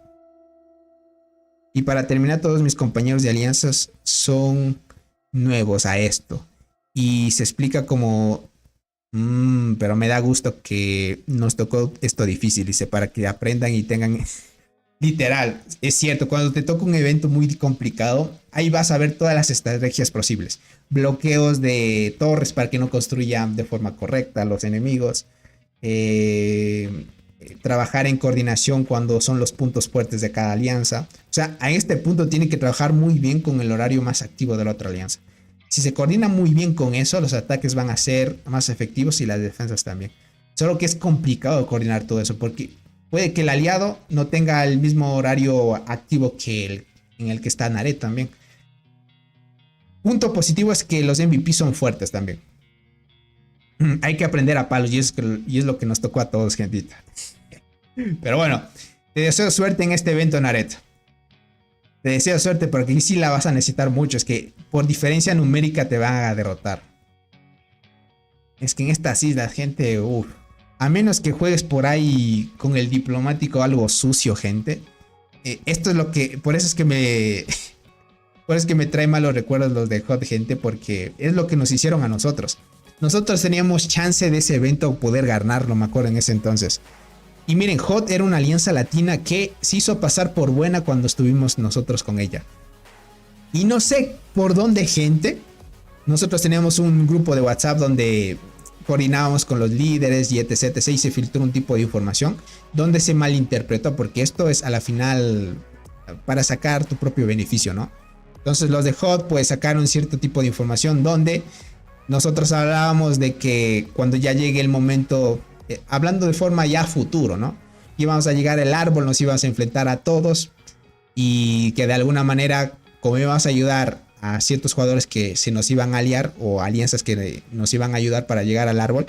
Y para terminar, todos mis compañeros de alianzas son nuevos a esto. Y se explica como... pero me da gusto que nos tocó esto difícil, dice, para que aprendan y tengan... Literal, es cierto, cuando te toca un evento muy complicado, ahí vas a ver todas las estrategias posibles. Bloqueos de torres para que no construyan de forma correcta los enemigos. Trabajar en coordinación cuando son los puntos fuertes de cada alianza. O sea, a este punto tienen que trabajar muy bien con el horario más activo de la otra alianza. Si se coordina muy bien con eso, los ataques van a ser más efectivos y las defensas también. Solo que es complicado coordinar todo eso porque... puede que el aliado no tenga el mismo horario activo que en el que está Naret también. Punto positivo es que los MVP son fuertes también. Hay que aprender a palos y es lo que nos tocó a todos, gentita. Pero bueno, te deseo suerte en este evento, Naret. Te deseo suerte porque sí la vas a necesitar mucho. Es que por diferencia numérica te van a derrotar. Es que en estas islas, gente... A menos que juegues por ahí con el diplomático algo sucio, gente. Esto es lo que... Por eso es que me... por eso es que me trae malos recuerdos los de Hot, gente. Porque es lo que nos hicieron a nosotros. Nosotros teníamos chance de ese evento poder ganarlo, me acuerdo en ese entonces. Y miren, Hot era una alianza latina que se hizo pasar por buena cuando estuvimos nosotros con ella. Y no sé por dónde, gente. Nosotros teníamos un grupo de WhatsApp donde... coordinábamos con los líderes y etc, y se filtró un tipo de información donde se malinterpretó porque esto es a la final para sacar tu propio beneficio, ¿no? Entonces los de Hot pues sacaron cierto tipo de información donde nosotros hablábamos de que cuando ya llegue el momento, hablando de forma ya futuro, ¿no? Íbamos a llegar al árbol, nos íbamos a enfrentar a todos y que de alguna manera, como íbamos a ayudar a ciertos jugadores que se nos iban a aliar o alianzas que nos iban a ayudar para llegar al árbol,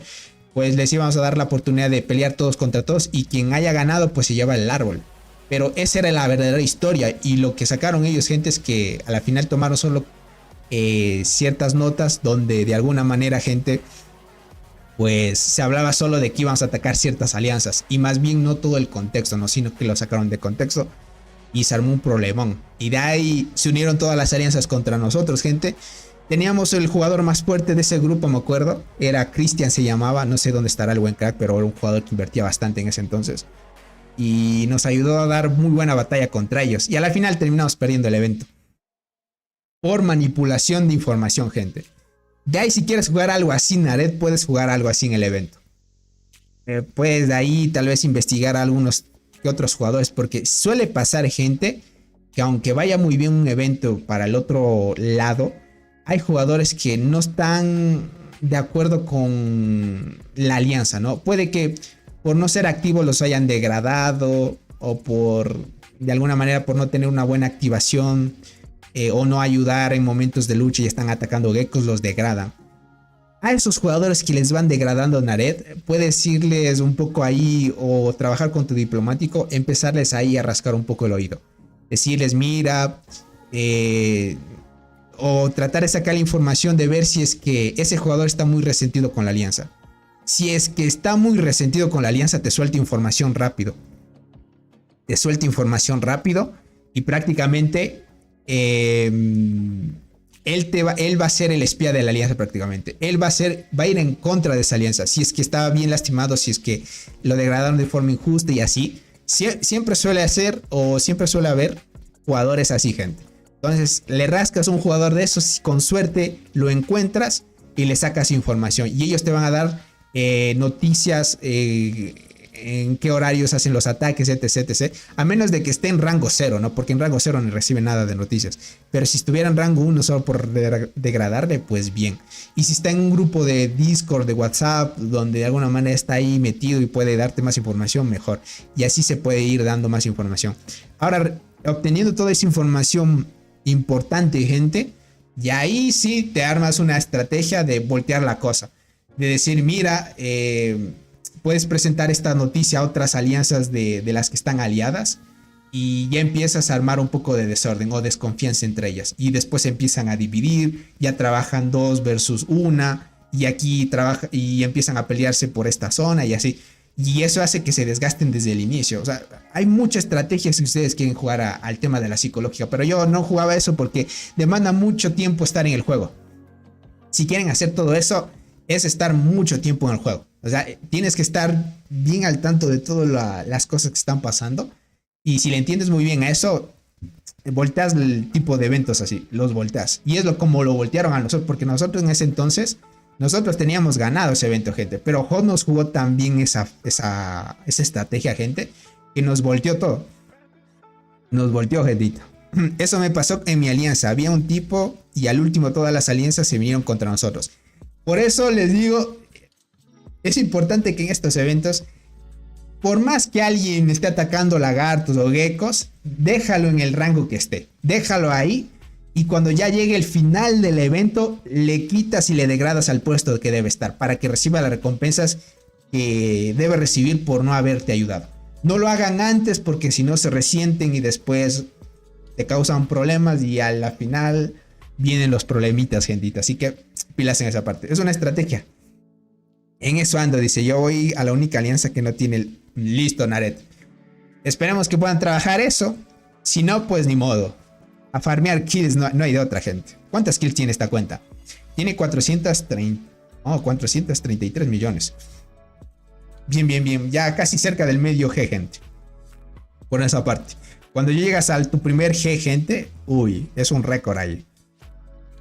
pues les íbamos a dar la oportunidad de pelear todos contra todos y quien haya ganado pues se lleva el árbol. Pero esa era la verdadera historia y lo que sacaron ellos, gente, es que a la final tomaron solo ciertas notas donde de alguna manera, gente, pues se hablaba solo de que íbamos a atacar ciertas alianzas y más bien no todo el contexto, no, sino que lo sacaron de contexto y se armó un problemón. Y de ahí se unieron todas las alianzas contra nosotros, gente. Teníamos el jugador más fuerte de ese grupo, me acuerdo, era Cristian, se llamaba, no sé dónde estará el buen crack, pero era un jugador que invertía bastante en ese entonces. Y nos ayudó a dar muy buena batalla contra ellos. Y a la final terminamos perdiendo el evento. Por manipulación de información, gente. De ahí, si quieres jugar algo así, Nared, puedes jugar algo así en el evento. Puedes de ahí tal vez investigar a algunos que otros jugadores. Porque suele pasar, gente, que aunque vaya muy bien un evento para el otro lado, hay jugadores que no están de acuerdo con la alianza, ¿no? Puede que por no ser activos los hayan degradado o por, de alguna manera, por no tener una buena activación o no ayudar en momentos de lucha y están atacando geckos, los degradan. A esos jugadores que les van degradando, Nared, puedes irles un poco ahí o trabajar con tu diplomático, empezarles ahí a rascar un poco el oído. Decirles, mira, o tratar de sacar la información de ver si es que ese jugador está muy resentido con la alianza. Si es que está muy resentido con la alianza, te suelta información rápido. Te suelta información rápido y prácticamente él va a ser el espía de la alianza prácticamente. Él va a ir en contra de esa alianza. Si es que estaba bien lastimado, si es que lo degradaron de forma injusta y así. Siempre suele haber jugadores así, gente. Entonces le rascas a un jugador de esos, con suerte lo encuentras y le sacas información. Y ellos te van a dar noticias, en qué horarios hacen los ataques, etc, etc. A menos de que esté en rango 0, ¿no? Porque en rango 0 no recibe nada de noticias. Pero si estuviera en rango 1 solo por degradarle, pues bien. Y si está en un grupo de Discord, de WhatsApp, donde de alguna manera está ahí metido y puede darte más información, mejor. Y así se puede ir dando más información. Ahora, obteniendo toda esa información importante, gente, y ahí sí te armas una estrategia de voltear la cosa. De decir, mira, puedes presentar esta noticia a otras alianzas de las que están aliadas y ya empiezas a armar un poco de desorden o desconfianza entre ellas. Y después empiezan a dividir, ya trabajan 2 versus 1 y aquí trabajan y empiezan a pelearse por esta zona y así. Y eso hace que se desgasten desde el inicio. O sea, hay muchas estrategias si ustedes quieren jugar al tema de la psicológica, pero yo no jugaba eso porque demanda mucho tiempo estar en el juego. Si quieren hacer todo eso, es estar mucho tiempo en el juego. O sea, tienes que estar bien al tanto de todas las cosas que están pasando. Y si le entiendes muy bien a eso, volteas el tipo de eventos así, los volteas. Y es como lo voltearon a nosotros, porque nosotros en ese entonces, nosotros teníamos ganado ese evento, gente. Pero HOT nos jugó también esa estrategia, gente, que nos volteó todo. Nos volteó, gentita. Eso me pasó en mi alianza. Había un tipo y al último todas las alianzas se vinieron contra nosotros. Por eso les digo, es importante que en estos eventos, por más que alguien esté atacando lagartos o geckos, déjalo en el rango que esté. Déjalo ahí y cuando ya llegue el final del evento, le quitas y le degradas al puesto que debe estar para que reciba las recompensas que debe recibir por no haberte ayudado. No lo hagan antes porque si no se resienten y después te causan problemas y a la final vienen los problemitas, gentita. Así que pilas en esa parte. Es una estrategia. En eso ando, dice. Yo voy a la única alianza que no tiene listo, Nared. Esperemos que puedan trabajar eso. Si no, pues ni modo. A farmear kills no hay de otra, gente. ¿Cuántas kills tiene esta cuenta? Tiene 433 millones. Bien, bien, bien. Ya casi cerca del medio G, gente. Por esa parte. Cuando llegas a tu primer G, gente, uy, es un récord ahí.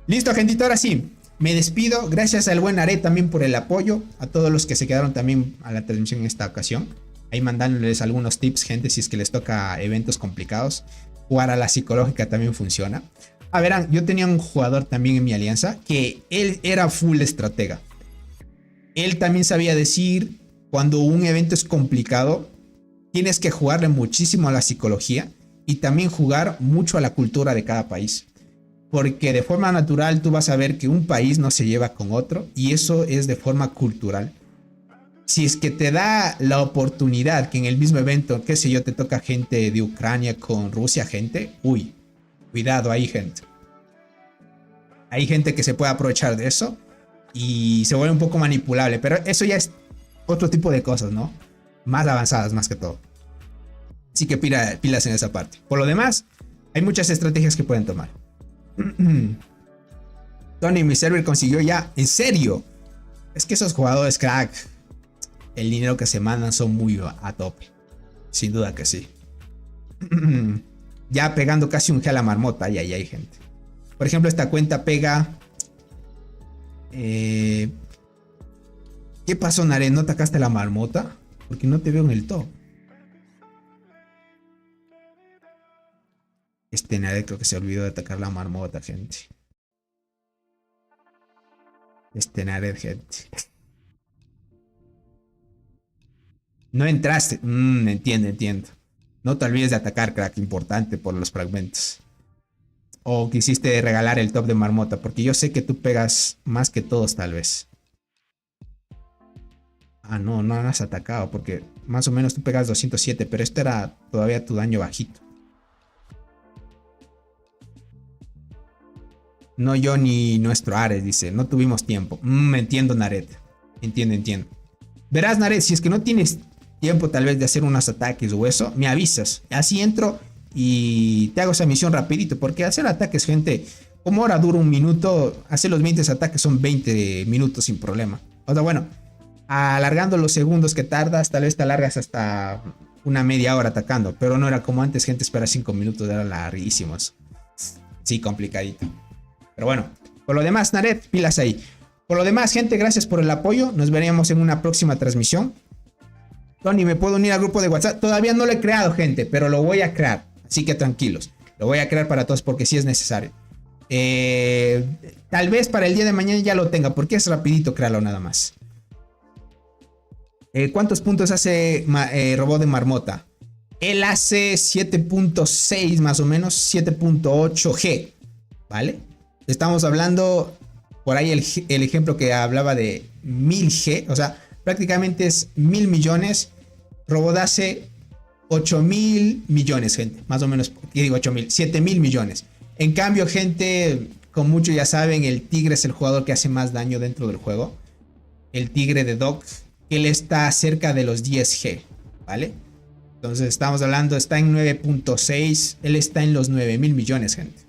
Listo, gentita, ahora sí. Me despido. Gracias al buen Nared también por el apoyo. A todos los que se quedaron también a la transmisión en esta ocasión. Ahí mandándoles algunos tips, gente, si es que les toca eventos complicados. Jugar a la psicológica también funciona. A verán, yo tenía un jugador también en mi alianza que él era full estratega. Él también sabía decir cuando un evento es complicado, tienes que jugarle muchísimo a la psicología y también jugar mucho a la cultura de cada país. Porque de forma natural tú vas a ver que un país no se lleva con otro y eso es de forma cultural. Si es que te da la oportunidad que en el mismo evento, qué sé yo, te toca gente de Ucrania con Rusia, gente, uy, cuidado ahí, gente. hay gente que se puede aprovechar de eso y se vuelve un poco manipulable, pero eso ya es otro tipo de cosas, ¿no? Más avanzadas más que todo. Así que pilas en esa parte. Por lo demás, hay muchas estrategias que pueden tomar. Tony, mi server consiguió ya. ¿En serio? Es que esos jugadores crack, el dinero que se mandan son muy a tope. Sin duda que sí. Ya pegando casi un G a la marmota. Ahí hay gente. Por ejemplo, esta cuenta pega... ¿Qué pasó, Nare? ¿No atacaste la marmota? Porque no te veo en el top. Este Nare creo que se olvidó de atacar la marmota, gente. Este Nare, gente. No entraste. Entiendo. No te olvides de atacar, crack. Importante por los fragmentos. O quisiste regalar el top de marmota. Porque yo sé que tú pegas más que todos, tal vez. Ah, no has atacado. Porque más o menos tú pegas 207. Pero este era todavía tu daño bajito. No yo ni nuestro Ares, dice. No tuvimos tiempo. Entiendo, Naret. Entiendo. Verás, Naret, si es que no tienes tiempo tal vez de hacer unos ataques o eso, me avisas. Así entro y te hago esa misión rapidito. Porque hacer ataques, gente, como ahora dura un minuto, hacer los 20 ataques son 20 minutos sin problema. O sea, bueno, alargando los segundos que tardas, tal vez te alargas hasta una media hora atacando. Pero no era como antes, gente, espera 5 minutos, era larguísimos. Sí, complicadito. Pero bueno, por lo demás, Naret, pilas ahí. Por lo demás, gente, gracias por el apoyo. Nos veremos en una próxima transmisión. Tony, ¿me puedo unir al grupo de WhatsApp? Todavía no lo he creado, gente, pero lo voy a crear. Así que tranquilos. Lo voy a crear para todos porque sí es necesario. Tal vez para el día de mañana ya lo tenga, porque es rapidito crearlo nada más. ¿Cuántos puntos hace robot de marmota? Él hace 7.6 más o menos, 7.8 G. ¿Vale? Estamos hablando por ahí el ejemplo que hablaba de 1000 G. O sea, prácticamente es 1000 millones. Robot hace 8000 millones, gente. Más o menos, ¿qué digo 8000? 7000 millones. En cambio, gente, con mucho ya saben, el tigre es el jugador que hace más daño dentro del juego. El tigre de Doc, él está cerca de los 10 G. ¿Vale? Entonces estamos hablando, está en 9.6. Él está en los 9000 millones, gente.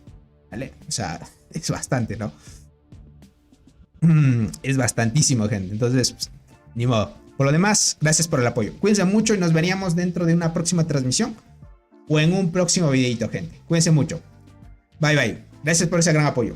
¿Vale? O sea, es bastante, ¿no? Es bastantísimo, gente. Entonces, pues, ni modo. Por lo demás, gracias por el apoyo. Cuídense mucho y nos veríamos dentro de una próxima transmisión o en un próximo videito, gente. Cuídense mucho. Bye, bye. Gracias por ese gran apoyo.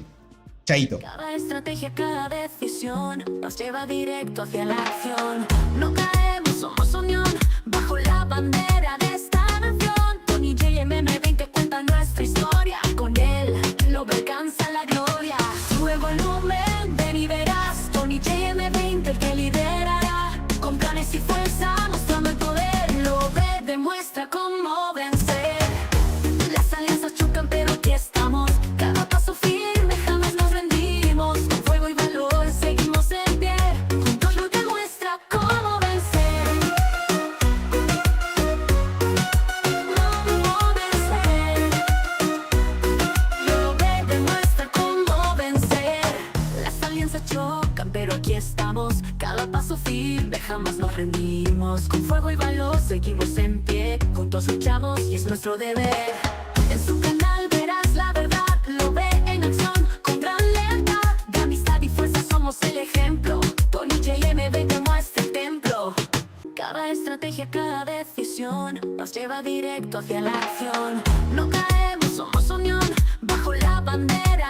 Chaito. Cada estrategia, cada decisión nos lleva directo hacia la acción. No caemos, somos unión bajo la bandera de esta nación. Tony JMM20 cuenta nuestra historia. Con él lo alcanza la gloria. Sube volumen, ven y verás. Tony JM20 el que liderará. Con planes y fuerza, mostrando el poder. Lo ve, demuestra cómo vencer. Las alianzas chocan, pero aquí estamos. Cada paso firme, jamás nos rendimos. Con fuego y valor seguimos en pie. Juntos lo demuestra cómo vencer. Cómo vencer. Lo ve, demuestra cómo vencer. Las alianzas chocan, pero aquí estamos. Cada paso firme, jamás nos rendimos. Con fuego y valor seguimos en pie. Juntos luchamos y es nuestro deber. En su canal verás la verdad, lo ve en acción con gran lealtad. De amistad y fuerza somos el ejemplo. Tony JMB demuestra el templo. Cada estrategia, cada decisión nos lleva directo hacia la acción. No caemos, somos unión bajo la bandera